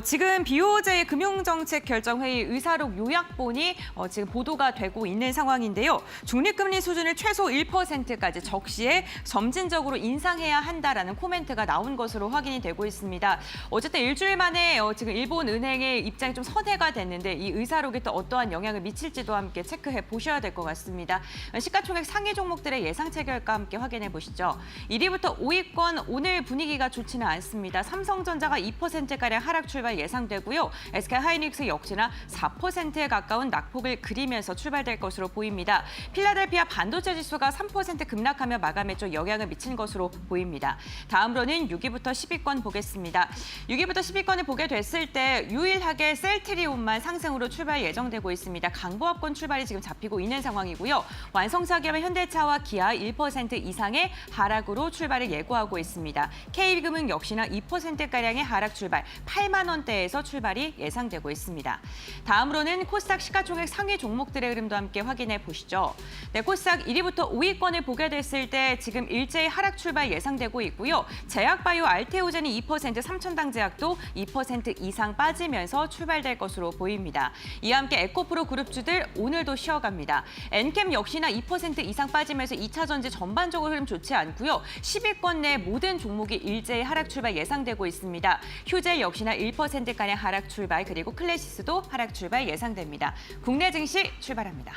지금 BOJ의 금융정책결정회의 의사록 요약본이 지금 보도가 되고 있는 상황인데요. 중립금리 수준을 최소 1%까지 적시에 점진적으로 인상해야 한다라는 코멘트가 나온 것으로 확인이 되고 있습니다. 어쨌든 일주일 만에 지금 일본 은행의 입장이 좀 선회가 됐는데 이 의사록이 또 어떠한 영향을 미칠지도 함께 체크해 보셔야 될 것 같습니다. 시가총액 상위 종목들의 예상 체결가 함께 확인해 보시죠. 1위부터 5위권 오늘 분위기가 좋지는 않습니다. 삼성전자가 2%가량 하락 출발 예상되고요. SK하이닉스 역시나 4%에 가까운 낙폭을 그리면서 출발될 것으로 보입니다. 필라델피아 반도체 지수가 3% 급락하며 마감했죠. 영향을 미친 것으로 보입니다. 다음으로는 6위부터 10위권 보겠습니다. 6위부터 10위권을 보게 됐을 때 유일하게 셀트리온만 상승으로 출발 예정되고 있습니다. 강보합권 출발이 지금 잡히고 있는 상황이고요. 완성차 기업의 현대차와 기아 1% 이상의 하락으로 출발을 예고하고 있습니다. K금융 역시나 2%가량의 하락 출발, 8만 원대에서 출발이 예상되고 있습니다. 다음으로는 코스닥 시가총액 상위 종목들의 흐름도 함께 확인해 보시죠. 네, 코스닥 1위부터 5위권을 보게 됐을 때 지금 일제히 하락 출발 예상되고 있고요. 제약바이오 알테오젠이 2%, 삼천당제약도 2% 이상 빠지면서 출발될 것으로 보입니다. 이와 함께 에코프로 그룹주들 오늘도 쉬어갑니다. 엔캠 역시나 2% 이상 빠지면서 2차 전지 전반적으로 흐름 좋지 않고요. 10위권 내 모든 종목이 일제히 하락 출발 예상되고 있습니다. 휴젤 역시나 1%가량 하락 출발, 그리고 클래시스도 하락 출발 예상됩니다. 국내 증시 출발합니다.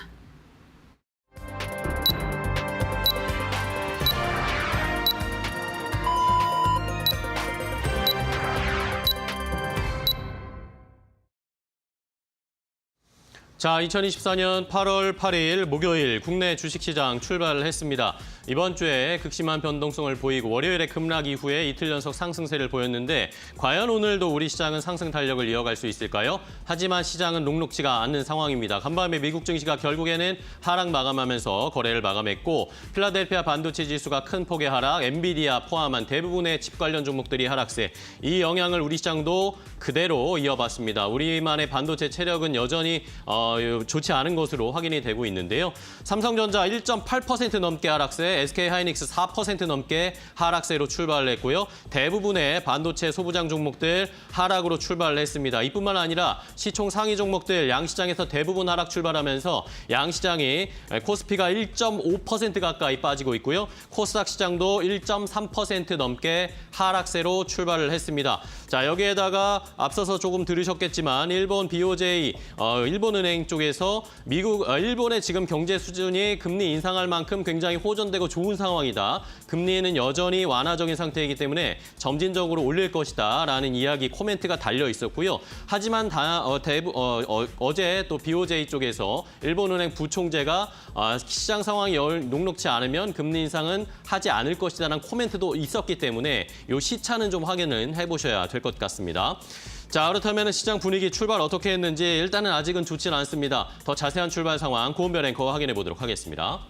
자, 2024년 8월 8일 목요일 국내 주식시장 출발을 했습니다. 이번 주에 극심한 변동성을 보이고 월요일에 급락 이후에 이틀 연속 상승세를 보였는데 과연 오늘도 우리 시장은 상승 달력을 이어갈 수 있을까요? 하지만 시장은 녹록지가 않는 상황입니다. 간밤에 미국 증시가 결국에는 하락 마감하면서 거래를 마감했고 필라델피아 반도체 지수가 큰 폭의 하락, 엔비디아 포함한 대부분의 칩 관련 종목들이 하락세. 이 영향을 우리 시장도 그대로 이어봤습니다. 우리만의 반도체 체력은 여전히 좋지 않은 것으로 확인이 되고 있는데요. 삼성전자 1.8% 넘게 하락세, SK하이닉스 4% 넘게 하락세로 출발을 했고요. 대부분의 반도체 소부장 종목들 하락으로 출발을 했습니다. 이뿐만 아니라 시총 상위 종목들 양시장에서 대부분 하락 출발하면서 양시장이 코스피가 1.5% 가까이 빠지고 있고요. 코스닥 시장도 1.3% 넘게 하락세로 출발을 했습니다. 자, 여기에다가 앞서서 조금 들으셨겠지만 일본 BOJ, 일본은행 쪽에서 일본의 지금 경제 수준이 금리 인상할 만큼 굉장히 호전되고 좋은 상황이다. 금리는 여전히 완화적인 상태이기 때문에 점진적으로 올릴 것이다 라는 이야기 코멘트가 달려 있었고요. 하지만 어제 또 BOJ 쪽에서 일본은행 부총재가 시장 상황이 녹록지 않으면 금리 인상은 하지 않을 것이다라는 코멘트도 있었기 때문에 이 시차는 좀 확인을 해보셔야 될 것 같습니다. 자, 그렇다면 시장 분위기 출발 어떻게 했는지 일단은 아직은 좋지는 않습니다. 더 자세한 출발 상황 고은별 앵커와 확인해 보도록 하겠습니다.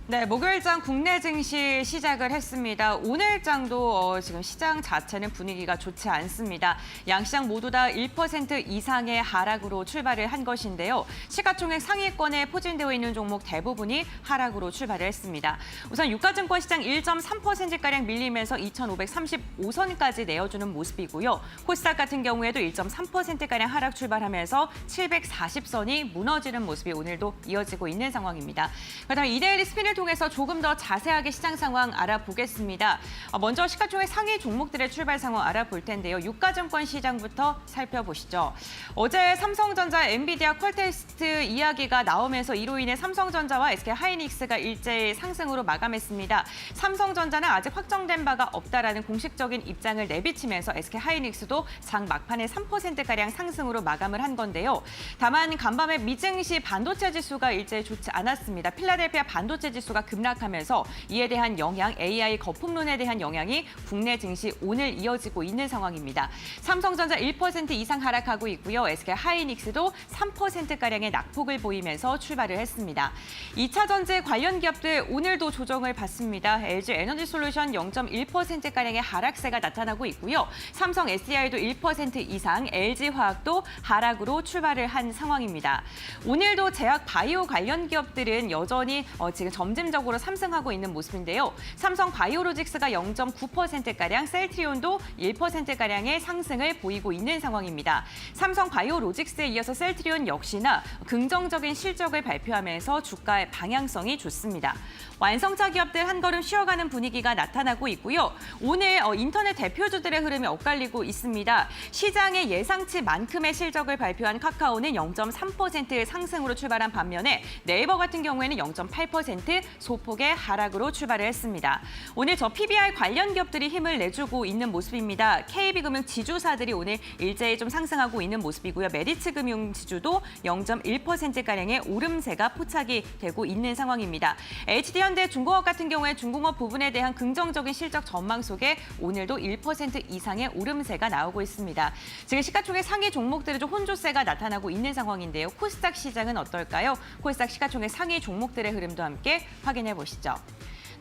네, 목요일장 국내 증시 시작을 했습니다. 오늘장도 지금 시장 자체는 분위기가 좋지 않습니다. 양시장 모두 다 1% 이상의 하락으로 출발을 한 것인데요. 시가총액 상위권에 포진되어 있는 종목 대부분이 하락으로 출발을 했습니다. 우선 유가증권 시장 1.3%가량 밀리면서 2,535선까지 내어주는 모습이고요. 코스닥 같은 경우에도 1.3%가량 하락 출발하면서 740선이 무너지는 모습이 오늘도 이어지고 있는 상황입니다. 그다음에 이데일리 스피를 통해서 조금 더 자세하게 시장 상황 알아보겠습니다. 먼저 시가총액 상위 종목들의 출발 상황 알아볼 텐데요. 유가증권 시장부터 살펴보시죠. 어제 삼성전자, 엔비디아, 퀄테스트 이야기가 나오면서 이로 인해 삼성전자와 SK하이닉스가 일제히 상승으로 마감했습니다. 삼성전자는 아직 확정된 바가 없다라는 공식적인 입장을 내비치면서 SK하이닉스도 장 막판에 3%가량 상승으로 마감을 한 건데요. 다만 간밤에 미증시 반도체 지수가 일제히 좋지 않았습니다. 필라델피아 반도체 지수가 급락하면서 이에 대한 영향, AI 거품론에 대한 영향이 국내 증시 오늘 이어지고 있는 상황입니다. 삼성전자 1% 이상 하락하고 있고요. SK하이닉스도 3%가량의 낙폭을 보이면서 출발을 했습니다. 2차 전지 관련 기업들 오늘도 조정을 받습니다. LG 에너지솔루션 0.1%가량의 하락세가 나타나고 있고요. 삼성 SDI도 1% 이상, LG화학도 하락으로 출발을 한 상황입니다. 오늘도 제약 바이오 관련 기업들은 여전히 지금 점진적으로 상승하고 있는 모습인데요. 삼성 바이오로직스가 0.9%가량, 셀트리온도 1%가량의 상승을 보이고 있는 상황입니다. 삼성 바이오로직스에 이어서 셀트리온 역시나 긍정적인 실적을 발표하면서 주가의 방향성이 좋습니다. 완성차 기업들 한 걸음 쉬어가는 분위기가 나타나고 있고요. 오늘 인터넷 대표주들의 흐름이 엇갈리고 있습니다. 시장의 예상치만큼의 실적을 발표한 카카오는 0.3% 상승으로 출발한 반면에 네이버 같은 경우에는 0.8% 소폭의 하락으로 출발을 했습니다. 오늘 저 PBR 관련 기업들이 힘을 내주고 있는 모습입니다. KB금융 지주사들이 오늘 일제히 좀 상승하고 있는 모습이고요. 메리츠금융 지주도 0.1%가량의 오름세가 포착이 되고 있는 상황입니다. HD현대 중공업 같은 경우에 중공업 부분에 대한 긍정적인 실적 전망 속에 오늘도 1% 이상의 오름세가 나오고 있습니다. 지금 시가총액 상위 종목들은 좀 혼조세가 나타나고 있는 상황인데요. 코스닥 시장은 어떨까요? 코스닥 시가총액 상위 종목들의 흐름도 함께 확인해 보시죠.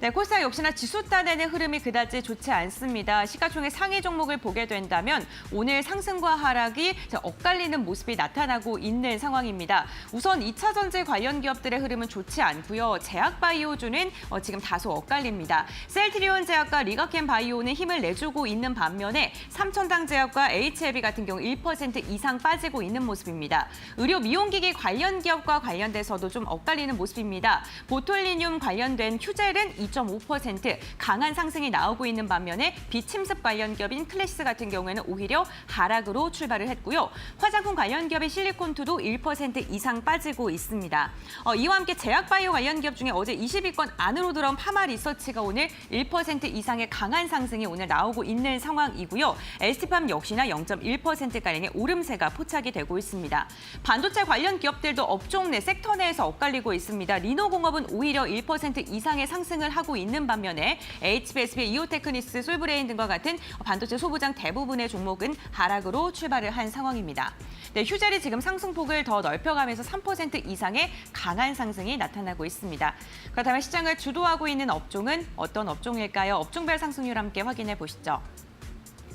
네, 코스닥 역시나 지수 따내는 흐름이 그다지 좋지 않습니다. 시가총액 상위 종목을 보게 된다면 오늘 상승과 하락이 엇갈리는 모습이 나타나고 있는 상황입니다. 우선 2차 전지 관련 기업들의 흐름은 좋지 않고요. 제약바이오주는 지금 다소 엇갈립니다. 셀트리온 제약과 리가켄 바이오는 힘을 내주고 있는 반면에 삼천당 제약과 HLB 같은 경우 1% 이상 빠지고 있는 모습입니다. 의료 미용기기 관련 기업과 관련돼서도 좀 엇갈리는 모습입니다. 보톨리늄 관련된 휴젤은 2.5% 강한 상승이 나오고 있는 반면에 비침습 관련 기업인 클래스 같은 경우에는 오히려 하락으로 출발을 했고요. 화장품 관련 기업인 실리콘투도 1% 이상 빠지고 있습니다. 이와 함께 제약바이오 관련 기업 중에 어제 20위권 안으로 들어온 파마리서치가 오늘 1% 이상의 강한 상승이 오늘 나오고 있는 상황이고요. ST팜 역시나 0.1%가량의 오름세가 포착이 되고 있습니다. 반도체 관련 기업들도 업종 내 섹터 내에서 엇갈리고 있습니다. 리노공업은 오히려 1% 이상의 상승을 하고 있는 반면에 HBSB, 이오테크니스, 솔브레인 등과 같은 반도체 소부장 대부분의 종목은 하락으로 출발을 한 상황입니다. 네, 휴젤이 지금 상승폭을 더 넓혀가면서 3% 이상의 강한 상승이 나타나고 있습니다. 그렇다면 시장을 주도하고 있는 업종은 어떤 업종일까요? 업종별 상승률 함께 확인해 보시죠.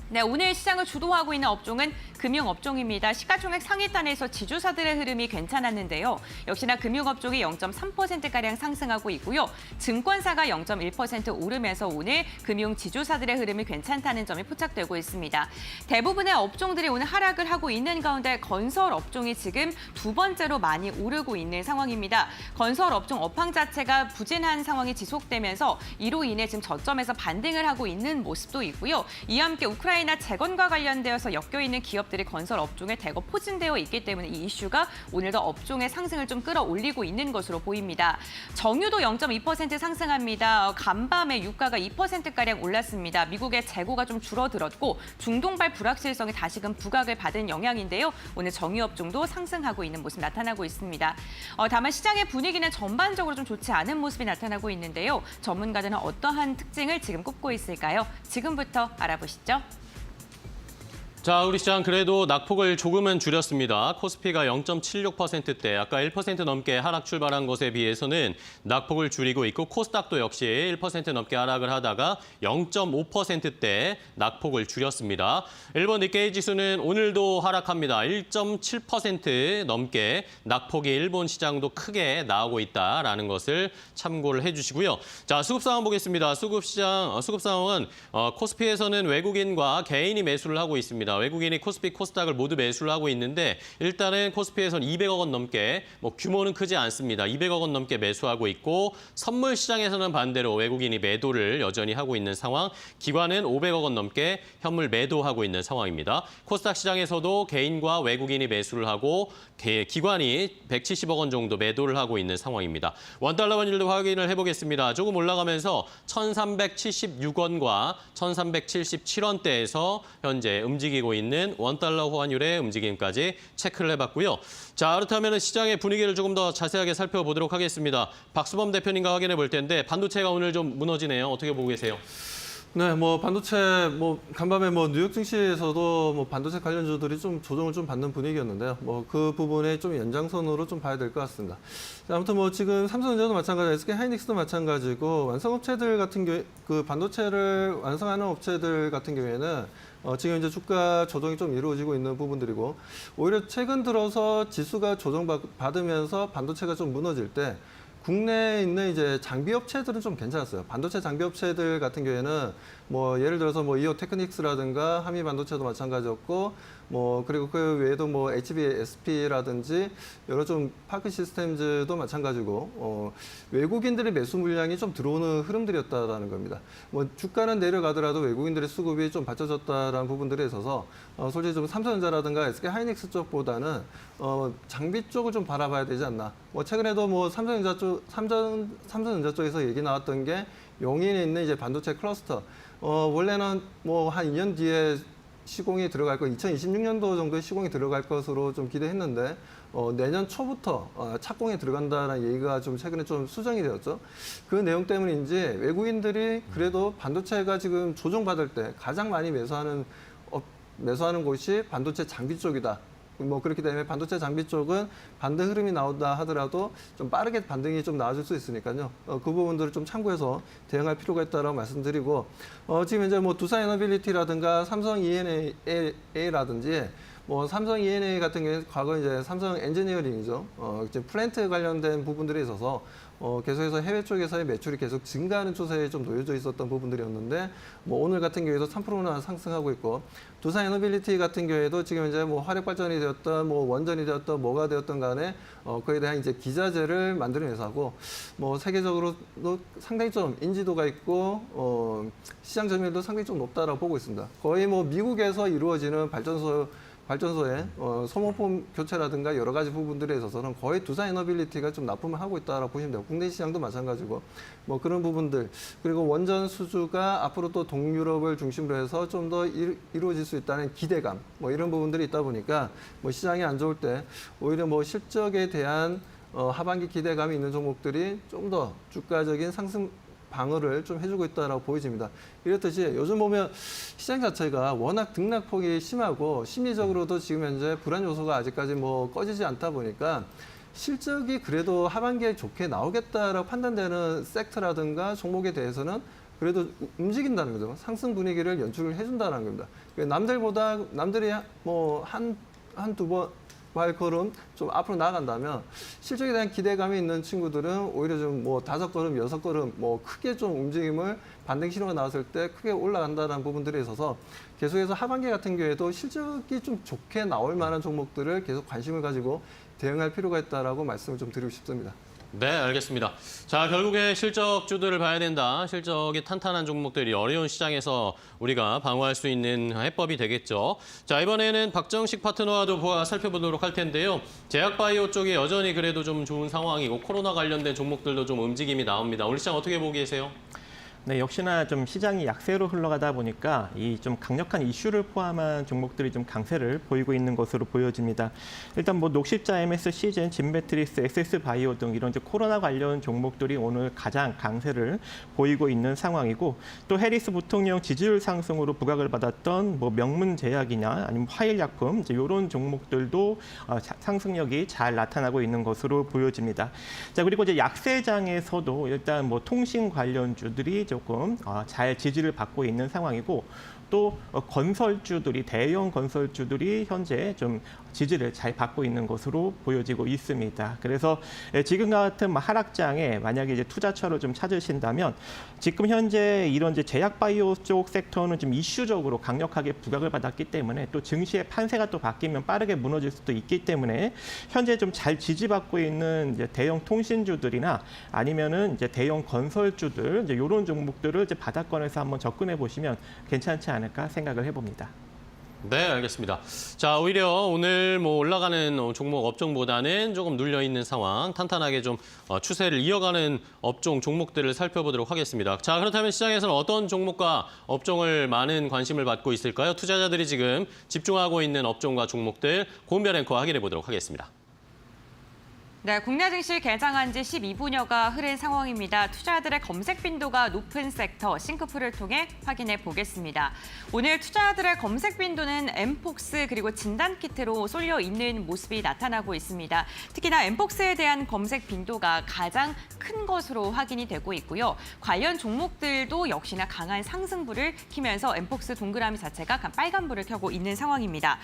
네, 오늘 시장을 주도하고 있는 업종은 금융업종입니다. 시가총액 상위단에서 지주사들의 흐름이 괜찮았는데요. 역시나 금융업종이 0.3%가량 상승하고 있고요. 증권사가 0.1% 오르면서 오늘 금융 지주사들의 흐름이 괜찮다는 점이 포착되고 있습니다. 대부분의 업종들이 오늘 하락을 하고 있는 가운데 건설업종이 지금 두 번째로 많이 오르고 있는 상황입니다. 건설업종 업황 자체가 부진한 상황이 지속되면서 이로 인해 지금 저점에서 반등을 하고 있는 모습도 있고요. 이와 함께 우크라이나 재건과 관련되어서 엮여있는 기업들이 건설 업종에 대거 포진되어 있기 때문에 이 이슈가 오늘도 업종의 상승을 좀 끌어올리고 있는 것으로 보입니다. 정유도 0.2% 상승합니다. 간밤에 유가가 2%가량 올랐습니다. 미국의 재고가 좀 줄어들었고 중동발 불확실성이 다시금 부각을 받은 영향인데요. 오늘 정유업종도 상승하고 있는 모습 나타나고 있습니다. 다만 시장의 분위기는 전반적으로 좀 좋지 않은 모습이 나타나고 있는데요. 전문가들은 어떠한 특징을 지금 꼽고 있을까요? 지금부터 알아보시죠. 자, 우리 시장 그래도 낙폭을 조금은 줄였습니다. 코스피가 0.76%대, 아까 1% 넘게 하락 출발한 것에 비해서는 낙폭을 줄이고 있고 코스닥도 역시 1% 넘게 하락을 하다가 0.5%대 낙폭을 줄였습니다. 일본 니케이 지수는 오늘도 하락합니다. 1.7% 넘게 낙폭이 일본 시장도 크게 나오고 있다라는 것을 참고를 해주시고요. 자, 수급 상황 보겠습니다. 수급 상황은 코스피에서는 외국인과 개인이 매수를 하고 있습니다. 외국인이 코스피, 코스닥을 모두 매수를 하고 있는데 일단은 코스피에서는 200억 원 넘게, 규모는 크지 않습니다. 200억 원 넘게 매수하고 있고 선물 시장에서는 반대로 외국인이 매도를 여전히 하고 있는 상황, 기관은 500억 원 넘게 현물 매도하고 있는 상황입니다. 코스닥 시장에서도 개인과 외국인이 매수를 하고 기관이 170억 원 정도 매도를 하고 있는 상황입니다. 원달러 환율도 확인을 해보겠습니다. 조금 올라가면서 1,376원과 1,377원대에서 현재 움직이고 있는 원달러 환율의 움직임까지 체크를 해봤고요. 자, 그렇다면 시장의 분위기를 조금 더 자세하게 살펴보도록 하겠습니다. 박수범 대표님과 확인해 볼 텐데 반도체가 오늘 좀 무너지네요. 어떻게 보고 계세요? 네, 반도체, 간밤에 뉴욕 증시에서도 반도체 관련주들이 좀 조정을 좀 받는 분위기였는데요. 그 부분에 좀 연장선으로 좀 봐야 될 것 같습니다. 자, 아무튼 지금 삼성전자도 마찬가지, SK 하이닉스도 마찬가지고 완성업체들 같은 경우, 그 반도체를 완성하는 업체들 같은 경우에는 지금 이제 주가 조정이 좀 이루어지고 있는 부분들이고 오히려 최근 들어서 지수가 조정받으면서 반도체가 좀 무너질 때 국내에 있는 이제 장비 업체들은 좀 괜찮았어요. 반도체 장비 업체들 같은 경우에는 예를 들어서 이오테크닉스라든가 한미 반도체도 마찬가지였고 그리고 그 외에도 HBSP라든지 여러 좀 파크 시스템즈도 마찬가지고 외국인들의 매수 물량이 좀 들어오는 흐름들이었다라는 겁니다. 주가는 내려가더라도 외국인들의 수급이 좀 받쳐졌다라는 부분들에 있어서 솔직히 좀 삼성전자라든가 SK 하이닉스 쪽보다는 장비 쪽을 좀 바라봐야 되지 않나. 최근에도 삼성전자 쪽에서 얘기 나왔던 게 용인에 있는 이제 반도체 클러스터. 원래는 한 2년 뒤에 시공이 들어갈 거, 2026년도 정도에 시공이 들어갈 것으로 좀 기대했는데 내년 초부터 착공에 들어간다는 얘기가 좀 최근에 좀 수정이 되었죠. 그 내용 때문인지 외국인들이 그래도 반도체가 지금 조정받을 때 가장 많이 매수하는 곳이 반도체 장비 쪽이다. 그렇기 때문에 반도체 장비 쪽은 반등 흐름이 나온다 하더라도 좀 빠르게 반등이 좀 나와줄 수 있으니까요. 그 부분들을 좀 참고해서 대응할 필요가 있다고 말씀드리고 지금 이제 두산 에너빌리티라든가 삼성 E&A라든지 뭐 삼성 E&A 같은 경우에 과거 이제 삼성 엔지니어링이죠. 이제 플랜트 관련된 부분들에 있어서 계속해서 해외 쪽에서의 매출이 계속 증가하는 추세에 좀 놓여져 있었던 부분들이었는데 뭐 오늘 같은 경우에도 3%나 상승하고 있고 두산 에너빌리티 같은 경우에도 지금 이제 뭐 화력 발전이 되었던 뭐 원전이 되었던 뭐가 되었던 간에 그에 대한 이제 기자재를 만드는 회사고 뭐 세계적으로도 상당히 좀 인지도가 있고 시장 점유율도 상당히 좀 높다라고 보고 있습니다. 거의 뭐 미국에서 이루어지는 발전소의 소모품 교체라든가 여러 가지 부분들에 있어서는 거의 두산 에너빌리티가 좀 납품을 하고 있다라고 보시면 돼요. 국내 시장도 마찬가지고 뭐 그런 부분들 그리고 원전 수주가 앞으로 또 동유럽을 중심으로 해서 좀 더 이루어질 수 있다는 기대감 뭐 이런 부분들이 있다 보니까 뭐 시장이 안 좋을 때 오히려 뭐 실적에 대한 하반기 기대감이 있는 종목들이 좀 더 주가적인 상승 방어를 좀 해주고 있다라고 보여집니다. 이렇듯이 요즘 보면 시장 자체가 워낙 등락폭이 심하고 심리적으로도 지금 현재 불안 요소가 아직까지 뭐 꺼지지 않다 보니까 실적이 그래도 하반기에 좋게 나오겠다라고 판단되는 섹터라든가 종목에 대해서는 그래도 움직인다는 거죠. 상승 분위기를 연출을 해준다는 겁니다. 남들이 뭐 한두 번 발걸음 좀 앞으로 나아간다면 실적에 대한 기대감이 있는 친구들은 오히려 좀 뭐 5걸음, 6걸음 뭐 크게 좀 움직임을 반등 신호가 나왔을 때 크게 올라간다는 부분들에 있어서 계속해서 하반기 같은 경우에도 실적이 좀 좋게 나올 만한 종목들을 계속 관심을 가지고 대응할 필요가 있다라고 말씀을 좀 드리고 싶습니다. 네, 알겠습니다. 자, 결국에 실적주들을 봐야 된다. 실적이 탄탄한 종목들이 어려운 시장에서 우리가 방어할 수 있는 해법이 되겠죠. 자, 이번에는 박정식 파트너와도 살펴보도록 할 텐데요. 제약바이오 쪽이 여전히 그래도 좀 좋은 상황이고 코로나 관련된 종목들도 좀 움직임이 나옵니다. 오늘 시장 어떻게 보고 계세요? 네, 역시나 좀 시장이 약세로 흘러가다 보니까 이 좀 강력한 이슈를 포함한 종목들이 좀 강세를 보이고 있는 것으로 보여집니다. 일단 뭐 녹십자, MS, 시젠, 진배트리스, SS바이오 등 이런 이제 코로나 관련 종목들이 오늘 가장 강세를 보이고 있는 상황이고 또 해리스 부통령 지지율 상승으로 부각을 받았던 뭐 명문제약이나 아니면 화일약품 이제 이런 종목들도 상승력이 잘 나타나고 있는 것으로 보여집니다. 자, 그리고 이제 약세장에서도 일단 뭐 통신 관련주들이 조금 잘 지지를 받고 있는 상황이고 또 건설주들이 대형 건설주들이 현재 좀 지지를 잘 받고 있는 것으로 보여지고 있습니다. 그래서 지금 같은 하락장에 만약에 이제 투자처를 좀 찾으신다면 지금 현재 이런 이제 제약바이오 쪽 섹터는 좀 이슈적으로 강력하게 부각을 받았기 때문에 또 증시의 판세가 또 바뀌면 빠르게 무너질 수도 있기 때문에 현재 좀 잘 지지받고 있는 이제 대형 통신주들이나 아니면은 이제 대형 건설주들 이제 이런 종목들을 이제 바닥권에서 한번 접근해 보시면 괜찮지 않을까 생각을 해봅니다. 네, 알겠습니다. 자, 오히려 오늘 뭐 올라가는 종목 업종보다는 조금 눌려 있는 상황, 탄탄하게 좀 추세를 이어가는 업종 종목들을 살펴보도록 하겠습니다. 자, 그렇다면 시장에서는 어떤 종목과 업종을 많은 관심을 받고 있을까요? 투자자들이 지금 집중하고 있는 업종과 종목들 고은별 앵커 확인해 보도록 하겠습니다. 네, 국내 증시 개장한 지 12분여가 흐른 상황입니다. 투자자들의 검색 빈도가 높은 섹터 싱크풀을 통해 확인해 보겠습니다. 오늘 투자자들의 검색 빈도는 엠폭스 그리고 진단키트로 쏠려 있는 모습이 나타나고 있습니다. 특히나 엠폭스에 대한 검색 빈도가 가장 큰 것으로 확인이 되고 있고요. 관련 종목들도 역시나 강한 상승불을 켜면서 엠폭스 동그라미 자체가 빨간불을 켜고 있는 상황입니다.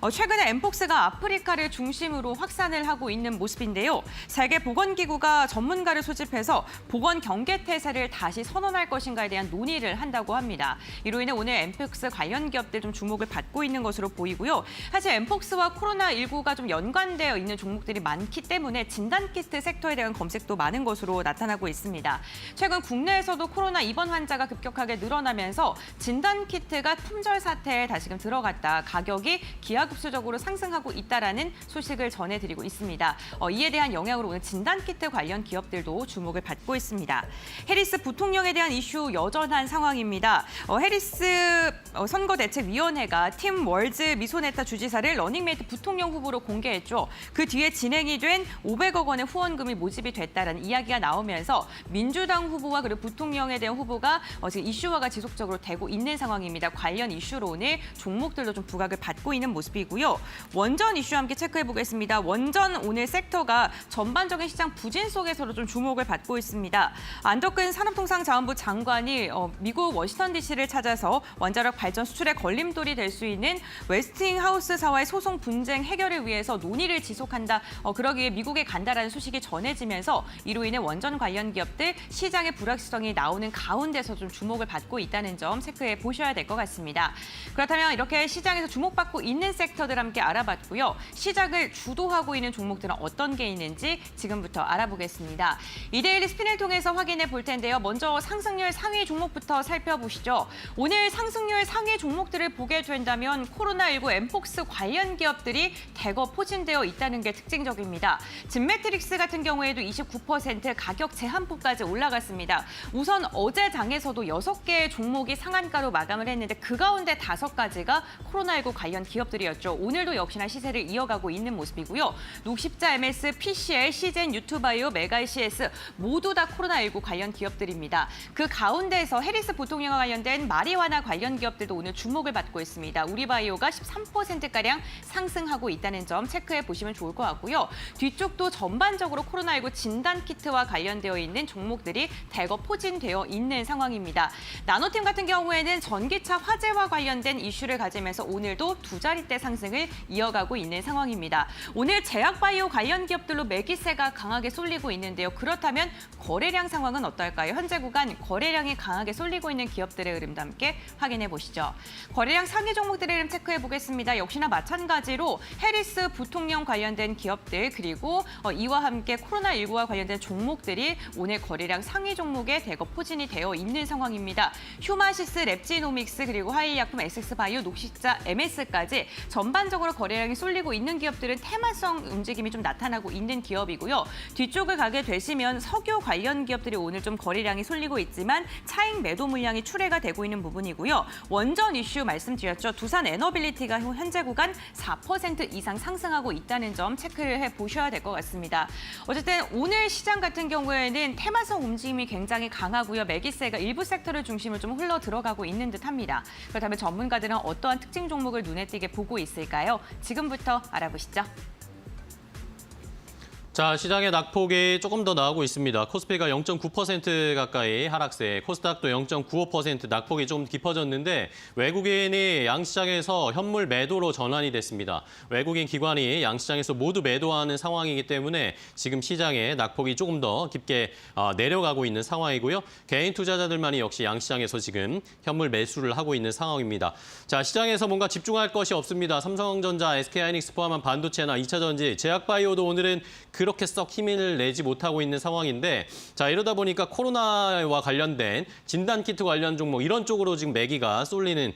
최근에 엠폭스가 아프리카를 중심으로 확산을 하고 있는 모습인데요. 세계보건기구가 전문가를 소집해서 보건 경계태세를 다시 선언할 것인가에 대한 논의를 한다고 합니다. 이로 인해 오늘 엠폭스 관련 기업들 좀 주목을 받고 있는 것으로 보이고요. 사실 엠폭스와 코로나19가 좀 연관되어 있는 종목들이 많기 때문에 진단키트 섹터에 대한 검색도 많은 것으로 나타나고 있습니다. 최근 국내에서도 코로나 입원 환자가 급격하게 늘어나면서 진단키트가 품절 사태에 다시금 들어갔다. 가격이 기하급수적으로 상승하고 있다라는 소식을 전해드리고 있습니다. 이에 대한 영향으로 오늘 진단키트 관련 기업들도 주목을 받고 있습니다. 해리스 부통령에 대한 이슈 여전한 상황입니다. 해리스 선거대책위원회가 팀 월즈 미소네타 주지사를 러닝메이트 부통령 후보로 공개했죠. 그 뒤에 진행이 된 500억 원의 후원금이 모집이 됐다는 이야기가 나오면서 민주당 후보와 그리고 부통령에 대한 후보가 지금 이슈화가 지속적으로 되고 있는 상황입니다. 관련 이슈로 오늘 종목들도 좀 부각을 받고 있는 모습이고요. 원전 이슈와 함께 체크해 보겠습니다. 원전 오늘 섹터가 전반적인 시장 부진 속에서도 좀 주목을 받고 있습니다. 안덕근 산업통상자원부 장관이 미국 워싱턴 DC를 찾아서 원자력 발전 수출의 걸림돌이 될 수 있는 웨스팅하우스사와의 소송 분쟁 해결을 위해서 논의를 지속한다. 그러기 위해 미국에 간다라는 소식이 전해지면서 이로 인해 원전 관련 기업들 시장의 불확실성이 나오는 가운데서 좀 주목을 받고 있다는 점 체크해 보셔야 될 것 같습니다. 그렇다면 이렇게 시장에서 주목받고 있는 섹터들 함께 알아봤고요. 시장을 주도하고 있는 종목들은 어떤 게 있는지 지금부터 알아보겠습니다. 이데일리 스핀을 통해서 확인해 볼 텐데요. 먼저 상승률 상위 종목부터 살펴보시죠. 오늘 상승률 상위 종목들을 보게 된다면 코로나19 엠폭스 관련 기업들이 대거 포진되어 있다는 게 특징적입니다. 진매트릭스 같은 경우에도 29% 가격 제한폭까지 올라갔습니다. 우선 어제 장에서도 6개의 종목이 상한가로 마감을 했는데 그 가운데 5가지가 코로나19 관련 기업들이었죠. 오늘도 역시나 시세를 이어가고 있는 모습이고요. 녹십자, MS, PCL, CGN, 유투바이오, 메가이CS 모두 다 코로나19 관련 기업들입니다. 그 가운데서 해리스 보통령과 관련된 마리화나 관련 기업들도 오늘 주목을 받고 있습니다. 우리바이오가 13%가량 상승하고 있다는 점 체크해 보시면 좋을 것 같고요. 뒤쪽도 전반적으로 코로나19 진단키트와 관련되어 있는 종목들이 대거 포진되어 있는 상황입니다. 나노팀 같은 경우에는 전기차 화재와 관련된 이슈를 가지면서 오늘도 두 자릿대 상승을 이어가고 있는 상황입니다. 오늘 제약바이오 관련 기업들로 매기세가 강하게 쏠리고 있는데요. 그렇다면 거래량 상황은 어떨까요? 현재 구간 거래량이 강하게 쏠리고 있는 기업들의 흐름도 함께 확인해 보시죠. 거래량 상위 종목들의 흐름 체크해 보겠습니다. 역시나 마찬가지로 해리스 부통령 관련된 기업들 그리고 이와 함께 코로나19와 관련된 종목들이 오늘 거래량 상위 종목에 대거 포진이 되어 있는 상황입니다. 휴마시스, 랩지노믹스 그리고 하이약품, SX바이오, 녹십자, MS까지 전반적으로 거래량이 쏠리고 있는 기업들은 테마성 움직임이 좀 나타나고 있는 기업이고요. 뒤쪽을 가게 되시면 석유 관련 기업들이 오늘 좀 거래량이 쏠리고 있지만 차익 매도 물량이 출회가 되고 있는 부분이고요. 원전 이슈 말씀드렸죠. 두산 에너빌리티가 현재 구간 4% 이상 상승하고 있다는 점 체크를 해보셔야 될 것 같습니다. 어쨌든 오늘 시장 같은 경우에는 테마성 움직임이 굉장히 강하고요. 매기세가 일부 섹터를 중심으로 좀 흘러 들어가고 있는 듯합니다. 그렇다면 전문가들은 어떠한 특징 종목을 눈에 띄게 보고 있을까요? 지금부터 알아보시죠. 자, 시장의 낙폭이 조금 더 나오고 있습니다. 코스피가 0.9% 가까이 하락세, 코스닥도 0.95% 낙폭이 좀 깊어졌는데 외국인이 양시장에서 현물 매도로 전환이 됐습니다. 외국인 기관이 양시장에서 모두 매도하는 상황이기 때문에 지금 시장의 낙폭이 조금 더 깊게 내려가고 있는 상황이고요. 개인 투자자들만이 역시 양시장에서 지금 현물 매수를 하고 있는 상황입니다. 자, 시장에서 뭔가 집중할 것이 없습니다. 삼성전자, SK하이닉스 포함한 반도체나 2차전지, 제약바이오도 오늘은 그렇게 썩 힘을 내지 못하고 있는 상황인데 자 이러다 보니까 코로나와 관련된 진단키트 관련 종목 이런 쪽으로 지금 매기가 쏠리는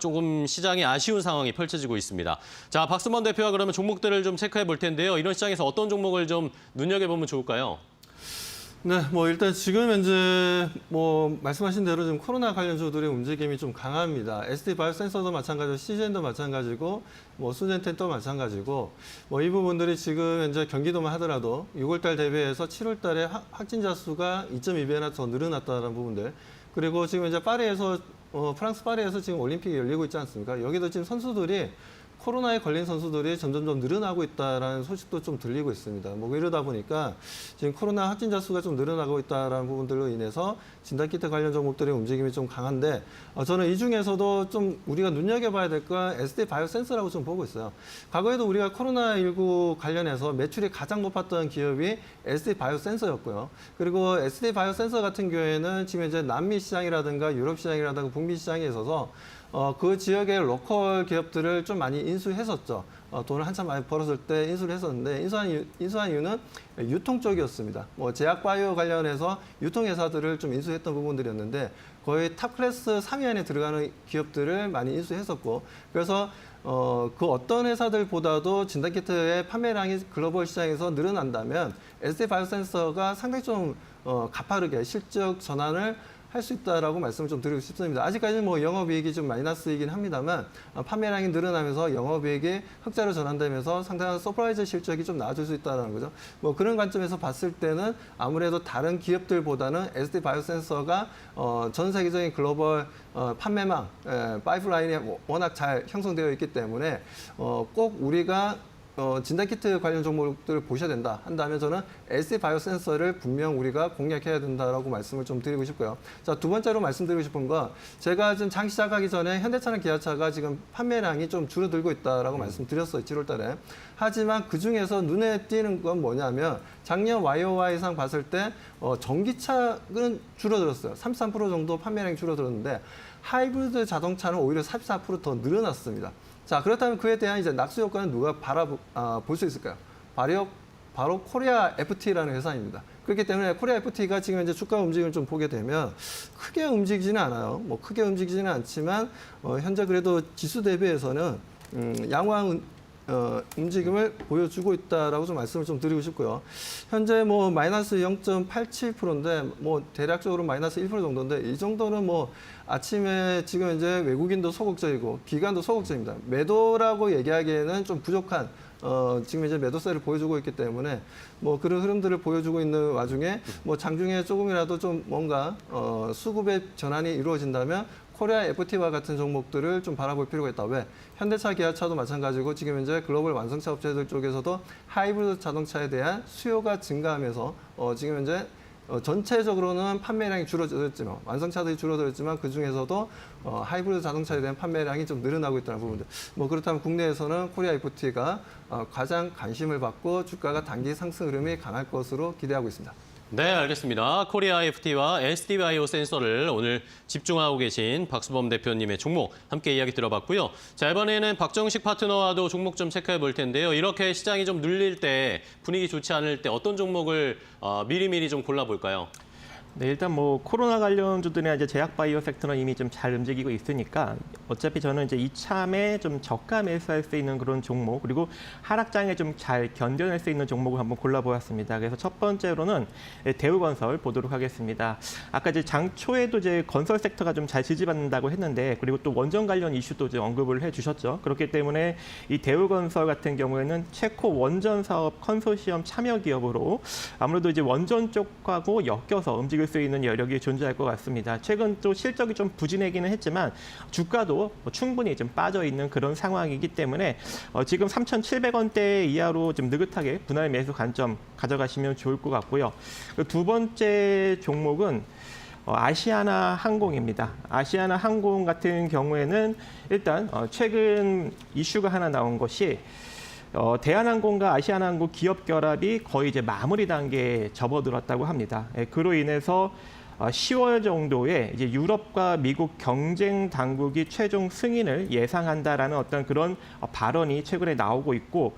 조금 시장이 아쉬운 상황이 펼쳐지고 있습니다. 자 박수먼 대표가 그러면 종목들을 좀 체크해 볼 텐데요. 이런 시장에서 어떤 종목을 좀 눈여겨보면 좋을까요? 네, 뭐 일단 지금 현재 뭐 말씀하신 대로 지금 코로나 관련주들의 움직임이 좀 강합니다. SD 바이오센서도 마찬가지고 CGN도 마찬가지고 뭐 수젠텐도 마찬가지고 뭐 이 부분들이 지금 현재 경기도만 하더라도 6월달 대비해서 7월달에 확진자 수가 2.2배나 더 늘어났다는 부분들 그리고 지금 이제 파리에서 프랑스 파리에서 지금 올림픽이 열리고 있지 않습니까? 여기도 지금 선수들이 코로나에 걸린 선수들이 점점 늘어나고 있다는 소식도 좀 들리고 있습니다. 뭐 이러다 보니까 지금 코로나 확진자 수가 좀 늘어나고 있다는 부분들로 인해서 진단키트 관련 종목들의 움직임이 좀 강한데 저는 이 중에서도 좀 우리가 눈여겨봐야 될 건 SD 바이오센서라고 좀 보고 있어요. 과거에도 우리가 코로나19 관련해서 매출이 가장 높았던 기업이 SD 바이오센서였고요. 그리고 SD 바이오센서 같은 경우에는 지금 이제 남미 시장이라든가 유럽 시장이라든가 북미 시장에 있어서 그 지역의 로컬 기업들을 좀 많이 인수했었죠. 돈을 한참 많이 벌었을 때 인수를 했었는데 인수한 이유는 유통 쪽이었습니다. 뭐 제약바이오 관련해서 유통회사들을 좀 인수했던 부분들이었는데 거의 탑 클래스 상위 안에 들어가는 기업들을 많이 인수했었고 그래서 그 어떤 회사들보다도 진단키트의 판매량이 글로벌 시장에서 늘어난다면 SD 바이오센서가 상당히 좀 가파르게 실적 전환을 할 수 있다라고 말씀을 좀 드리고 싶습니다. 아직까지는 뭐 영업이익이 좀 마이너스이긴 합니다만 판매량이 늘어나면서 영업이익이 흑자로 전환되면서 상당한 서프라이즈 실적이 좀 나아질 수 있다는 거죠. 뭐 그런 관점에서 봤을 때는 아무래도 다른 기업들보다는 SD 바이오센서가 전 세계적인 글로벌 파이프라인이 워낙 잘 형성되어 있기 때문에 꼭 우리가 진단키트 관련 종목들을 보셔야 된다 한다면 저는 LC 바이오 센서를 분명 우리가 공략해야 된다라고 말씀을 좀 드리고 싶고요. 자, 두 번째로 말씀드리고 싶은 건 제가 지금 장 시작하기 전에 현대차나 기아차가 지금 판매량이 좀 줄어들고 있다라고 말씀드렸어요. 7월 달에. 하지만 그중에서 눈에 띄는 건 뭐냐면 작년 YOY상 봤을 때 전기차는 줄어들었어요. 33% 정도 판매량이 줄어들었는데 하이브리드 자동차는 오히려 44% 더 늘어났습니다. 자, 그렇다면 그에 대한 이제 낙수 효과는 누가 볼 수 있을까요? 바로 코리아 FT라는 회사입니다. 그렇기 때문에 코리아 FT가 지금 이제 주가 움직임을 좀 보게 되면 크게 움직이지는 않아요. 뭐 크게 움직이지는 않지만 현재 그래도 지수 대비해서는 양호한 움직임을 보여주고 있다라고 좀 말씀을 좀 드리고 싶고요. 현재 뭐 마이너스 0.87%인데 뭐 대략적으로 마이너스 1% 정도인데 이 정도는 뭐 아침에 지금 이제 외국인도 소극적이고 기관도 소극적입니다. 매도라고 얘기하기에는 좀 부족한 지금 이제 매도세를 보여주고 있기 때문에 뭐 그런 흐름들을 보여주고 있는 와중에 뭐 장중에 조금이라도 좀 뭔가 수급의 전환이 이루어진다면 코리아 FT와 같은 종목들을 좀 바라볼 필요가 있다. 왜? 현대차, 기아차도 마찬가지고 지금 이제 글로벌 완성차 업체들 쪽에서도 하이브리드 자동차에 대한 수요가 증가하면서 지금 현재 전체적으로는 판매량이 줄어들었지만 완성차들이 줄어들었지만 그 중에서도 하이브리드 자동차에 대한 판매량이 좀 늘어나고 있다는 부분들. 뭐 그렇다면 국내에서는 코리아 FT가 가장 관심을 받고 주가가 단기 상승 흐름이 강할 것으로 기대하고 있습니다. 네, 알겠습니다. 코리아 FT와 SD 바이오 센서를 오늘 집중하고 계신 박수범 대표님의 종목 함께 이야기 들어봤고요. 자, 이번에는 박정식 파트너와도 종목 좀 체크해 볼 텐데요. 이렇게 시장이 좀 눌릴 때, 분위기 좋지 않을 때 어떤 종목을 미리미리 좀 골라볼까요? 네, 일단 뭐 코로나 관련주들이나 이제 제약 바이오 섹터는 이미 좀 잘 움직이고 있으니까 어차피 저는 이제 이참에 좀 저가 매수할 수 있는 그런 종목 그리고 하락장에 좀 잘 견뎌낼 수 있는 종목을 한번 골라보았습니다. 그래서 첫 번째로는 대우건설 보도록 하겠습니다. 아까 이제 장 초에도 이제 건설 섹터가 좀 잘 지지받는다고 했는데 그리고 또 원전 관련 이슈도 이제 언급을 해주셨죠. 그렇기 때문에 이 대우건설 같은 경우에는 체코 원전 사업 컨소시엄 참여 기업으로 아무래도 이제 원전 쪽하고 엮여서 움직일 수 있는 여력이 존재할 것 같습니다. 최근 또 실적이 좀 부진하기는 했지만 주가도 충분히 좀 빠져 있는 그런 상황이기 때문에 지금 3,700원대 이하로 좀 느긋하게 분할 매수 관점 가져가시면 좋을 것 같고요. 두 번째 종목은 아시아나 항공입니다. 아시아나 항공 같은 경우에는 일단 최근 이슈가 하나 나온 것이 대한항공과 아시아나항공 기업 결합이 거의 이제 마무리 단계에 접어들었다고 합니다. 그로 인해서 10월 정도에 이제 유럽과 미국 경쟁 당국이 최종 승인을 예상한다라는 어떤 그런 발언이 최근에 나오고 있고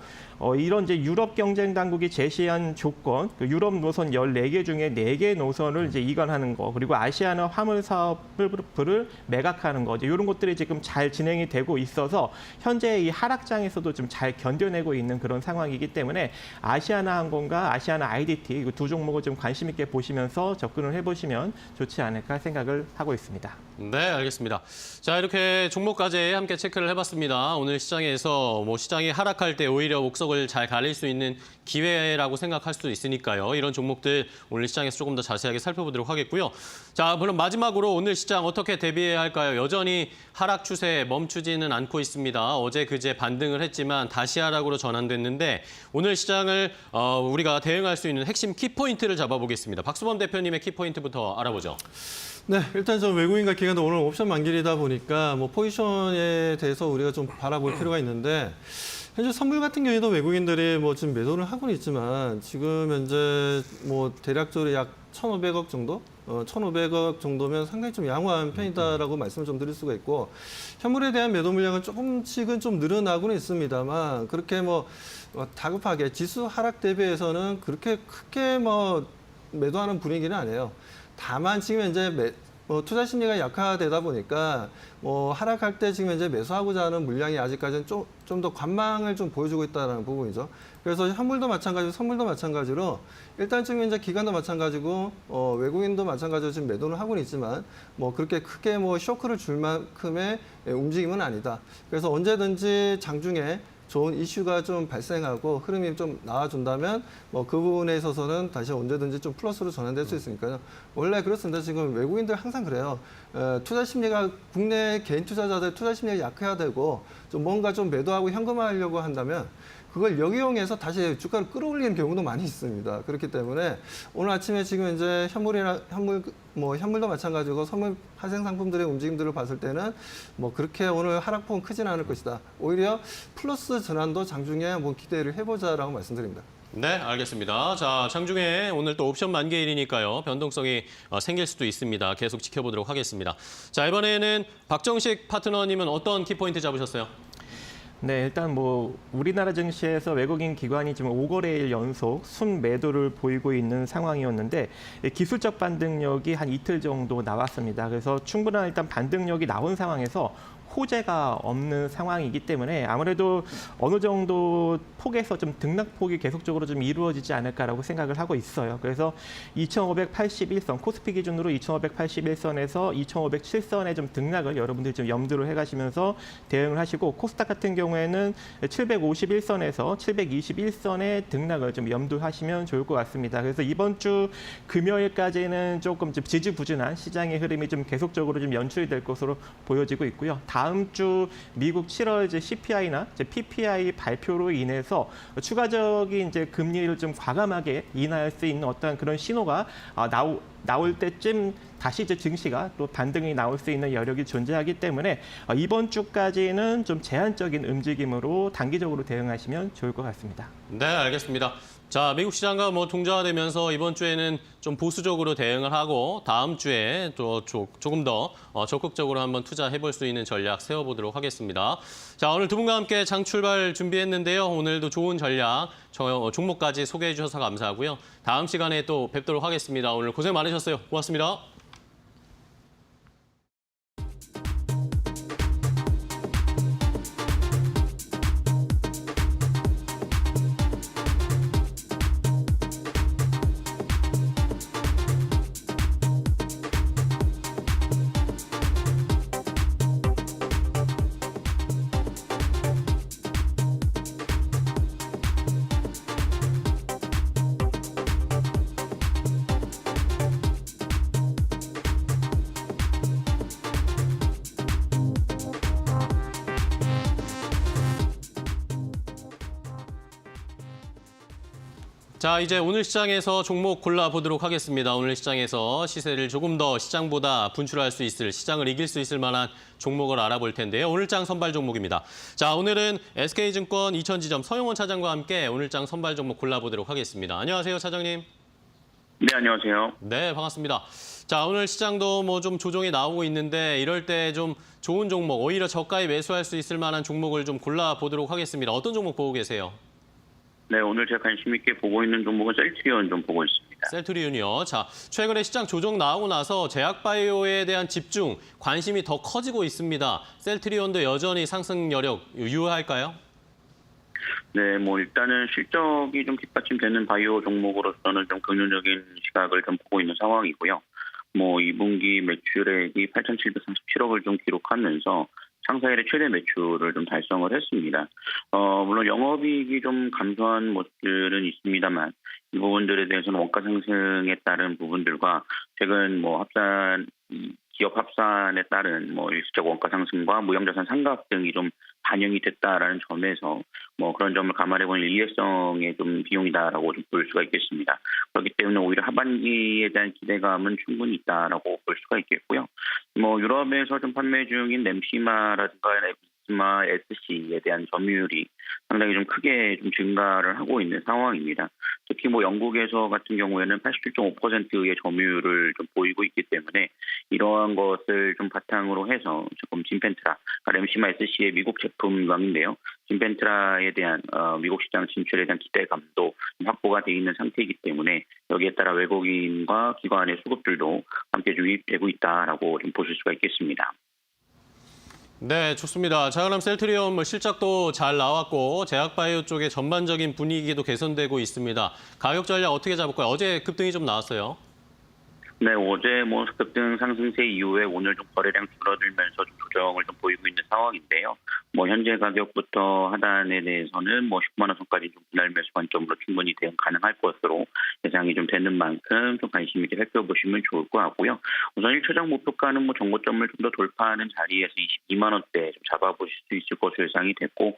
이런 이제 유럽 경쟁 당국이 제시한 조건, 유럽 노선 14개 중에 4개 노선을 이제 이관하는 거, 그리고 아시아나 화물 사업을 매각하는 거, 이런 것들이 지금 잘 진행이 되고 있어서 현재 이 하락장에서도 좀 잘 견뎌내고 있는 그런 상황이기 때문에 아시아나 항공과 아시아나 IDT 이 두 종목을 좀 관심 있게 보시면서 접근을 해보시면 좋지 않을까 생각을 하고 있습니다. 네, 알겠습니다. 자, 이렇게 종목까지 함께 체크를 해봤습니다. 오늘 시장에서 뭐 시장이 하락할 때 오히려 목석을 잘 가릴 수 있는 기회라고 생각할 수도 있으니까요. 이런 종목들 오늘 시장에서 조금 더 자세하게 살펴보도록 하겠고요. 자, 그럼 마지막으로 오늘 시장 어떻게 대비해야 할까요? 여전히 하락 추세 멈추지는 않고 있습니다. 어제 그제 반등을 했지만 다시 하락으로 전환됐는데 오늘 시장을 우리가 대응할 수 있는 핵심 키포인트를 잡아보겠습니다. 박수범 대표님의 키포인트부터 알아보죠. 네, 일단 좀 외국인과 기관도 오늘 옵션 만기이다 보니까 뭐 포지션에 대해서 우리가 좀 바라볼 필요가 있는데 현재 선물 같은 경우에도 외국인들이 뭐 지금 매도를 하고는 있지만 지금 현재 뭐 대략적으로 약 1,500억 정도? 1,500억 정도면 상당히 좀 양호한 편이다라고 말씀을 좀 드릴 수가 있고 현물에 대한 매도 물량은 조금씩은 좀 늘어나고는 있습니다만 그렇게 뭐 다급하게 지수 하락 대비해서는 그렇게 크게 뭐 매도하는 분위기는 아니에요. 다만 지금 현재 투자 심리가 약화되다 보니까 하락할 때 지금 현재 매수하고자 하는 물량이 아직까지는 좀 더 관망을 좀 보여주고 있다는 부분이죠. 그래서 현물도 마찬가지로 선물도 마찬가지로 일단 지금 현재 기관도 마찬가지고 외국인도 마찬가지로 지금 매도를 하고는 있지만 그렇게 크게 쇼크를 줄 만큼의 움직임은 아니다. 그래서 언제든지 장중에 좋은 이슈가 좀 발생하고 흐름이 좀 나와준다면 그 부분에 있어서는 다시 언제든지 좀 플러스로 전환될 수 있으니까요. 원래 그렇습니다. 지금 외국인들 항상 그래요. 투자 심리가 국내 개인 투자자들 투자 심리가 약해야 되고 좀 뭔가 좀 매도하고 현금화하려고 한다면 그걸 역이용해서 다시 주가를 끌어올리는 경우도 많이 있습니다. 그렇기 때문에 오늘 아침에 지금 이제 현물도 마찬가지고 선물 파생 상품들의 움직임들을 봤을 때는 뭐 그렇게 오늘 하락폭은 크진 않을 것이다. 오히려 플러스 전환도 장중에 한번 기대를 해보자라고 말씀드립니다. 네, 알겠습니다. 자, 장중에 오늘 또 옵션 만기일이니까요. 변동성이 생길 수도 있습니다. 계속 지켜보도록 하겠습니다. 자, 이번에는 박정식 파트너님은 어떤 키포인트 잡으셨어요? 네, 일단 뭐 우리나라 증시에서 외국인 기관이 지금 5거래일 연속 순매도를 보이고 있는 상황이었는데 기술적 반등력이 한 이틀 정도 나왔습니다. 그래서 충분한 일단 반등력이 나온 상황에서 호재가 없는 상황이기 때문에 아무래도 어느 정도 폭에서 좀 등락폭이 계속적으로 좀 이루어지지 않을까라고 생각을 하고 있어요. 그래서 2,581선, 코스피 기준으로 2,581선에서 2,507선의 좀 등락을 여러분들이 좀 염두를 해가시면서 대응을 하시고 코스닥 같은 경우에는 751선에서 721선의 등락을 좀 염두하시면 좋을 것 같습니다. 그래서 이번 주 금요일까지는 조금 좀 지지부진한 시장의 흐름이 좀 계속적으로 좀 연출이 될 것으로 보여지고 있고요. 다음 주 미국 7월 이제 CPI나 이제 PPI 발표로 인해서 추가적인 이제 금리를 좀 과감하게 인하할 수 있는 어떤 그런 신호가 나올 때쯤 다시 이제 증시가 또 반등이 나올 수 있는 여력이 존재하기 때문에 이번 주까지는 좀 제한적인 움직임으로 단기적으로 대응하시면 좋을 것 같습니다. 네, 알겠습니다. 자, 미국 시장과 뭐 동조화되면서 이번 주에는 좀 보수적으로 대응을 하고 다음 주에 또 조금 더 적극적으로 한번 투자해볼 수 있는 전략 세워보도록 하겠습니다. 자, 오늘 두 분과 함께 장 출발 준비했는데요. 오늘도 좋은 전략, 종목까지 소개해 주셔서 감사하고요. 다음 시간에 또 뵙도록 하겠습니다. 오늘 고생 많으셨어요. 고맙습니다. 자, 이제 오늘 시장에서 종목 골라보도록 하겠습니다. 오늘 시장에서 시세를 조금 더 시장보다 분출할 수 있을, 시장을 이길 수 있을 만한 종목을 알아볼 텐데요. 오늘장 선발 종목입니다. 자, 오늘은 SK증권 2000지점 서영원 차장과 함께 오늘장 선발 종목 골라보도록 하겠습니다. 안녕하세요, 차장님. 네, 안녕하세요. 네, 반갑습니다. 자, 오늘 시장도 뭐 좀 조정이 나오고 있는데 이럴 때 좀 좋은 종목, 오히려 저가에 매수할 수 있을 만한 종목을 좀 골라보도록 하겠습니다. 어떤 종목 보고 계세요? 네, 오늘 제가 관심 있게 보고 있는 종목은 셀트리온 좀 보고 있습니다. 셀트리온이요. 자, 최근에 시장 조정 나오고 나서 제약바이오에 대한 집중, 관심이 더 커지고 있습니다. 셀트리온도 여전히 상승 여력 유효할까요? 네, 뭐 일단은 실적이 좀 뒷받침되는 바이오 종목으로서는 좀 긍정적인 시각을 좀 보고 있는 상황이고요. 뭐 2분기 매출액이 8,737억을 좀 기록하면서 상사 이래 최대 매출을 좀 달성을 했습니다. 물론 영업이익이 좀 감소한 모습들은 있습니다만 이 부분들에 대해서는 원가 상승에 따른 부분들과 최근 뭐 기업 합산에 따른 뭐 일시적 원가 상승과 무형자산 상각 등이 좀 반영이 됐다라는 점에서 뭐 그런 점을 감안해보면 일회성의 좀 비용이다라고 좀 볼 수가 있겠습니다. 그렇기 때문에 오히려 하반기에 대한 기대감은 충분히 있다라고 볼 수가 있겠고요. 뭐 유럽에서 좀 판매 중인 램시마라든가 에비스마, SC에 대한 점유율이 상당히 좀 크게 좀 증가를 하고 있는 상황입니다. 특히 뭐 영국에서 같은 경우에는 87.5%의 점유율을 좀 보이고 있기 때문에 이러한 것을 좀 바탕으로 해서 조금 진펜트라, 램시마 SC의 미국 제품명인데요. 진펜트라에 대한 미국 시장 진출에 대한 기대감도 확보가 돼 있는 상태이기 때문에 여기에 따라 외국인과 기관의 수급들도 함께 유입되고 있다라고 좀 보실 수가 있겠습니다. 네, 좋습니다. 자, 그럼 셀트리온 뭐 실적도 잘 나왔고 제약바이오 쪽의 전반적인 분위기도 개선되고 있습니다. 가격 전략 어떻게 잡을까요? 어제 급등이 좀 나왔어요. 네, 어제 급등 상승세 이후에 오늘 좀 거래량 줄어들면서 좀 조정을 좀 보이고 있는 상황인데요. 현재 가격부터 하단에 대해서는 19만 원 선까지 좀 분할 매수 관점으로 충분히 대응 가능할 것으로 예상이 좀 되는 만큼 좀 관심 있게 살펴보시면 좋을 것 같고요. 우선 1초장 목표가는 정고점을 좀 더 돌파하는 자리에서 22만 원대 좀 잡아보실 수 있을 것으로 예상이 됐고,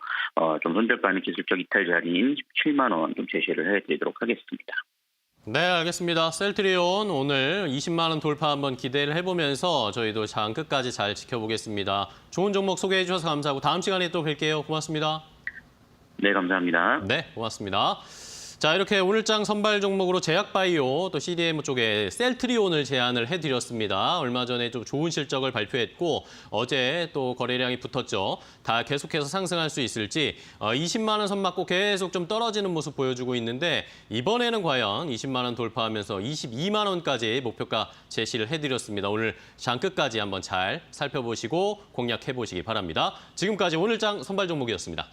좀 손절가는 기술적 이탈 자리인 17만 원 좀 제시를 해드리도록 하겠습니다. 네, 알겠습니다. 셀트리온 오늘 20만 원 돌파 한번 기대를 해보면서 저희도 장 끝까지 잘 지켜보겠습니다. 좋은 종목 소개해 주셔서 감사하고 다음 시간에 또 뵐게요. 고맙습니다. 네, 감사합니다. 네, 고맙습니다. 자, 이렇게 오늘장 선발 종목으로 제약바이오 또 CDMO 쪽에 셀트리온을 제안을 해드렸습니다. 얼마 전에 좀 좋은 실적을 발표했고 어제 또 거래량이 붙었죠. 다 계속해서 상승할 수 있을지 20만 원 선 맞고 계속 좀 떨어지는 모습 보여주고 있는데 이번에는 과연 20만 원 돌파하면서 22만 원까지 목표가 제시를 해드렸습니다. 오늘 장 끝까지 한번 잘 살펴보시고 공략해보시기 바랍니다. 지금까지 오늘장 선발 종목이었습니다.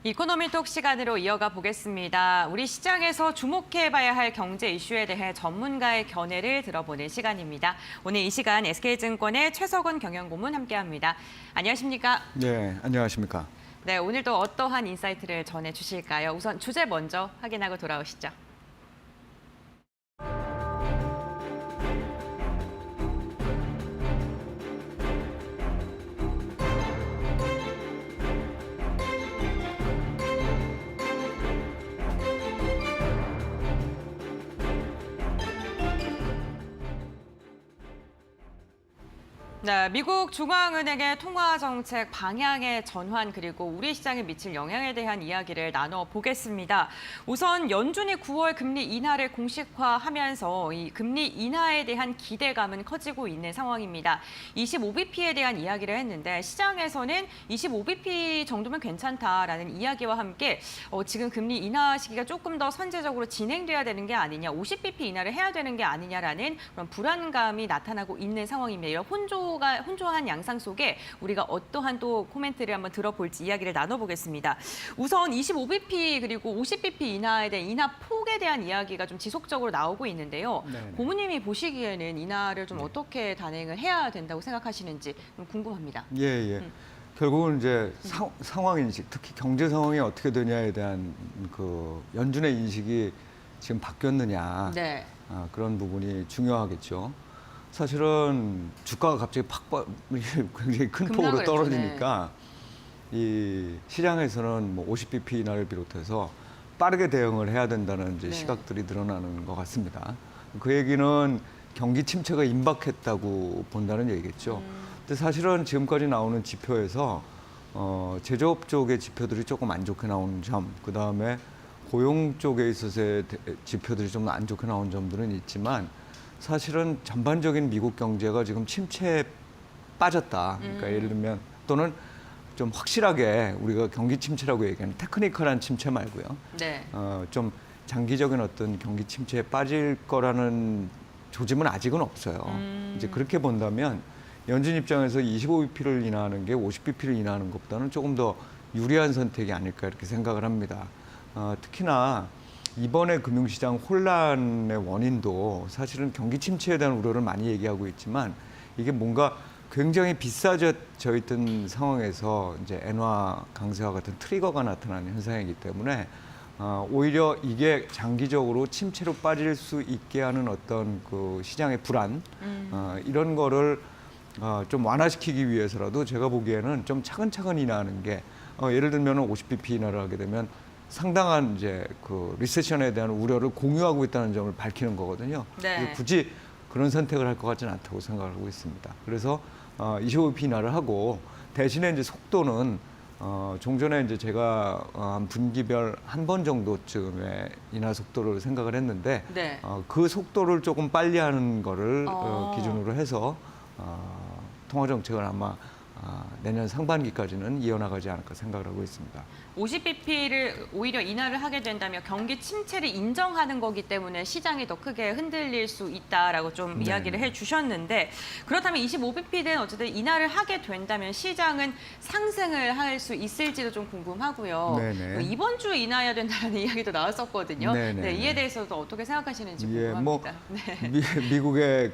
이코노미톡 시간으로 이어가 보겠습니다. 우리 시장에서 주목해봐야 할 경제 이슈에 대해 전문가의 견해를 들어보는 시간입니다. 오늘 이 시간 SK증권의 최석원 경영고문 함께합니다. 안녕하십니까? 네, 안녕하십니까? 네, 오늘도 어떠한 인사이트를 전해주실까요? 우선 주제 먼저 확인하고 돌아오시죠. 네, 미국 중앙은행의 통화정책 방향의 전환 그리고 우리 시장에 미칠 영향에 대한 이야기를 나눠보겠습니다. 우선 연준이 9월 금리 인하를 공식화하면서 이 금리 인하에 대한 기대감은 커지고 있는 상황입니다. 25bp에 대한 이야기를 했는데 시장에서는 25bp 정도면 괜찮다라는 이야기와 함께 지금 금리 인하 시기가 조금 더 선제적으로 진행돼야 되는 게 아니냐, 50bp 인하를 해야 되는 게 아니냐라는 그런 불안감이 나타나고 있는 상황입니다. 이런 혼조한 양상 속에 우리가 어떠한 또 코멘트를 한번 들어볼지 이야기를 나눠보겠습니다. 우선 25bp 그리고 50bp 인하에 대한 인하 폭에 대한 이야기가 좀 지속적으로 나오고 있는데요. 네네. 고모님이 보시기에는 인하를 좀 어떻게 단행을 해야 된다고 생각하시는지 좀 궁금합니다. 예, 예. 결국은 이제 상황 인식, 특히 경제 상황이 어떻게 되냐에 대한 그 연준의 인식이 지금 바뀌었느냐. 네. 그런 부분이 중요하겠죠. 사실은 주가가 갑자기 굉장히 큰 폭으로 떨어지니까 이 시장에서는 50bp 인하를 비롯해서 빠르게 대응을 해야 된다는 이제 시각들이 늘어나는 것 같습니다. 그 얘기는 경기 침체가 임박했다고 본다는 얘기겠죠. 근데 사실은 지금까지 나오는 지표에서 제조업 쪽의 지표들이 조금 안 좋게 나오는 점, 그 다음에 고용 쪽에 있어서의 지표들이 좀 안 좋게 나온 점들은 있지만 사실은 전반적인 미국 경제가 지금 침체에 빠졌다. 그러니까 예를 들면 또는 좀 확실하게 우리가 경기 침체라고 얘기하는 테크니컬한 침체 말고요. 네. 좀 장기적인 어떤 경기 침체에 빠질 거라는 조짐은 아직은 없어요. 이제 그렇게 본다면 연준 입장에서 25bp를 인하하는 게 50bp를 인하하는 것보다는 조금 더 유리한 선택이 아닐까 이렇게 생각을 합니다. 특히나 이번에 금융시장 혼란의 원인도 사실은 경기 침체에 대한 우려를 많이 얘기하고 있지만 이게 뭔가 굉장히 비싸져 있던 상황에서 이제 엔화 강세와 같은 트리거가 나타나는 현상이기 때문에 오히려 이게 장기적으로 침체로 빠질 수 있게 하는 어떤 그 시장의 불안 이런 거를 좀 완화시키기 위해서라도 제가 보기에는 좀 차근차근 인하하는 게 예를 들면 50bp 인하를 하게 되면 상당한 이제 그 리세션에 대한 우려를 공유하고 있다는 점을 밝히는 거거든요. 네. 굳이 그런 선택을 할 것 같지는 않다고 생각을 하고 있습니다. 그래서 25bp 인하를 하고 대신에 이제 속도는 종전에 이제 제가 한 분기별 한 번 정도쯤의 인하 속도를 생각을 했는데 네. 그 속도를 조금 빨리 하는 거를 기준으로 해서 통화 정책을 아마 내년 상반기까지는 이어나가지 않을까 생각을 하고 있습니다. 50bp를 오히려 인하를 하게 된다면 경기 침체를 인정하는 거기 때문에 시장이 더 크게 흔들릴 수 있다라고 좀 이야기를 해주셨는데 그렇다면 25bp는 어쨌든 인하를 하게 된다면 시장은 상승을 할 수 있을지도 좀 궁금하고요. 네네. 이번 주 인하해야 된다는 이야기도 나왔었거든요. 네네. 네, 이에 대해서도 어떻게 생각하시는지 궁금합니다. 네. 미국의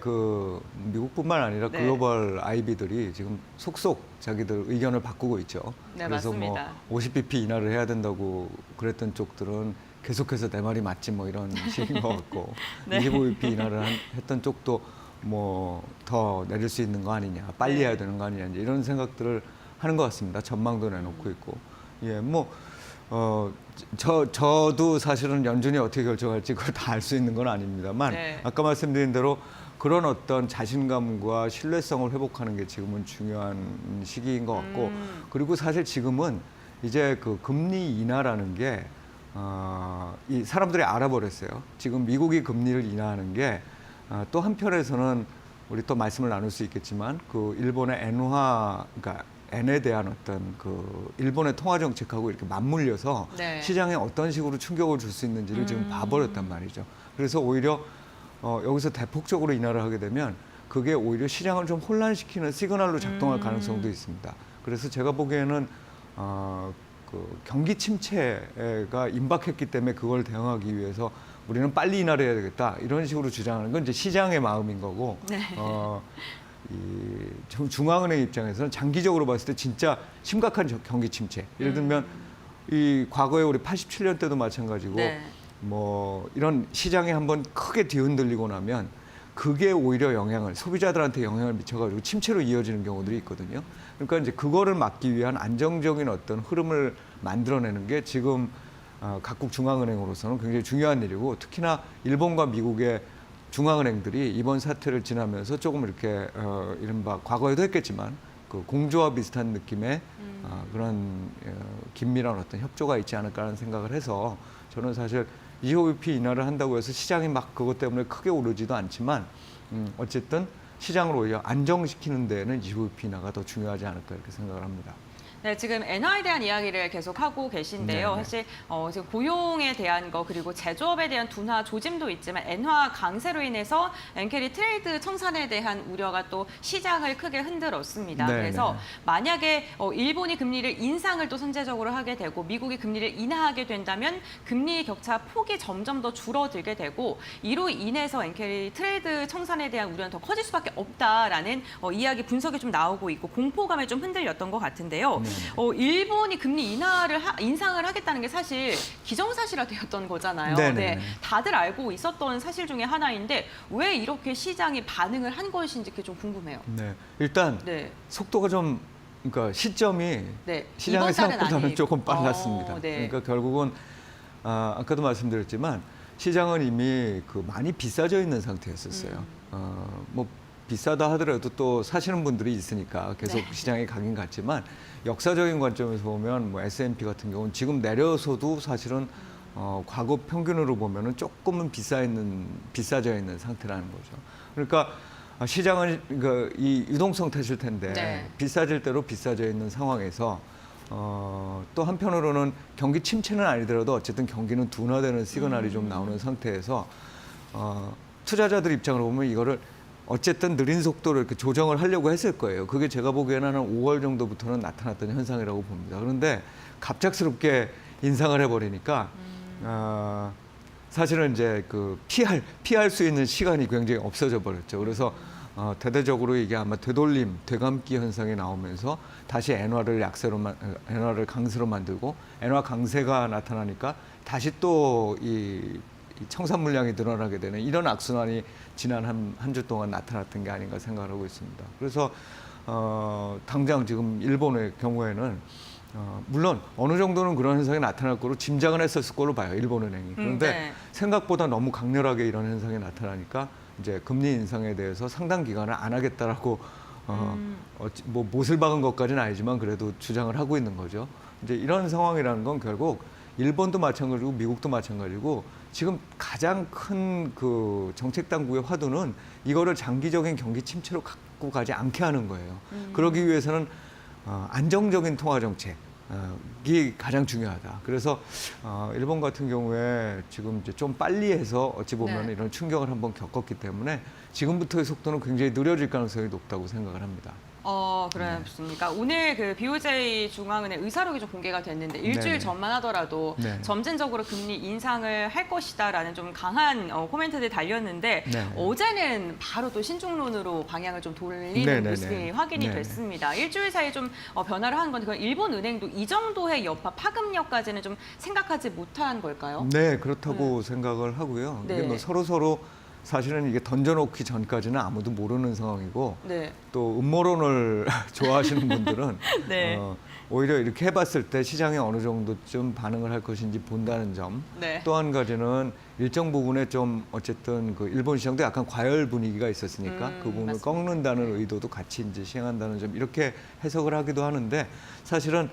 미국뿐만 아니라 네. 글로벌 IB들이 지금 속속 자기들 의견을 바꾸고 있죠. 네, 그래서 맞습니다. 뭐 50bp 인하를 해야 된다고 그랬던 쪽들은 계속해서 내 말이 맞지 뭐 이런 식인 것 같고 네. 25bp 인하를 했던 쪽도 뭐 더 내릴 수 있는 거 아니냐, 빨리 해야 되는 거 아니냐 이런 생각들을 하는 것 같습니다. 전망도 내놓고 있고, 저도 사실은 연준이 어떻게 결정할지 그걸 다 알 수 있는 건 아닙니다만 네. 아까 말씀드린 대로 그런 어떤 자신감과 신뢰성을 회복하는 게 지금은 중요한 시기인 것 같고 그리고 사실 지금은 이제 그 금리 인하라는 게 이 사람들이 알아버렸어요. 지금 미국이 금리를 인하하는 게 또 한편에서는 우리 또 말씀을 나눌 수 있겠지만 그 일본의 엔화, 그러니까 엔에 대한 어떤 그 일본의 통화 정책하고 이렇게 맞물려서 네. 시장에 어떤 식으로 충격을 줄 수 있는지를 지금 봐버렸단 말이죠. 그래서 오히려 여기서 대폭적으로 인하를 하게 되면 그게 오히려 시장을 좀 혼란시키는 시그널로 작동할 가능성도 있습니다. 그래서 제가 보기에는 그 경기 침체가 임박했기 때문에 그걸 대응하기 위해서 우리는 빨리 인하를 해야 되겠다 이런 식으로 주장하는 건 이제 시장의 마음인 거고 네. 이 중앙은행 입장에서는 장기적으로 봤을 때 진짜 심각한 경기 침체. 예를 들면 이 과거에 우리 87년 때도 마찬가지고 네. 뭐 이런 시장이 한번 크게 뒤흔들리고 나면 그게 오히려 소비자들한테 영향을 미쳐가지고 침체로 이어지는 경우들이 있거든요. 그러니까 이제 그거를 막기 위한 안정적인 어떤 흐름을 만들어내는 게 지금 각국 중앙은행으로서는 굉장히 중요한 일이고 특히나 일본과 미국의 중앙은행들이 이번 사태를 지나면서 조금 이렇게 이른바 과거에도 했겠지만 그 공조와 비슷한 느낌의 그런 긴밀한 어떤 협조가 있지 않을까라는 생각을 해서 저는 사실 25bp 인하를 한다고 해서 시장이 막 그것 때문에 크게 오르지도 않지만 어쨌든 시장을 오히려 안정시키는 데에는 25bp 인하가 더 중요하지 않을까 이렇게 생각을 합니다. 네, 지금 엔화에 대한 이야기를 계속 하고 계신데요. 네네. 사실 지금 고용에 대한 거 그리고 제조업에 대한 둔화 조짐도 있지만 엔화 강세로 인해서 엔캐리 트레이드 청산에 대한 우려가 또 시장을 크게 흔들었습니다. 네네. 그래서 만약에 일본이 금리를 인상을 또 선제적으로 하게 되고 미국이 금리를 인하하게 된다면 금리 격차 폭이 점점 더 줄어들게 되고 이로 인해서 엔캐리 트레이드 청산에 대한 우려는 더 커질 수밖에 없다라는 이야기 분석이 좀 나오고 있고 공포감에 좀 흔들렸던 것 같은데요. 일본이 금리 인상을 하겠다는 게 사실 기정사실화되었던 거잖아요. 네네. 네, 다들 알고 있었던 사실 중에 하나인데 왜 이렇게 시장이 반응을 한 것인지 그게 좀 궁금해요. 네, 일단 네. 속도가 좀 그러니까 시점이 네. 시장의 이번 달은 생각보다는 아니고. 조금 빨랐습니다. 네. 그러니까 결국은 아까도 말씀드렸지만 시장은 이미 그 많이 비싸져 있는 상태였었어요. 뭐 비싸다 하더라도 또 사시는 분들이 있으니까 계속 네. 시장에 가긴 갔지만 역사적인 관점에서 보면 뭐 S&P 같은 경우는 지금 내려서도 사실은 과거 평균으로 보면은 조금은 비싸져 있는 상태라는 거죠. 그러니까 시장은 이 유동성 탓일 텐데 네. 비싸질 대로 비싸져 있는 상황에서 또 한편으로는 경기 침체는 아니더라도 어쨌든 경기는 둔화되는 시그널이 좀 나오는 상태에서 투자자들 입장으로 보면 이거를 어쨌든 느린 속도로 이렇게 조정을 하려고 했을 거예요. 그게 제가 보기에는 한 5월 정도부터는 나타났던 현상이라고 봅니다. 그런데 갑작스럽게 인상을 해버리니까 사실은 이제 그 피할 수 있는 시간이 굉장히 없어져 버렸죠. 그래서 대대적으로 이게 아마 되감기 현상이 나오면서 다시 엔화를 강세로 만들고 엔화 강세가 나타나니까 다시 또 이 청산 물량이 늘어나게 되는 이런 악순환이 지난 한 주 동안 나타났던 게 아닌가 생각을 하고 있습니다. 그래서 당장 지금 일본의 경우에는 물론 어느 정도는 그런 현상이 나타날 거로 짐작은 했었을 거로 봐요. 일본은행이. 그런데 네. 생각보다 너무 강렬하게 이런 현상이 나타나니까 이제 금리 인상에 대해서 상당 기간을 안 하겠다라고 뭐 못을 박은 것까지는 아니지만 그래도 주장을 하고 있는 거죠. 이제 이런 상황이라는 건 결국 일본도 마찬가지고 미국도 마찬가지고 지금 가장 큰 그 정책 당국의 화두는 이거를 장기적인 경기 침체로 갖고 가지 않게 하는 거예요. 그러기 위해서는 안정적인 통화 정책이 가장 중요하다. 그래서 일본 같은 경우에 지금 이제 좀 빨리 해서 어찌 보면 네. 이런 충격을 한번 겪었기 때문에 지금부터의 속도는 굉장히 느려질 가능성이 높다고 생각을 합니다. 그렇습니까? 오늘 그 BOJ 중앙은행 의사록이 좀 공개가 됐는데 일주일 네네. 전만 하더라도 네. 점진적으로 금리 인상을 할 것이다라는 좀 강한 코멘트들이 달렸는데 네. 어제는 바로 또 신중론으로 방향을 좀 돌리는 네네네. 모습이 확인이 네네. 됐습니다. 일주일 사이에 좀 변화를 한 건데 그건 일본 은행도 이 정도의 여파 파급력까지는 좀 생각하지 못한 걸까요? 네, 그렇다고 생각을 하고요. 네. 이게 뭐 서로 사실은 이게 던져놓기 전까지는 아무도 모르는 상황이고 네. 또 음모론을 좋아하시는 분들은 네. 오히려 이렇게 해봤을 때 시장이 어느 정도쯤 반응을 할 것인지 본다는 점. 네. 또 한 가지는 일정 부분에 좀 어쨌든 그 일본 시장도 약간 과열 분위기가 있었으니까 그 부분을 맞습니다. 꺾는다는 의도도 같이 이제 시행한다는 점 이렇게 해석을 하기도 하는데 사실은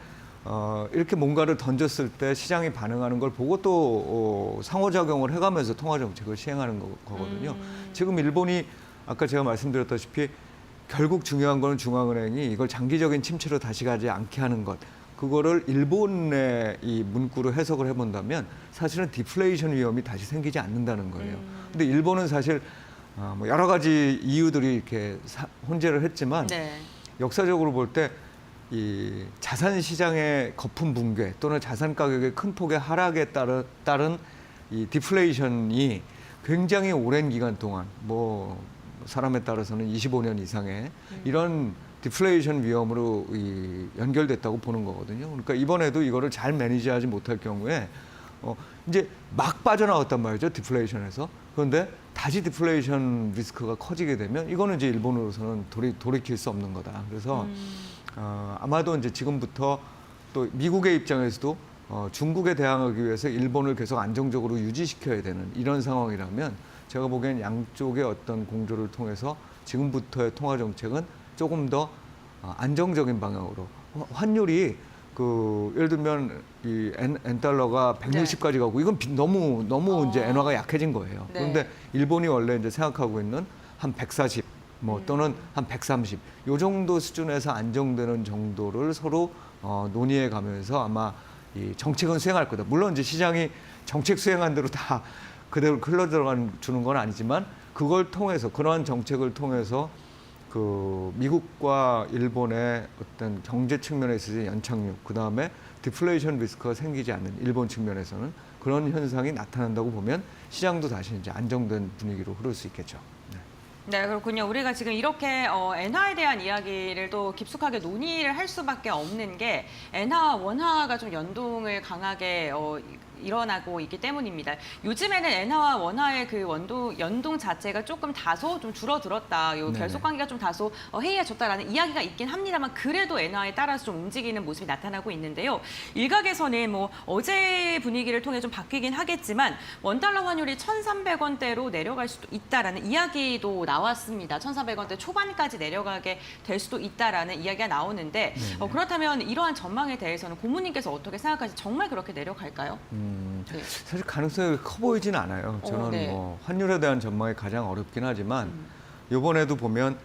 이렇게 뭔가를 던졌을 때 시장이 반응하는 걸 보고 또 상호작용을 해가면서 통화정책을 시행하는 거거든요. 지금 일본이 아까 제가 말씀드렸다시피 결국 중요한 거는 중앙은행이 이걸 장기적인 침체로 다시 가지 않게 하는 것. 그거를 일본의 이 문구로 해석을 해본다면 사실은 디플레이션 위험이 다시 생기지 않는다는 거예요. 근데 일본은 사실 뭐 여러 가지 이유들이 이렇게 혼재를 했지만 네. 역사적으로 볼 때 이 자산 시장의 거품 붕괴 또는 자산 가격의 큰 폭의 하락에 따른 이 디플레이션이 굉장히 오랜 기간 동안 뭐 사람에 따라서는 25년 이상의 이런 디플레이션 위험으로 연결됐다고 보는 거거든요. 그러니까 이번에도 이거를 잘 매니지하지 못할 경우에 이제 막 빠져나왔단 말이죠, 디플레이션에서. 그런데 다시 디플레이션 리스크가 커지게 되면 이거는 이제 일본으로서는 돌이킬 수 없는 거다. 그래서 아마도 이제 지금부터 또 미국의 입장에서도 중국에 대항하기 위해서 일본을 계속 안정적으로 유지시켜야 되는 이런 상황이라면 제가 보기엔 양쪽의 어떤 공조를 통해서 지금부터의 통화 정책은 조금 더 안정적인 방향으로 환율이 예를 들면 이 엔달러가 160까지 가고 이건 너무 이제 엔화가 약해진 거예요. 네. 그런데 일본이 원래 이제 생각하고 있는 한 140 또는 한 130 요 정도 수준에서 안정되는 정도를 서로 논의해 가면서 아마 이 정책은 수행할 거다. 물론 이제 시장이 정책 수행한 대로 다 그대로 흘러 주는 건 아니지만 그걸 통해서 그러한 정책을 통해서 그 미국과 일본의 어떤 경제 측면에 있어서 연착륙, 그 다음에 디플레이션 리스크가 생기지 않는 일본 측면에서는 그런 현상이 나타난다고 보면 시장도 다시 이제 안정된 분위기로 흐를 수 있겠죠. 네, 그렇군요. 우리가 지금 이렇게 엔화에 대한 이야기를 또 깊숙하게 논의를 할 수밖에 없는 게 엔화, 원화가 좀 연동을 강하게 일어나고 있기 때문입니다. 요즘에는 엔화와 원화의 그 연동 자체가 조금 다소 좀 줄어들었다. 요 네네. 결속 관계가 좀 다소 해이해졌다라는 이야기가 있긴 합니다만 그래도 엔화에 따라서 좀 움직이는 모습이 나타나고 있는데요. 일각에서는 뭐 어제 분위기를 통해 좀 바뀌긴 하겠지만 원달러 환율이 1,300원대로 내려갈 수도 있다라는 이야기도 나왔습니다. 1,300원대 초반까지 내려가게 될 수도 있다라는 이야기가 나오는데 그렇다면 이러한 전망에 대해서는 고모님께서 어떻게 생각하시는지 정말 그렇게 내려갈까요? 네. 사실 가능성이 커 보이진 않아요. 저는 네. 뭐 환율에 대한 전망이 가장 어렵긴 하지만 이번에도 보면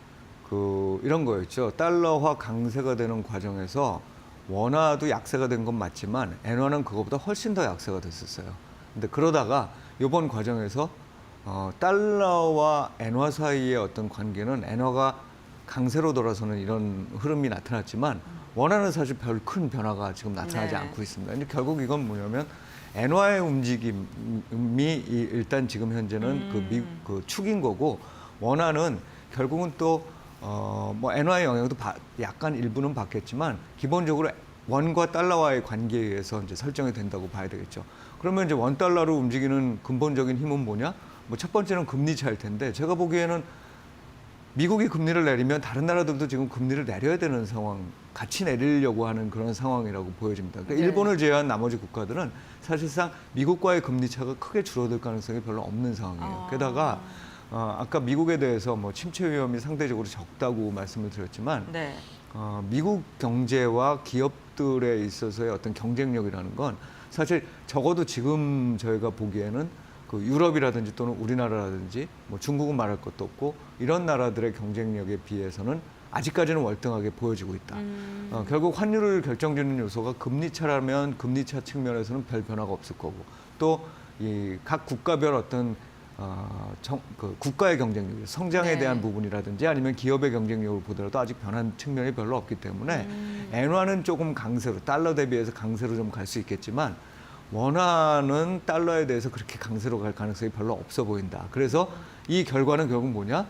이런 거였죠. 달러화 강세가 되는 과정에서 원화도 약세가 된 건 맞지만 엔화는 그거보다 훨씬 더 약세가 됐었어요. 근데 그러다가 이번 과정에서 달러와 엔화 사이의 어떤 관계는 엔화가 강세로 돌아서는 이런 흐름이 나타났지만 원화는 사실 별 큰 변화가 지금 나타나지 네. 않고 있습니다. 근데 결국 이건 뭐냐면 엔화의 움직임이 일단 지금 현재는 그 축인 거고 원화는 결국은 또 뭐 엔화의 영향도 약간 일부는 받겠지만 기본적으로 원과 달러와의 관계에 의해서 이제 설정이 된다고 봐야 되겠죠. 그러면 이제 원 달러로 움직이는 근본적인 힘은 뭐냐? 뭐 첫 번째는 금리 차일 텐데 제가 보기에는 미국이 금리를 내리면 다른 나라들도 지금 금리를 내려야 되는 상황, 같이 내리려고 하는 그런 상황이라고 보여집니다. 그러니까 네. 일본을 제외한 나머지 국가들은 사실상 미국과의 금리 차가 크게 줄어들 가능성이 별로 없는 상황이에요. 게다가 아까 미국에 대해서 뭐 침체 위험이 상대적으로 적다고 말씀을 드렸지만 네. 미국 경제와 기업들에 있어서의 어떤 경쟁력이라는 건 사실 적어도 지금 저희가 보기에는 그 유럽이라든지 또는 우리나라라든지 뭐 중국은 말할 것도 없고 이런 나라들의 경쟁력에 비해서는 아직까지는 월등하게 보여지고 있다. 결국 환율을 결정짓는 요소가 금리차라면 금리차 측면에서는 별 변화가 없을 거고 또 이 각 국가별 어떤 그 국가의 경쟁력, 성장에 네. 대한 부분이라든지 아니면 기업의 경쟁력을 보더라도 아직 변한 측면이 별로 없기 때문에 엔화는 조금 강세로, 달러 대비해서 강세로 좀 갈 수 있겠지만 원화는 달러에 대해서 그렇게 강세로 갈 가능성이 별로 없어 보인다. 그래서 이 결과는 결국 뭐냐?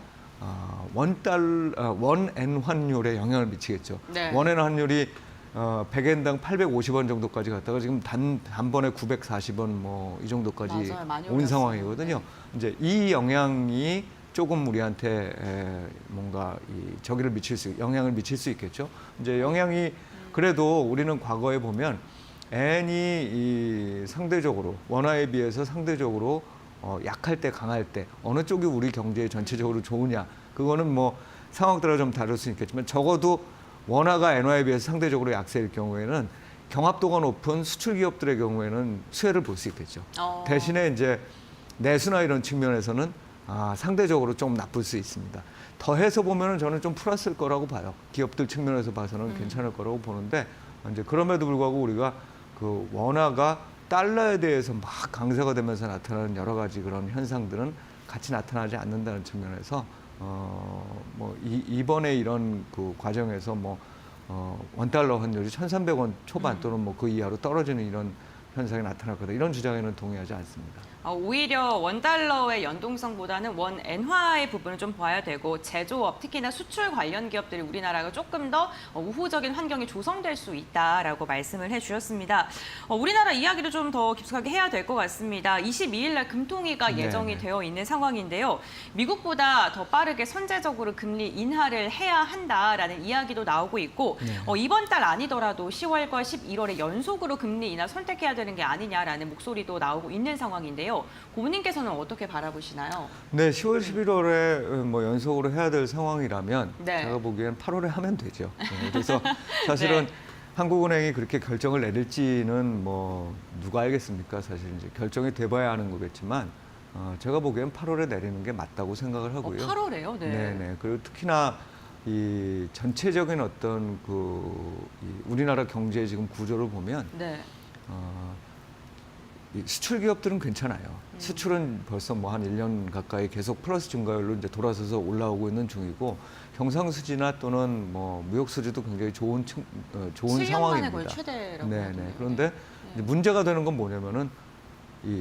원엔 환율에 영향을 미치겠죠. 네. 원엔 환율이 100엔당 850원 정도까지 갔다가 지금 단번에 940원 뭐 이 정도까지 맞아요. 많이 온 올랐어요. 상황이거든요. 이제 이 영향이 조금 우리한테 뭔가 영향을 미칠 수 있겠죠. 이제 영향이 그래도 우리는 과거에 보면 엔이 상대적으로 원화에 비해서 상대적으로 약할 때 강할 때 어느 쪽이 우리 경제에 전체적으로 좋으냐 그거는 뭐 상황 따라 좀 다를 수 있겠지만 적어도 원화가 엔화에 비해서 상대적으로 약세일 경우에는 경합도가 높은 수출 기업들의 경우에는 수혜를 볼 수 있겠죠. 대신에 이제 내수나 이런 측면에서는 상대적으로 좀 나쁠 수 있습니다. 더해서 보면은 저는 좀 플러스일 거라고 봐요. 기업들 측면에서 봐서는 괜찮을 거라고 보는데 이제 그럼에도 불구하고 우리가 그 원화가 달러에 대해서 막 강세가 되면서 나타나는 여러 가지 그런 현상들은 같이 나타나지 않는다는 측면에서 이번에 이런 그 과정에서 원달러 환율이 1,300원 초반 또는 뭐 그 이하로 떨어지는 이런 현상이 나타날 거다. 이런 주장에는 동의하지 않습니다. 오히려 원달러의 연동성보다는 원 엔화의 부분을 좀 봐야 되고 제조업, 특히나 수출 관련 기업들이 우리나라가 조금 더 우호적인 환경이 조성될 수 있다라고 말씀을 해주셨습니다. 우리나라 이야기를 좀 더 깊숙하게 해야 될 것 같습니다. 22일 날 금통위가 예정이 네네. 되어 있는 상황인데요. 미국보다 더 빠르게 선제적으로 금리 인하를 해야 한다라는 이야기도 나오고 있고 이번 달 아니더라도 10월과 11월에 연속으로 금리 인하 선택해야 되는 게 아니냐라는 목소리도 나오고 있는 상황인데요. 고문님께서는 어떻게 바라보시나요? 네, 10월, 11월에 뭐 연속으로 해야 될 상황이라면 네. 제가 보기엔 8월에 하면 되죠. 그래서 사실은 네. 한국은행이 그렇게 결정을 내릴지는 뭐 누가 알겠습니까? 사실 이제 결정이 돼봐야 하는 거겠지만 제가 보기엔 8월에 내리는 게 맞다고 생각을 하고요. 8월에요? 네. 네. 그리고 특히나 이 전체적인 어떤 이 우리나라 경제의 지금 구조를 보면 네. 이 수출 기업들은 괜찮아요. 수출은 벌써 뭐 한 1년 가까이 계속 플러스 증가율로 이제 돌아서서 올라오고 있는 중이고 경상수지나 또는 뭐 무역수지도 굉장히 좋은 7년 만에 거의 상황입니다. 최대라고 네네. 하던데요. 그런데 이제 문제가 되는 건 뭐냐면은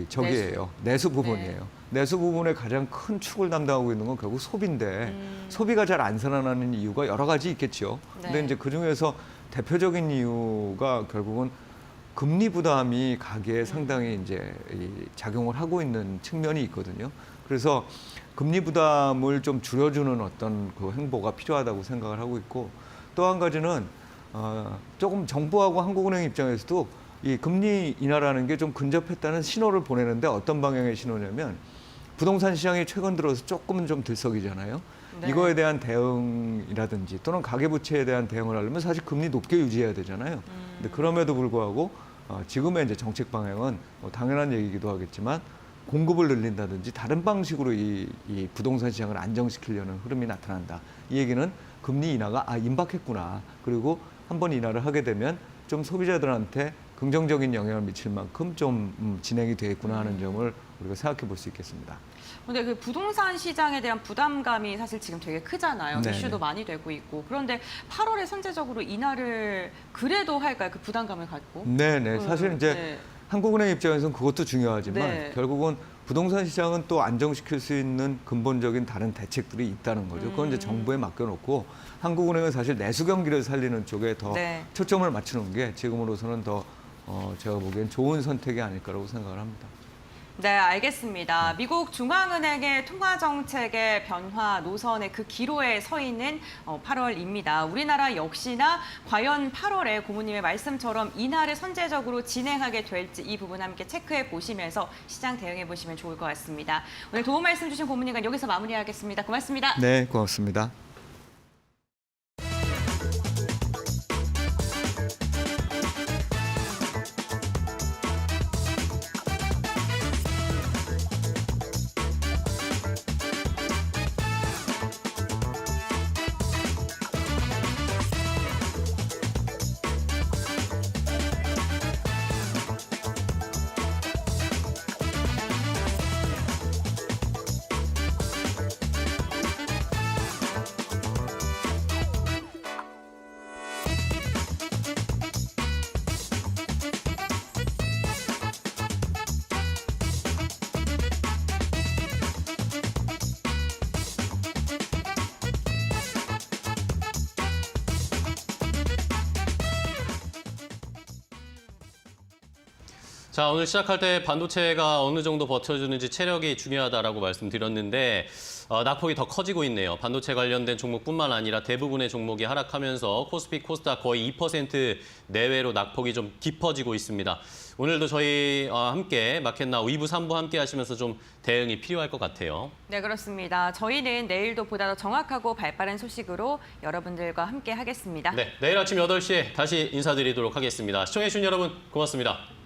저기예요. 내수 부분이에요. 내수 부분의 가장 큰 축을 담당하고 있는 건 결국 소비인데 소비가 잘 안 살아나는 이유가 여러 가지 있겠죠. 근데 이제 그 중에서 대표적인 이유가 결국은 금리 부담이 가계에 상당히 이제 작용을 하고 있는 측면이 있거든요. 그래서 금리 부담을 좀 줄여주는 어떤 그 행보가 필요하다고 생각을 하고 있고 또 한 가지는 조금 정부하고 한국은행 입장에서도 이 금리 인하라는 게 좀 근접했다는 신호를 보내는데 어떤 방향의 신호냐면 부동산 시장이 최근 들어서 조금은 좀 들썩이잖아요. 네. 이거에 대한 대응이라든지 또는 가계부채에 대한 대응을 하려면 사실 금리 높게 유지해야 되잖아요. 근데 그럼에도 불구하고 지금의 이제 정책 방향은 당연한 얘기이기도 하겠지만 공급을 늘린다든지 다른 방식으로 이 부동산 시장을 안정시키려는 흐름이 나타난다. 이 얘기는 금리 인하가 임박했구나. 그리고 한번 인하를 하게 되면 좀 소비자들한테 긍정적인 영향을 미칠 만큼 좀 진행이 되겠구나 하는 점을 우리가 생각해 볼 수 있겠습니다. 근데 그 부동산 시장에 대한 부담감이 사실 지금 되게 크잖아요. 네네. 이슈도 많이 되고 있고. 그런데 8월에 선제적으로 인하를 그래도 할까요? 그 부담감을 갖고. 네네. 사실 이제 네. 한국은행 입장에서는 그것도 중요하지만 네. 결국은 부동산 시장은 또 안정시킬 수 있는 근본적인 다른 대책들이 있다는 거죠. 그건 이제 정부에 맡겨놓고 한국은행은 사실 내수 경기를 살리는 쪽에 더 네. 초점을 맞추는 게 지금으로서는 더 제가 보기엔 좋은 선택이 아닐까라고 생각을 합니다. 네, 알겠습니다. 미국 중앙은행의 통화정책의 변화 노선의 그 기로에 서 있는 8월입니다. 우리나라 역시나 과연 8월에 고모님의 말씀처럼 인하를 선제적으로 진행하게 될지 이 부분 함께 체크해 보시면서 시장 대응해 보시면 좋을 것 같습니다. 오늘 도움 말씀 주신 고모님과 여기서 마무리하겠습니다. 고맙습니다. 네, 고맙습니다. 자, 오늘 시작할 때 반도체가 어느 정도 버텨주는지 체력이 중요하다라고 말씀드렸는데 낙폭이 더 커지고 있네요. 반도체 관련된 종목뿐만 아니라 대부분의 종목이 하락하면서 코스피, 코스닥 거의 2% 내외로 낙폭이 좀 깊어지고 있습니다. 오늘도 저희 함께 마켓나우 2부, 3부 함께 하시면서 좀 대응이 필요할 것 같아요. 네, 그렇습니다. 저희는 내일도 보다 더 정확하고 발빠른 소식으로 여러분들과 함께 하겠습니다. 네, 내일 아침 8시에 다시 인사드리도록 하겠습니다. 시청해주신 여러분 고맙습니다.